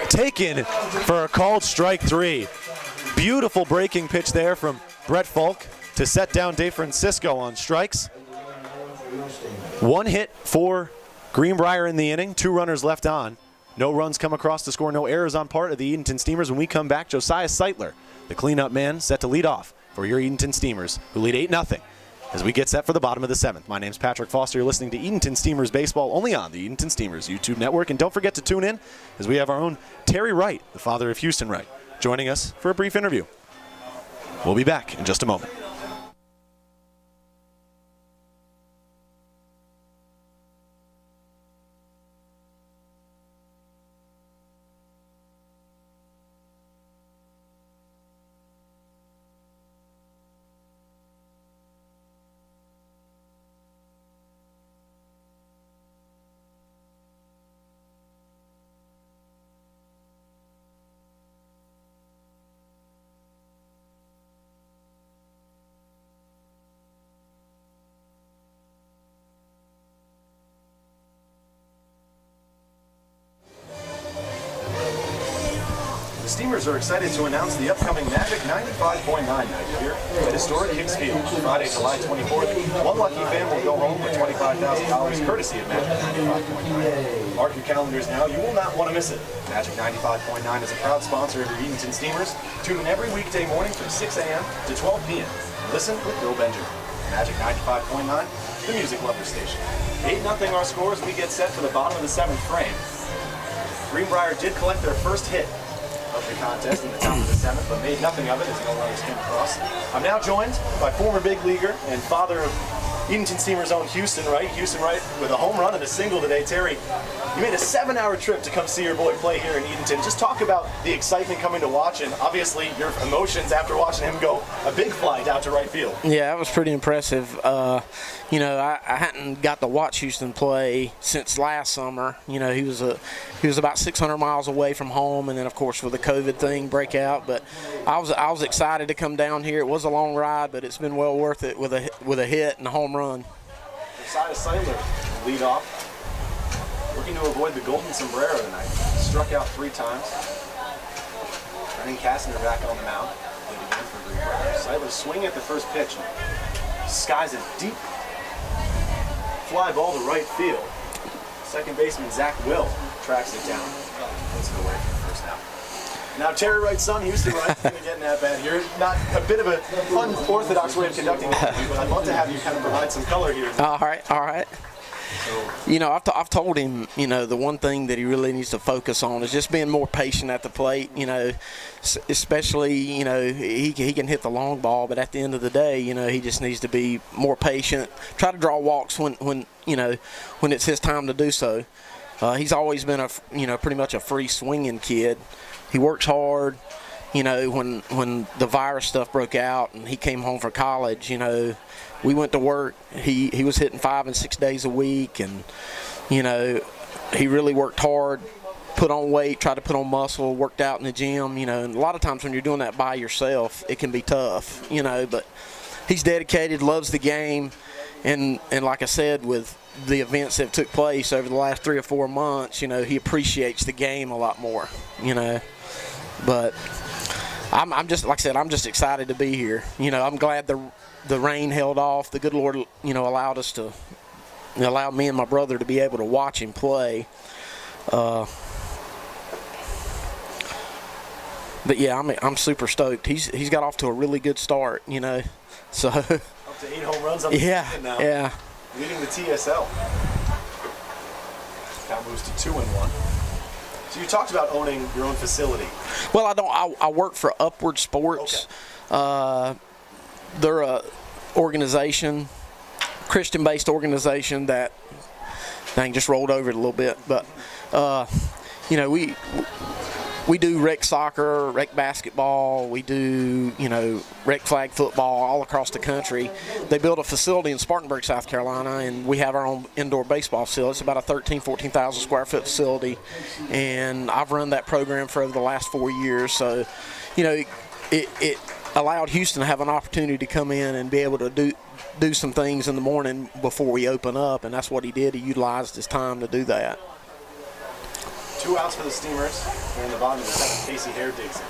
Taken for a called strike 3. Beautiful breaking pitch there from Brett Falk to set down Dave Francisco on strikes. 1 hit for Greenbrier in the inning. 2 runners left on. No runs come across the score. No errors on part of the Edenton Steamers. When we come back, Josiah Seitler, the cleanup man, set to lead off for your Edenton Steamers, who lead 8-0 as we get set for the bottom of the 7th. My name's Patrick Foster. You're listening to Edenton Steamers Baseball only on the Edenton Steamers YouTube network. And don't forget to tune in as we have our own Terry Wright, the father of Houston Wright, joining us for a brief interview. We'll be back in just a moment. The Steamers are excited to announce the upcoming Magic 95.9 night here at historic Hicks Field, Friday, July 24th. One lucky fan will go home with $25,000 courtesy of Magic 95.9. Mark your calendars now. You will not want to miss it. Magic 95.9 is a proud sponsor of your Edenton Steamers. Tune in every weekday morning from 6 a.m. to 12 p.m. Listen with Bill Benjamin. Magic 95.9, the music lover station. 8-0 our scores. We get set for the bottom of the 7th frame. Greenbrier did collect their first hit of the contest in the top of the 7th, but made nothing of it as no runners came across. I'm now joined by former big leaguer and father of Edenton Steamers' own Houston Wright. Houston Wright with a home run and a single today. Terry, you made a 7-hour trip to come see your boy play here in Edenton. Just talk about the excitement coming to watch and obviously your emotions after watching him go a big fly down to right field. Yeah, that was pretty impressive. You know, I hadn't got to watch Houston play since last summer. You know, he was about 600 miles away from home, and then of course with the COVID thing break out. But I was excited to come down here. It was a long ride, but it's been well worth it with a hit and a home run. Josiah Seitler lead off, looking to avoid the golden sombrero tonight. Struck out 3 times. Brennan Kastner back on the mound. Did again for Greenbrier. Seitler swinging at the first pitch. Skies a deep fly ball to right field. Second baseman Zach Will tracks it down. Puts it away for the first out. Now Terry Wright's son, Houston Wright's going to get in that bat here. Not a bit of a unorthodox way of conducting it, but I'd love to have you kind of provide some color here. All right. You know, I've told him, you know, the one thing that he really needs to focus on is just being more patient at the plate. You know, especially, you know, he can hit the long ball, but at the end of the day, you know, he just needs to be more patient. Try to draw walks when you know, when it's his time to do so. He's always been pretty much a free swinging kid. He works hard. You know, when the virus stuff broke out and he came home from college, you know, we went to work. He was hitting 5 and 6 days a week, and you know, he really worked hard, put on weight, tried to put on muscle, worked out in the gym. You know, and a lot of times when you're doing that by yourself, it can be tough. You know, but he's dedicated, loves the game, and like I said, with the events that took place over the last 3 or 4 months, you know, he appreciates the game a lot more. You know, but I'm just, like I said, I'm just excited to be here. You know, I'm glad the rain held off. The good Lord, you know, allowed me and my brother to be able to watch him play. But yeah, I'm super stoked. He's got off to a really good start, you know. So up to 8 home runs on the season now. Yeah. Leading the TSL. Now moves to 2-1. So you talked about owning your own facility. Well, I don't. I work for Upward Sports. Okay. They're a organization, Christian-based organization that dang just rolled over it a little bit. But you know, we do rec soccer, rec basketball. We do, you know, rec flag football all across the country. They built a facility in Spartanburg, South Carolina, and we have our own indoor baseball facility. It's about a 14,000 square foot facility, and I've run that program for over the last 4 years. So, you know, it allowed Houston to have an opportunity to come in and be able to do some things in the morning before we open up, and that's what he did. He utilized his time to do that. 2 outs for the Steamers. They're in the bottom of the 7th. Casey Hare digs in.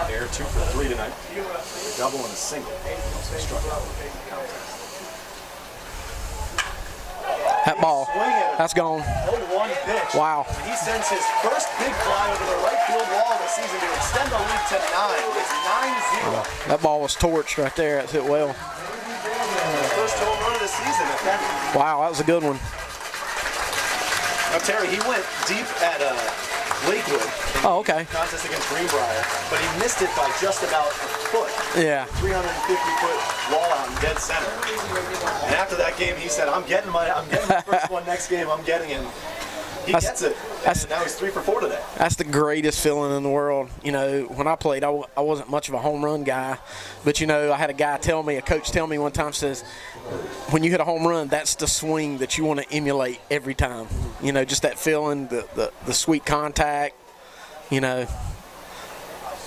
Hare 2 for 3 tonight. Double and a single. Also struck out. That ball, that's gone. 0-1 pitch. Wow. And he sends his first big fly over the right field wall of the season to extend the lead to 9. It's 9-0. That ball was torched right there. That's hit well. First home run of the season at that. Wow, that was a good one. Now, Terry, he went deep at Lakewood in Oh, okay. the contest against Greenbrier, but he missed it by just about a foot. Yeah. 350-foot wall out in dead center. And after that game, he said, I'm getting the first one next game. I'm getting it. He gets it. And now he's 3 for 4 today. That's the greatest feeling in the world. You know, when I played, I wasn't much of a home run guy. But, you know, I had a coach tell me one time, says, when you hit a home run, that's the swing that you want to emulate every time. You know, just that feeling, the sweet contact, you know,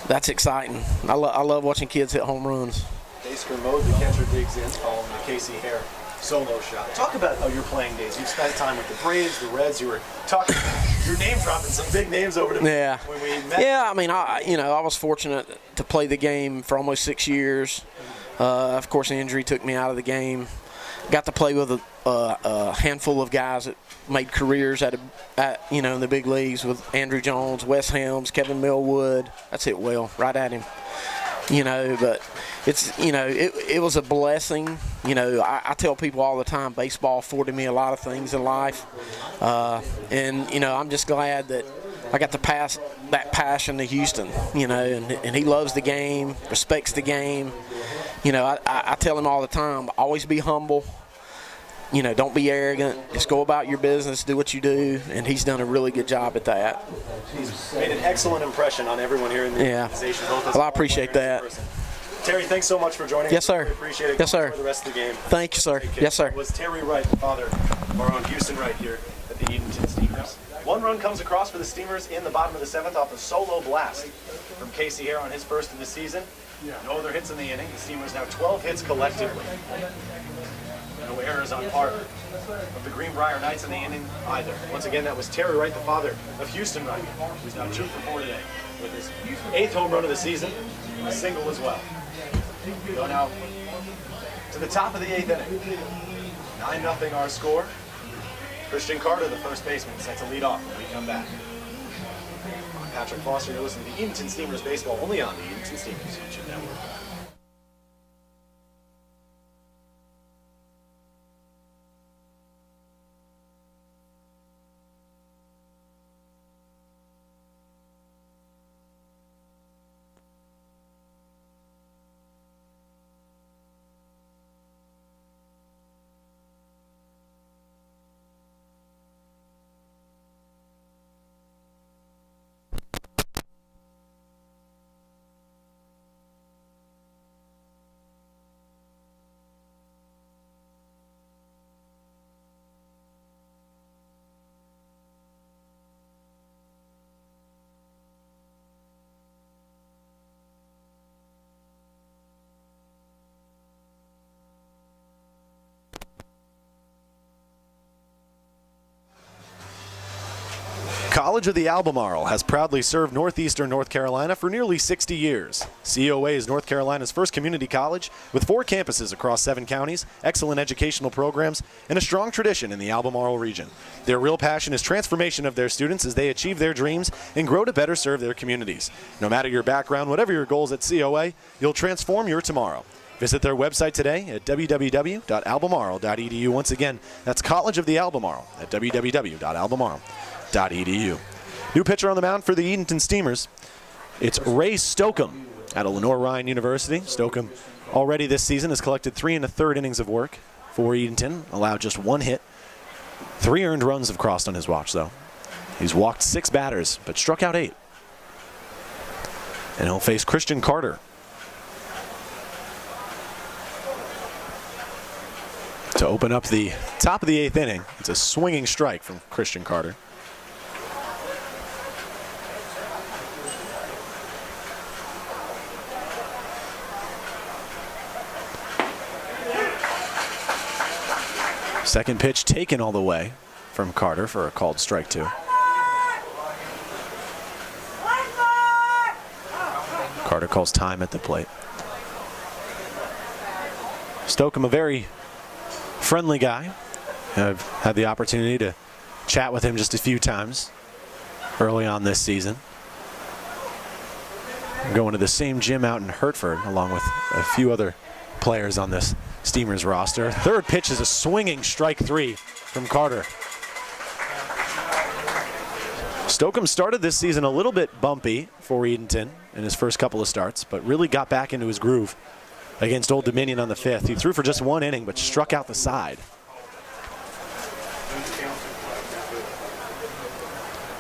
that's exciting. I love watching kids hit home runs. Basker Mode, the catcher, digs in following the Casey Hare solo shot. Talk about your playing days. You've spent time with the Braves, the Reds. You were talking, your name dropping some big names over to me when we met. Yeah, I mean, I was fortunate to play the game for almost 6 years. Of course, injury took me out of the game. Got to play with a handful of guys that made careers in the big leagues, with Andrew Jones, Wes Helms, Kevin Millwood. That's hit well, right at him. You know, but it's, you know, it was a blessing. You know, I tell people all the time, baseball afforded me a lot of things in life. And, you know, I'm just glad that I got to pass that passion to Houston, you know, and he loves the game, respects the game. You know, I tell him all the time, always be humble. You know, don't be arrogant. Just go about your business, do what you do, and he's done a really good job at that. He's made an excellent impression on everyone here in the organization. Well, I appreciate that. Terry, thanks so much for joining us. Yes, sir. We appreciate it. Yes, sir. For the rest of the game. Thank you, sir. Yes, sir. It was Terry Wright, the father of our own Houston Wright here at the Edenton Steamers. 1 run comes across for the Steamers in the bottom of the 7th off a solo blast from Casey Hare on his first of the season. No other hits in the inning. The Steamers now 12 hits collectively. No errors on part of the Greenbrier Knights in the inning either. Once again, that was Terry Wright, the father of Houston Wright, who's now 2 for 4 today with his 8th home run of the season, a single as well. We go now to the top of the 8th inning. 9-0 our score. Christian Carter, the first baseman, set to lead off when we come back. I'm Patrick Foster. You're listening to Edenton Steamers Baseball, only on the Edenton Steamers YouTube Network. College of the Albemarle has proudly served northeastern North Carolina for nearly 60 years. COA is North Carolina's first community college with 4 campuses across 7 counties, excellent educational programs, and a strong tradition in the Albemarle region. Their real passion is transformation of their students as they achieve their dreams and grow to better serve their communities. No matter your background, whatever your goals at COA, you'll transform your tomorrow. Visit their website today at www.albemarle.edu. Once again, that's College of the Albemarle at www.albemarle.edu. New pitcher on the mound for the Edenton Steamers. It's Ray Stokeham out of Lenore-Ryan University. Stokeham already this season has collected 3 1/3 innings of work for Edenton, allowed just 1 hit. 3 earned runs have crossed on his watch, though. He's walked 6 batters, but struck out 8. And he'll face Christian Carter. To open up the top of the 8th inning. It's a swinging strike from Christian Carter. Second pitch taken all the way from Carter for a called strike 2. Carter calls time at the plate. Stokeham, a very friendly guy. I've had the opportunity to chat with him just a few times early on this season. I'm going to the same gym out in Hertford along with a few other players on this Steamers roster. Third pitch is a swinging strike 3 from Carter. Stokeham started this season a little bit bumpy for Edenton in his first couple of starts, but really got back into his groove against Old Dominion on the 5th. He threw for just 1 inning, but struck out the side.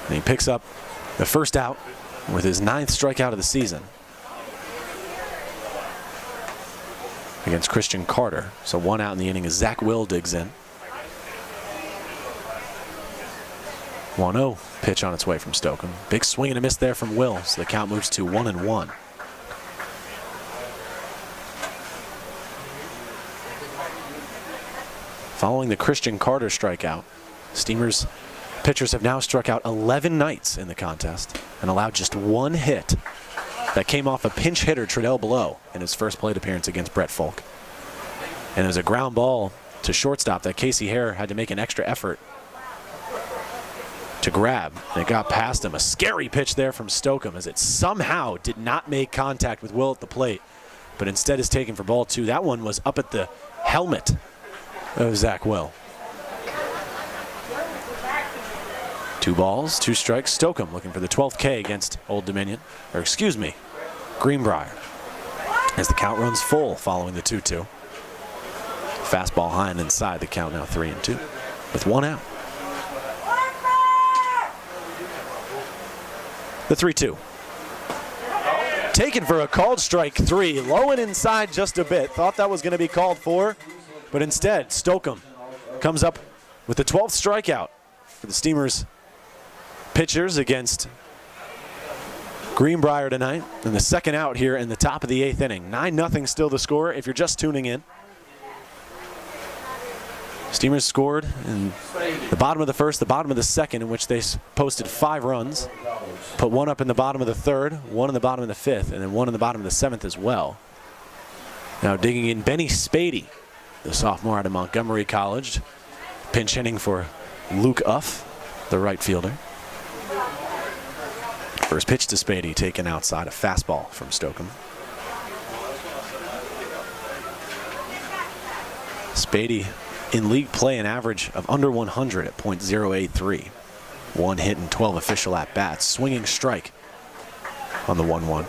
And he picks up the first out with his 9th strikeout of the season against Christian Carter. So 1 out in the inning as Zach Will digs in. 1-0 pitch on its way from Stokeham. Big swing and a miss there from Will, so the count moves to 1-1. Following the Christian Carter strikeout, Steamers pitchers have now struck out 11 Knights in the contest and allowed just 1 hit. That came off a pinch hitter, Treadell Below, in his first plate appearance against Brett Folk. And it was a ground ball to shortstop that Casey Hare had to make an extra effort to grab, and it got past him. A scary pitch there from Stokeham as it somehow did not make contact with Will at the plate, but instead is taken for ball 2. That one was up at the helmet of Zach Will. 2 balls, 2 strikes. Stokeham looking for the 12th K against Old Dominion, or excuse me, Greenbrier, as the count runs full following the 2-2. Fastball high and inside, the count now 3-2 with 1 out. The 3-2. Taken for a called strike 3. Low and inside just a bit. Thought that was going to be called for, but instead Stokeham comes up with the 12th strikeout for the Steamers pitchers against Greenbrier tonight. And the second out here in the top of the 8th inning. 9-0 still the score if you're just tuning in. Steamers scored in the bottom of the first, the bottom of the second, in which they posted 5 runs. Put 1 up in the bottom of the 3rd, 1 in the bottom of the 5th, and then 1 in the bottom of the 7th as well. Now digging in Benny Spady, the sophomore out of Montgomery College. Pinch hitting for Luke Uff, the right fielder. First pitch to Spady, taken outside, a fastball from Stokeham. Spady in league play an average of under 100 at .083. 1 hit and 12 official at-bats. Swinging strike on the 1-1.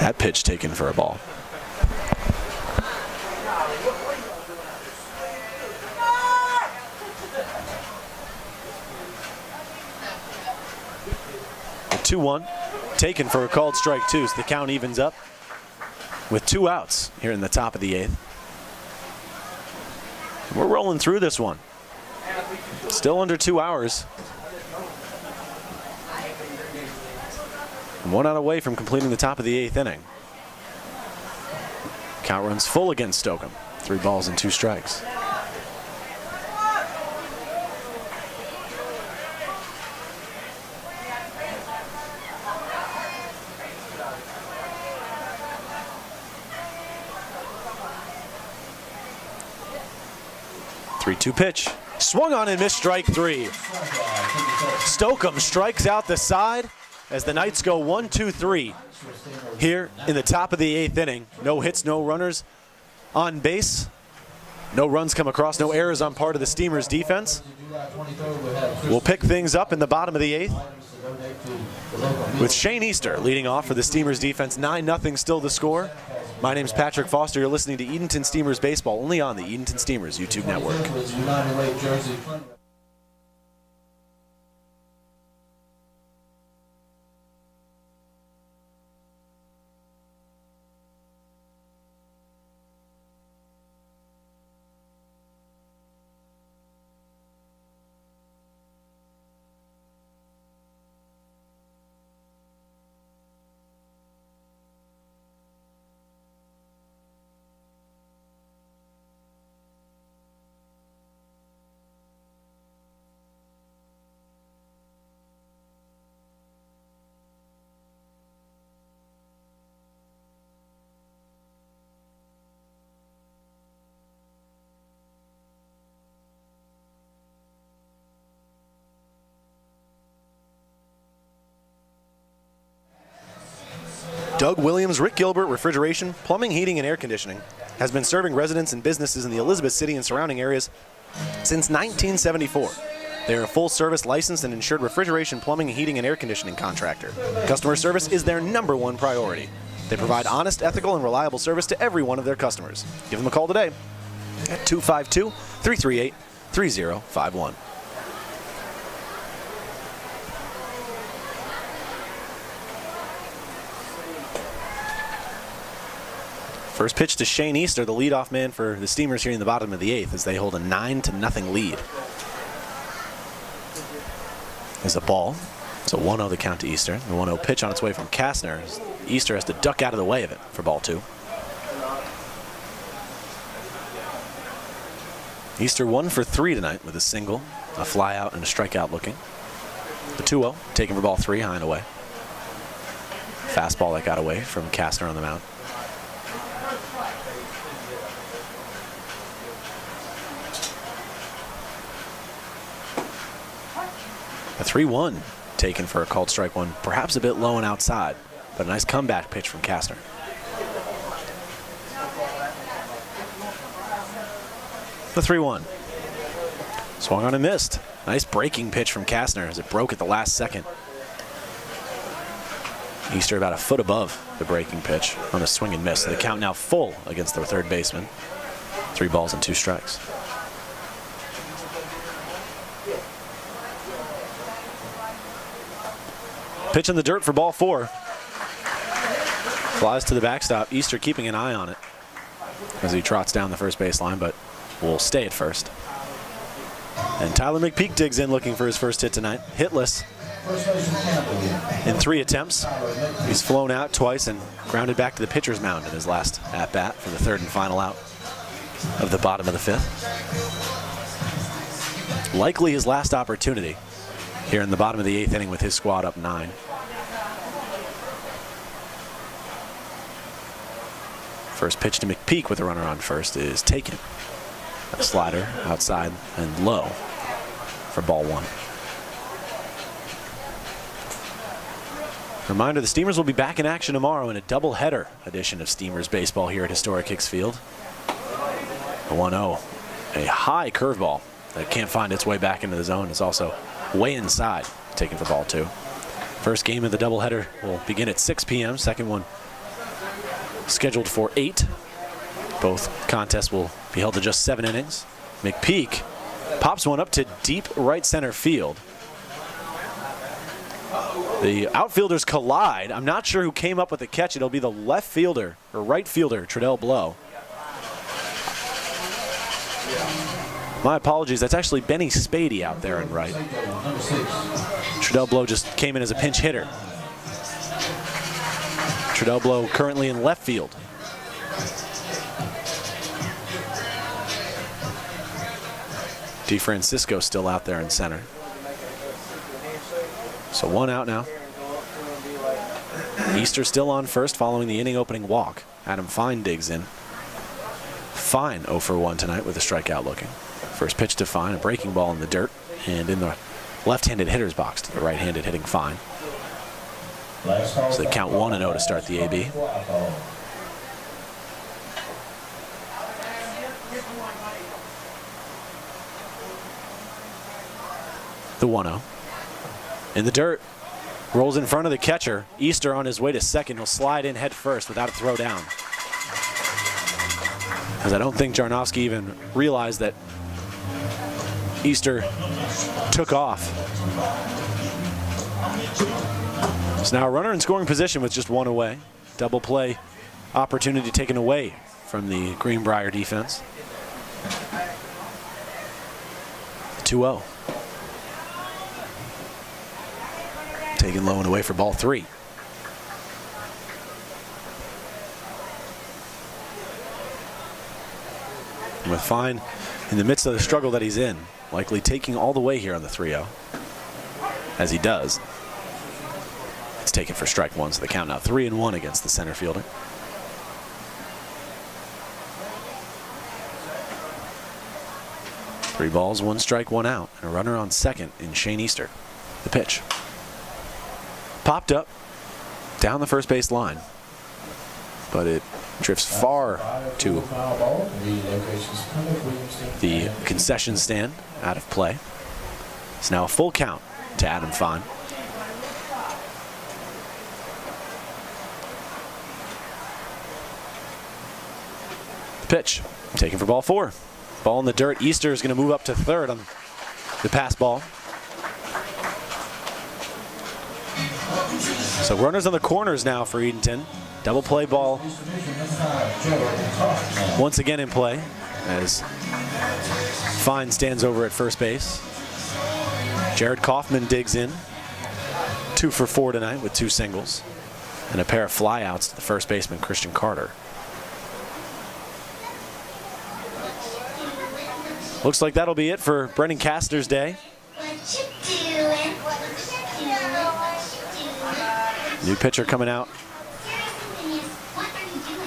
That pitch taken for a ball. The 2-1 taken for a called strike 2, so the count evens up with 2 outs here in the top of the 8th. We're rolling through this one. Still under 2 hours. 1 out away from completing the top of the 8th inning. Count runs full against Stokeham. 3 balls and 2 strikes. Three-two pitch. Swung on and missed strike 3. Stokeham strikes out the side as the Knights go 1-2-3 here in the top of the 8th inning. No hits, no runners on base. No runs come across, no errors on part of the Steamers defense. We'll pick things up in the bottom of the 8th with Shane Easter leading off for the Steamers defense. 9-0 still the score. My name's Patrick Foster. You're listening to Edenton Steamers Baseball only on the Edenton Steamers YouTube network. Doug Williams, Rick Gilbert Refrigeration, Plumbing, Heating, and Air Conditioning has been serving residents and businesses in the Elizabeth City and surrounding areas since 1974. They are a full-service licensed and insured refrigeration, plumbing, heating, and air conditioning contractor. Customer service is their #1 priority. They provide honest, ethical, and reliable service to every one of their customers. Give them a call today at 252-338-3051. First pitch to Shane Easter, the leadoff man for the Steamers here in the bottom of the 8th as they hold a 9-0 lead. There's a ball. It's a 1-0 the count to Easter. The 1-0 pitch on its way from Kastner. Easter has to duck out of the way of it for ball 2. Easter 1 for 3 tonight with a single, a fly out, and a strikeout looking. The 2-0 taken for ball 3, high and away. Fastball that got away from Kastner on the mound. A 3-1 taken for a called strike 1, perhaps a bit low and outside, but a nice comeback pitch from Kastner. The 3-1. Swung on and missed. Nice breaking pitch from Kastner as it broke at the last second. Easter about a foot above the breaking pitch on a swing and miss. The count now full against the third baseman. 3 balls and 2 strikes. Pitch in the dirt for ball 4. Flies to the backstop. Easter keeping an eye on it as he trots down the first baseline, but will stay at first. And Tyler McPeak digs in looking for his first hit tonight. Hitless in 3 attempts. He's flown out twice and grounded back to the pitcher's mound in his last at-bat for the 3rd and final out of the bottom of the 5th. Likely his last opportunity here in the bottom of the 8th inning with his squad up 9. First pitch to McPeak with a runner on first is taken. A slider outside and low for ball 1. Reminder, the Steamers will be back in action tomorrow in a doubleheader edition of Steamers baseball here at historic Hicks Field. A 1-0, a high curveball that can't find its way back into the zone is also way inside, taken for ball 2. First game of the doubleheader will begin at 6 p.m. Second one scheduled for 8. Both contests will be held to just 7 innings. McPeak pops one up to deep right center field. The outfielders collide. I'm not sure who came up with the catch. It'll be the left fielder, or right fielder, Treadell Blow. My apologies, that's actually Benny Spady out there in right. Treadell Blow just came in as a pinch hitter. Treadell Blow currently in left field. DeFrancisco still out there in center. So 1 out now. Easter still on first following the inning opening walk. Adam Fine digs in. Fine 0 for 1 tonight with a strikeout looking. First pitch to Fine, a breaking ball in the dirt and in the left-handed hitter's box to the right-handed hitting Fine. So they count 1-0 to start the AB. The 1-0. In the dirt. Rolls in front of the catcher. Easter on his way to second. He'll slide in head first without a throw down. As I don't think Jarnowski even realized that Easter took off. So now a runner in scoring position with just 1 away. Double play opportunity taken away from the Greenbrier defense. 2-0. Taken low and away for ball 3. And with Fine in the midst of the struggle that he's in, likely taking all the way here on the 3-0, as he does. It's taken for strike 1, so the count now 3-1 against the center fielder. Three balls, 1 strike, 1 out, and a runner on second in Shane Easter. The pitch. Popped up, down the first base line. but it drifts far to Foul ball. The location's Plymouth Williamstown. the concession stand, out of play. It's now a full count to Adam Fine. The pitch, taken for ball 4. Ball in the dirt. Easter is going to move up to third on the pass ball. So runners on the corners now for Edenton. Double play ball once again in play as Fine stands over at first base. Jared Kaufman digs in. 2 for 4 tonight with 2 singles and a pair of flyouts to the first baseman, Christian Carter. Looks like that'll be it for Brennan Caster's day. New pitcher coming out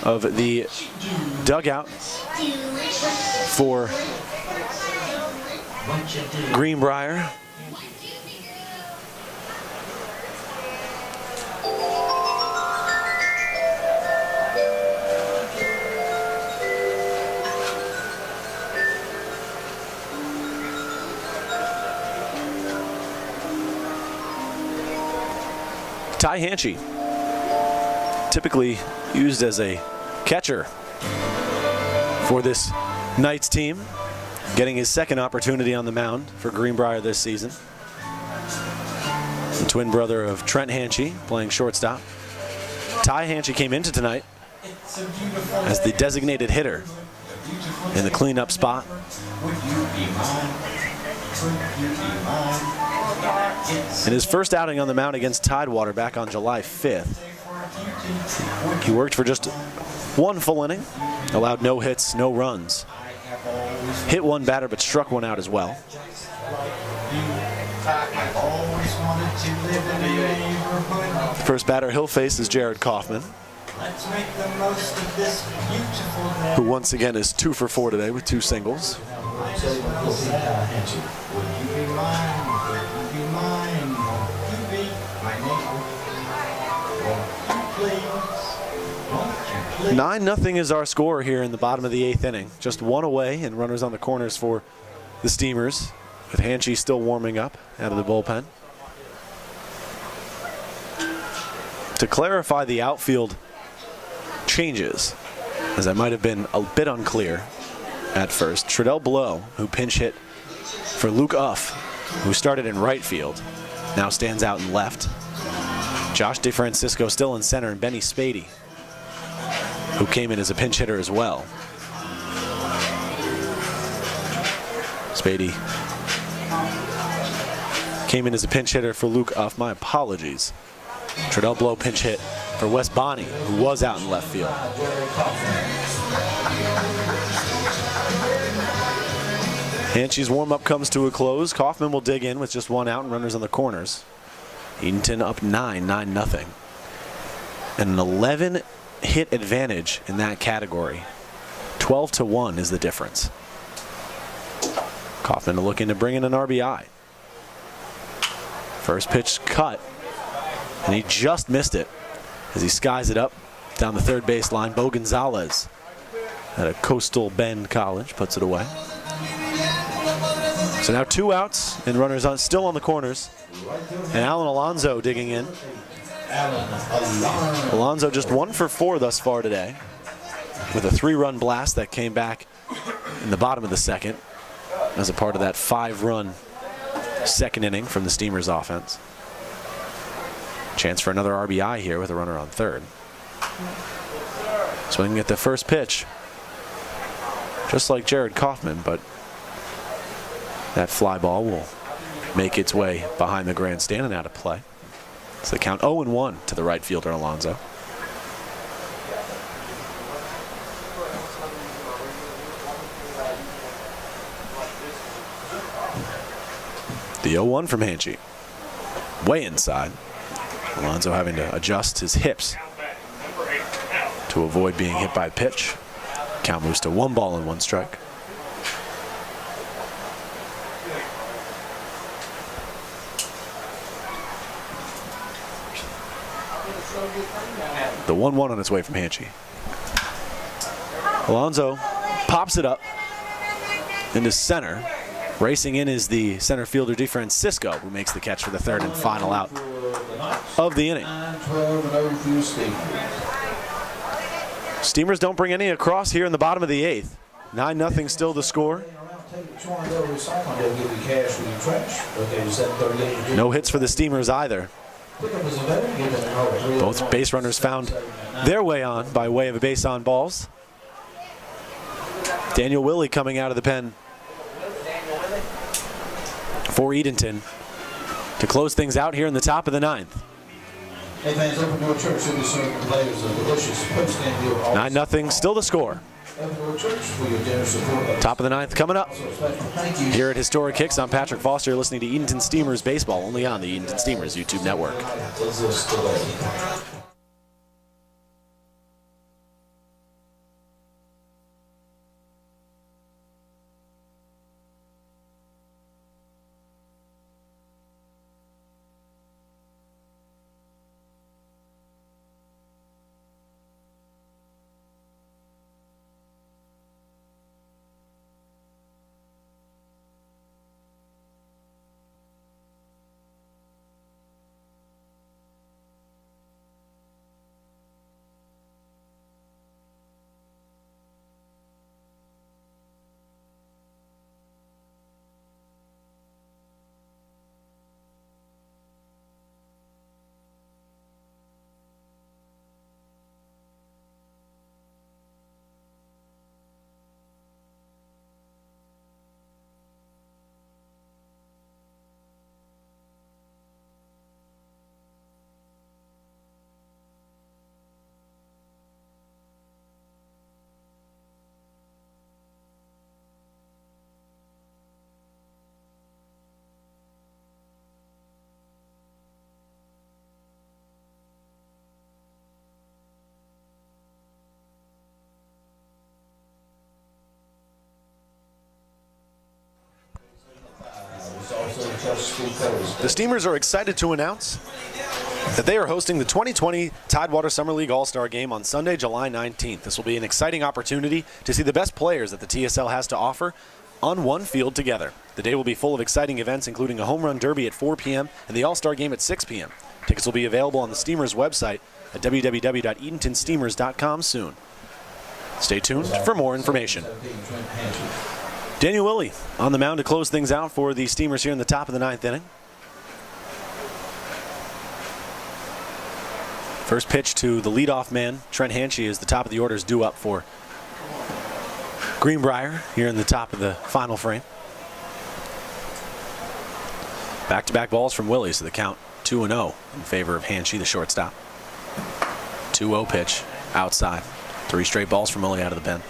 of the dugout for Greenbrier. Ty Hanchy, typically used as a catcher for this Knights team, getting his second opportunity on the mound for Greenbrier this season. The twin brother of Trent Hanchy playing shortstop. Ty Hanchy came into tonight as the designated hitter in the cleanup spot. In his first outing on the mound against Tidewater back on July 5th, he worked for just 1 full inning, allowed no hits, no runs. Hit 1 batter but struck 1 out as well. The first batter he'll face is Jared Kaufman, who once again is 2 for 4 today with 2 singles. Please. 9-0 is our score here in the bottom of the 8th inning. Just 1 away and runners on the corners for the Steamers, with Hanchy still warming up out of the bullpen. To clarify the outfield changes, as I might have been a bit unclear at first, Treadell Blow, who pinch hit for Luke Uff, who started in right field, now stands out in left. Josh DeFrancisco still in center, and Benny Spady, who came in as a pinch hitter as well. Spady came in as a pinch hitter for Luke Uff. My apologies. Treadell Blow pinch hit for Wes Bonney, who was out in left field. Hanchy's warm-up comes to a close. Kaufman will dig in with just 1 out and runners on the corners. Edenton up 9-0. And an 11-hit advantage in that category. 12-1 is the difference. Kaufman looking to bring in an RBI. First pitch cut, and he just missed it as he skies it up down the third base line. Bo Gonzalez at a Coastal Bend College puts it away. So now 2 outs and runners on, still on the corners. And Alan Alonso digging in. Alonso just 1 for 4 thus far today, with a 3-run blast that came back in the bottom of the 2nd as a part of that 5-run 2nd inning from the Steamers offense. Chance for another RBI here with a runner on 3rd. Swinging at the first pitch, just like Jared Kaufman, but that fly ball will make its way behind the grandstand and out of play. It's the count 0-1 to the right fielder Alonso. The 0-1 from Hanchy. Way inside. Alonso having to adjust his hips to avoid being hit by a pitch. Count moves to 1 ball and 1 strike. The 1-1 on its way from Hanchy. Alonso pops it up into center. Racing in is the center fielder DeFrancisco, who makes the catch for the third and final out of the inning. Steamers don't bring any across here in the bottom of the 8th. 9-0 still the score. No hits for the Steamers either. Both base runners found their way on by way of a base on balls. Daniel Willey coming out of the pen for Edenton to close things out here in the top of the 9th. 9-0 still the score. Top of the 9th coming up. Here at Historic Kicks, I'm Patrick Foster. You're listening to Edenton Steamers Baseball, only on the Edenton Steamers YouTube network. The Steamers are excited to announce that they are hosting the 2020 Tidewater Summer League All-Star Game on Sunday, July 19th. This will be an exciting opportunity to see the best players that the TSL has to offer on one field together. The day will be full of exciting events, including a home run derby at 4 p.m. and the All-Star Game at 6 p.m. Tickets will be available on the Steamers website at www.edentonsteamers.com soon. Stay tuned for more information. Daniel Willey on the mound to close things out for the Steamers here in the top of the 9th inning. First pitch to the leadoff man, Trent Hanchy, as the top of the order is due up for Greenbrier here in the top of the final frame. Back-to-back balls from Willey, so the count 2-0 in favor of Hanchy, the shortstop. 2-0 pitch outside. 3 straight balls from Willey out of the pen.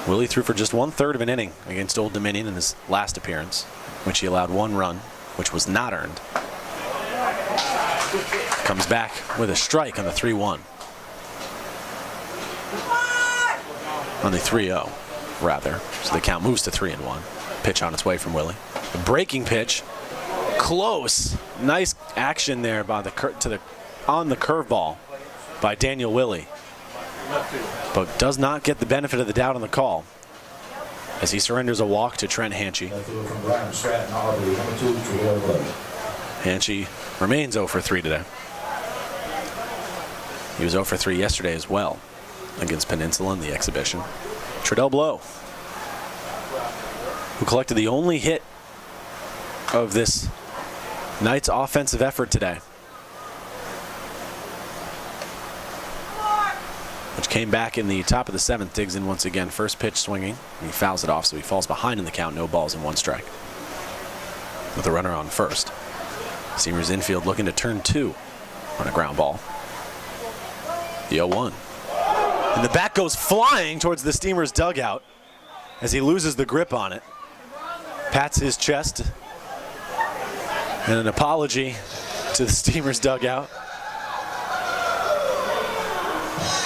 Willey threw for just 1/3 of an inning against Old Dominion in his last appearance, which he allowed 1 run, which was not earned. Comes back with a strike on the 3-1. On the 3-0, rather. So the count moves to 3-1. Pitch on its way from Willey. The breaking pitch, close. Nice action there by on the curveball by Daniel Willey, but does not get the benefit of the doubt on the call as he surrenders a walk to Trent Hanchy. Hanchy remains 0 for 3 today. He was 0 for 3 yesterday as well against Peninsula in the exhibition. Tredell Blow, who collected the only hit of this Knights offensive effort today, which came back in the top of the 7th, digs in once again. First pitch swinging, and he fouls it off, so he falls behind in the count. No balls and 1 strike with a runner on first. Steamers infield looking to turn 2 on a ground ball. The 0-1. And the bat goes flying towards the Steamers dugout as he loses the grip on it. Pats his chest and an apology to the Steamers dugout.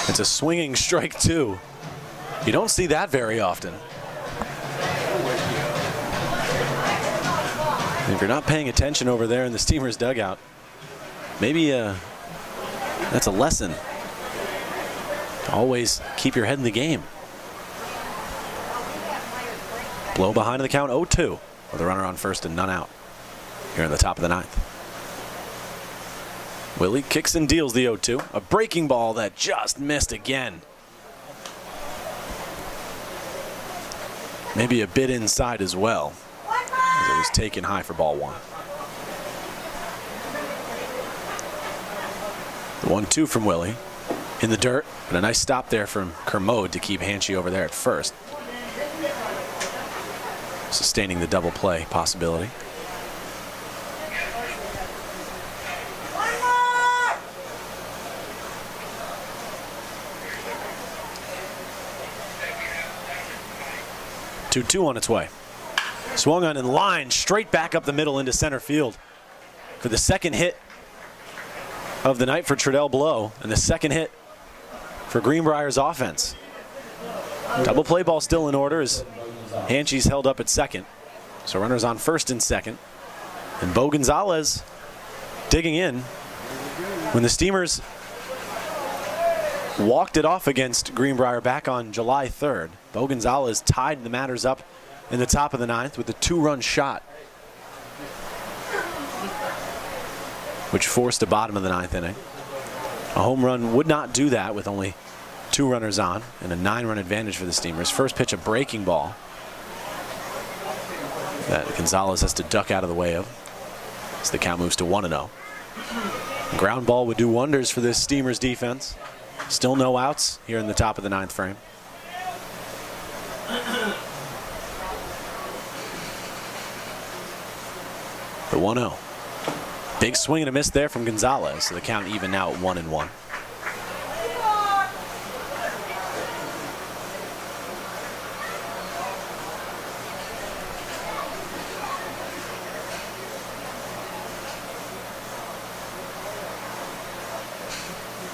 It's a swinging strike 2. You don't see that very often. And if you're not paying attention over there in the Steamers dugout, maybe that's a lesson Always keep your head in the game. Blow behind in the count, 0-2, with a runner on first and none out here in the top of the ninth. Willie kicks and deals the 0-2. A breaking ball that just missed again. Maybe a bit inside as well, as it was taken high for ball one. The 1-2 from Willie in the dirt, but a nice stop there from Kermode to keep Hanchy over there at first, sustaining the double play possibility. Two on its way. Swung on in line, straight back up the middle into center field for the second hit of the night for Treadell Blow, and the second hit for Greenbrier's offense. Double play ball still in order as Hanchy's held up at second. So runners on first and second. And Bo Gonzalez digging in when the Steamers walked it off against Greenbrier back on July 3rd. Bo Gonzalez tied the matters up in the top of the ninth with a 2-run shot, which forced a bottom of the ninth inning. A home run would not do that with only 2 runners on and a 9-run advantage for the Steamers. First pitch, a breaking ball that Gonzalez has to duck out of the way of as the count moves to 1-0. Ground ball would do wonders for this Steamers defense. Still no outs here in the top of the ninth frame. The 1-0. Big swing and a miss there from Gonzalez, so the count even now at 1-1.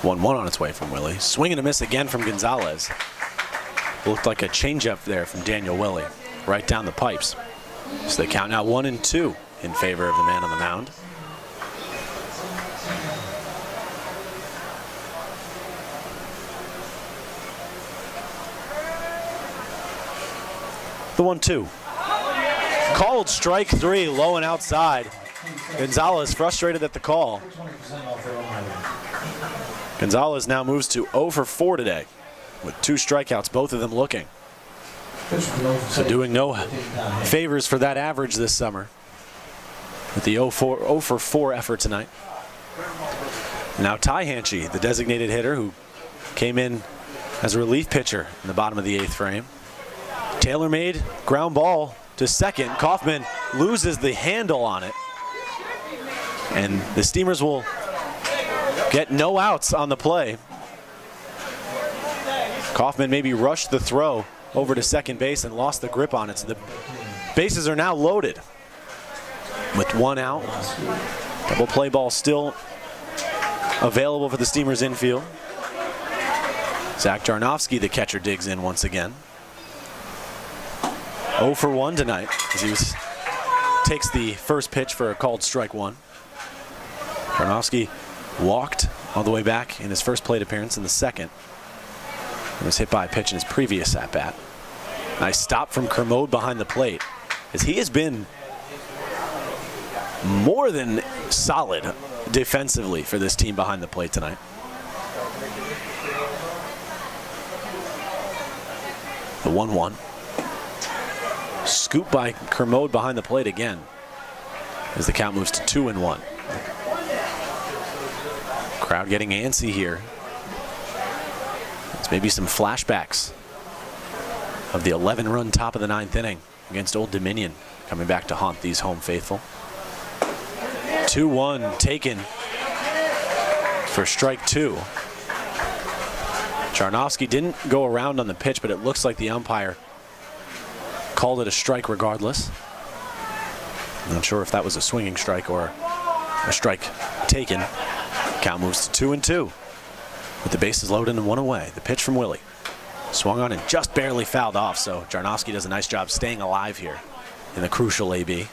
One on its way from Willie. Swing and a miss again from Gonzalez. Looked like a changeup there from Daniel Willie, right down the pipes. So they count now 1-2 in favor of the man on the mound. The 1-2. Called strike 3, low and outside. Gonzalez frustrated at the call. Gonzalez now moves to 0 for 4 today with 2 strikeouts, both of them looking. So doing no favors for that average this summer with the 0 for 4 effort tonight. Now Ty Hanchy, the designated hitter who came in as a relief pitcher in the bottom of the 8th frame. Tailor-made ground ball to second. Kaufman loses the handle on it. And the Steamers will get no outs on the play. Kaufman maybe rushed the throw over to second base and lost the grip on it. So the bases are now loaded with 1 out. Double play ball still available for the Steamers infield. Zach Jarnofsky, the catcher, digs in once again. 0 for 1 tonight as he takes the first pitch for a called strike 1. Jarnofsky walked all the way back in his first plate appearance in the second. He was hit by a pitch in his previous at-bat. Nice stop from Kermode behind the plate, as he has been more than solid defensively for this team behind the plate tonight. The 1-1. Scoop by Kermode behind the plate again as the count moves to 2-1. Crowd getting antsy here. It's maybe some flashbacks of the 11-run top of the 9th inning against Old Dominion coming back to haunt these home faithful. 2-1 taken for strike 2. Jarnofsky didn't go around on the pitch, but it looks like the umpire called it a strike regardless. I'm not sure if that was a swinging strike or a strike taken. Count moves to 2-2 with the bases loaded and 1 away. The pitch from Willie. Swung on and just barely fouled off, so Jarnofsky does a nice job staying alive here in the crucial AB.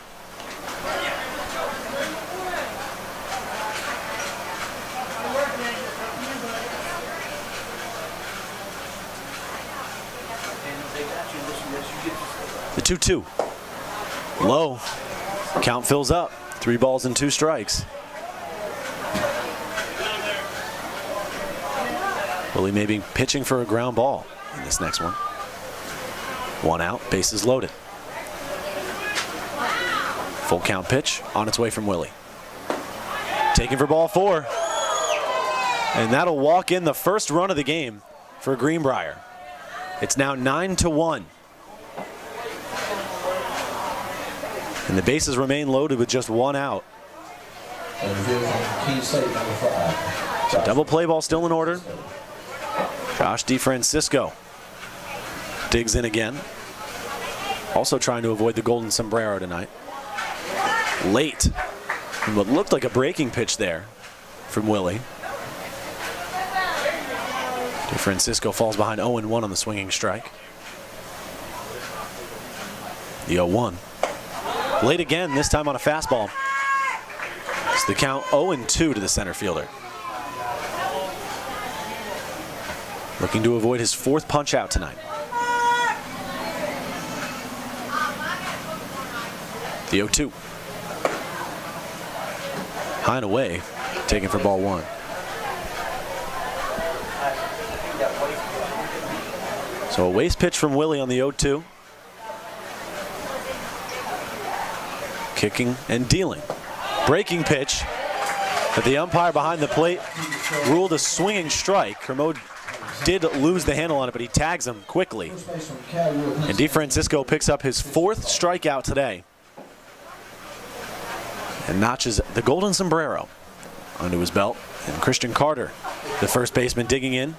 2-2. Low. Count fills up. 3 balls and 2 strikes. Willie may be pitching for a ground ball in this next one. 1 out, bases loaded. Full count pitch on its way from Willie. Taking for ball 4. And that'll walk in the first run of the game for Greenbrier. It's now 9-1. And the bases remain loaded with just 1 out. So double play ball still in order. Josh DeFrancisco digs in again. Also trying to avoid the golden sombrero tonight. Late. And what looked like a breaking pitch there from Willie. DeFrancisco falls behind 0-1 on the swinging strike. The 0-1. Late again, this time on a fastball. It's the count 0-2 to the center fielder. Looking to avoid his 4th punch out tonight. The 0-2. High and away, taken for ball 1. So a waste pitch from Willie on the 0-2. Kicking and dealing. Breaking pitch that the umpire behind the plate ruled a swinging strike. Kermode did lose the handle on it, but he tags him quickly. And DeFrancisco picks up his 4th strikeout today and notches the golden sombrero onto his belt. And Christian Carter, the first baseman, digging in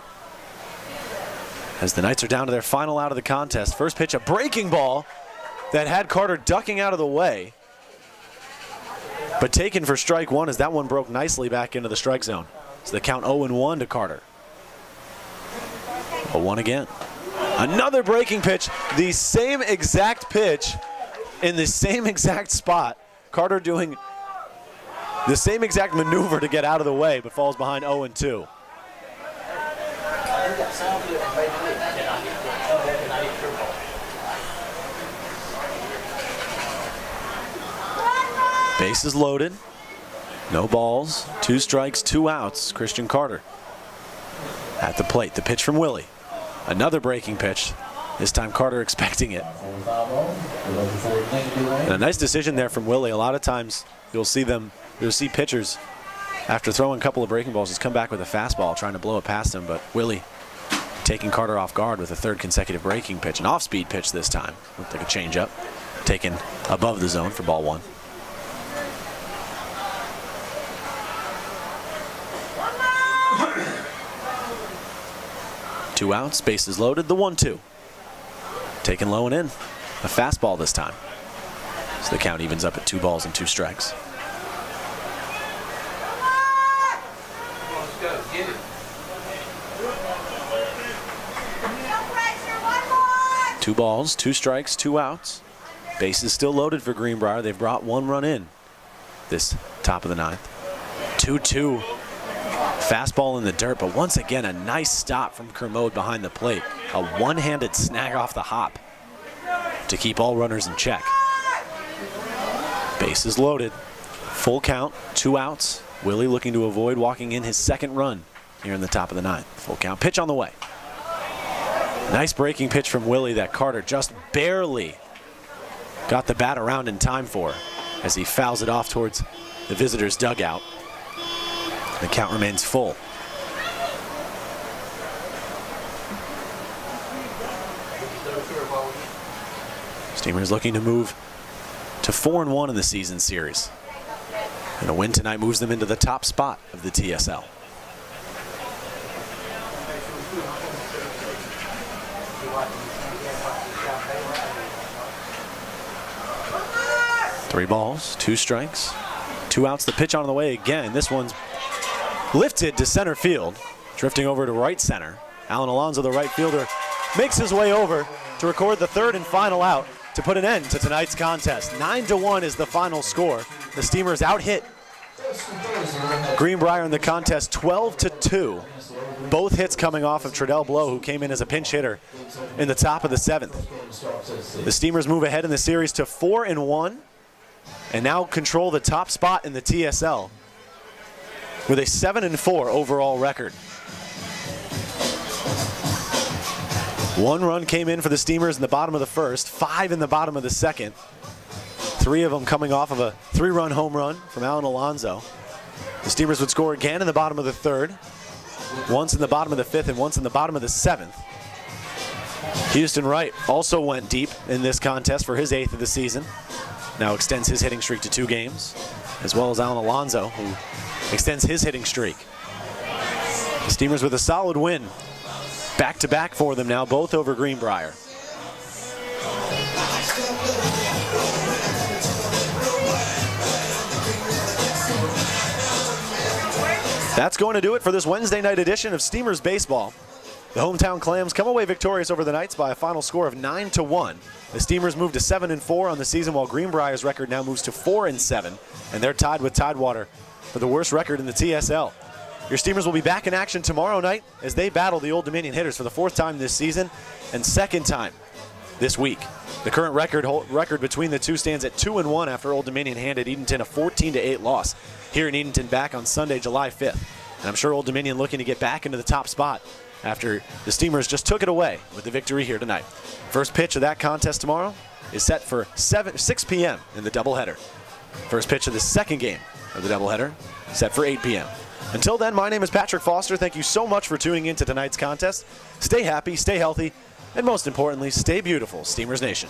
as the Knights are down to their final out of the contest. First pitch, a breaking ball that had Carter ducking out of the way, but taken for strike 1 as that one broke nicely back into the strike zone. So the count 0-1 to Carter. 0-1 again. Another breaking pitch, the same exact pitch in the same exact spot. Carter doing the same exact maneuver to get out of the way, but falls behind 0-2. Bases loaded. No balls, 2 strikes, 2 outs. Christian Carter at the plate. The pitch from Willie. Another breaking pitch. This time Carter expecting it. And a nice decision there from Willie. A lot of times you'll see pitchers after throwing a couple of breaking balls just come back with a fastball trying to blow it past him, but Willie taking Carter off guard with a 3rd consecutive breaking pitch. An off-speed pitch this time. Looked like a changeup. Taken above the zone for ball 1. Two outs, bases loaded, the 1-2. Taken low and in. A fastball this time. So the count evens up at 2 balls and 2 strikes. Two balls, 2 strikes, 2 outs. Bases still loaded for Greenbrier. They've brought 1 run in this top of the 9th. 2-2. Fastball in the dirt, but once again a nice stop from Kermode behind the plate. A one-handed snag off the hop to keep all runners in check. Bases loaded. Full count, 2 outs. Willie looking to avoid walking in his 2nd run here in the top of the 9th. Full count, pitch on the way. Nice breaking pitch from Willie that Carter just barely got the bat around in time for as he fouls it off towards the visitors' dugout. The count remains full. Steamers looking to move to 4-1 in the season series. And a win tonight moves them into the top spot of the TSL. Three balls, 2 strikes, 2 outs. The pitch on the way again. This one's lifted to center field, drifting over to right center. Alan Alonso, the right fielder, makes his way over to record the 3rd and final out to put an end to tonight's contest. 9-1 is the final score. The Steamers out-hit Greenbrier in the contest 12-2. Both hits coming off of Tredell Blow, who came in as a pinch hitter in the top of the 7th. game starts at 6. The Steamers move ahead in the series to 4-1 and now control the top spot in the TSL with a 7-4 overall record. One run came in for the Steamers in the bottom of the first, 5 in the bottom of the second. 3 of them coming off of a 3-run home run from Alan Alonso. The Steamers would score again in the bottom of the third, once in the bottom of the fifth, and once in the bottom of the seventh. Houston Wright also went deep in this contest for his 8th of the season. Now extends his hitting streak to 2 games, as well as Alan Alonso, who extends his hitting streak. The Steamers with a solid win. Back-to-back for them now, both over Greenbrier. That's going to do it for this Wednesday night edition of Steamers Baseball. The hometown Clams come away victorious over the Knights by a final score of 9-1. The Steamers move to 7-4 on the season, while Greenbrier's record now moves to 4-7, and they're tied with Tidewater for the worst record in the TSL. Your Steamers will be back in action tomorrow night as they battle the Old Dominion hitters for the 4th time this season and 2nd time this week. The current record between the two stands at 2-1 after Old Dominion handed Edenton a 14-8 loss here in Edenton back on Sunday, July 5th. And I'm sure Old Dominion looking to get back into the top spot after the Steamers just took it away with the victory here tonight. First pitch of that contest tomorrow is set for 6 p.m. in the doubleheader. First pitch of the second game of the doubleheader set for 8 p.m. Until then, my name is Patrick Foster. Thank you so much for tuning in to tonight's contest. Stay happy, stay healthy, and most importantly, stay beautiful, Steamers Nation.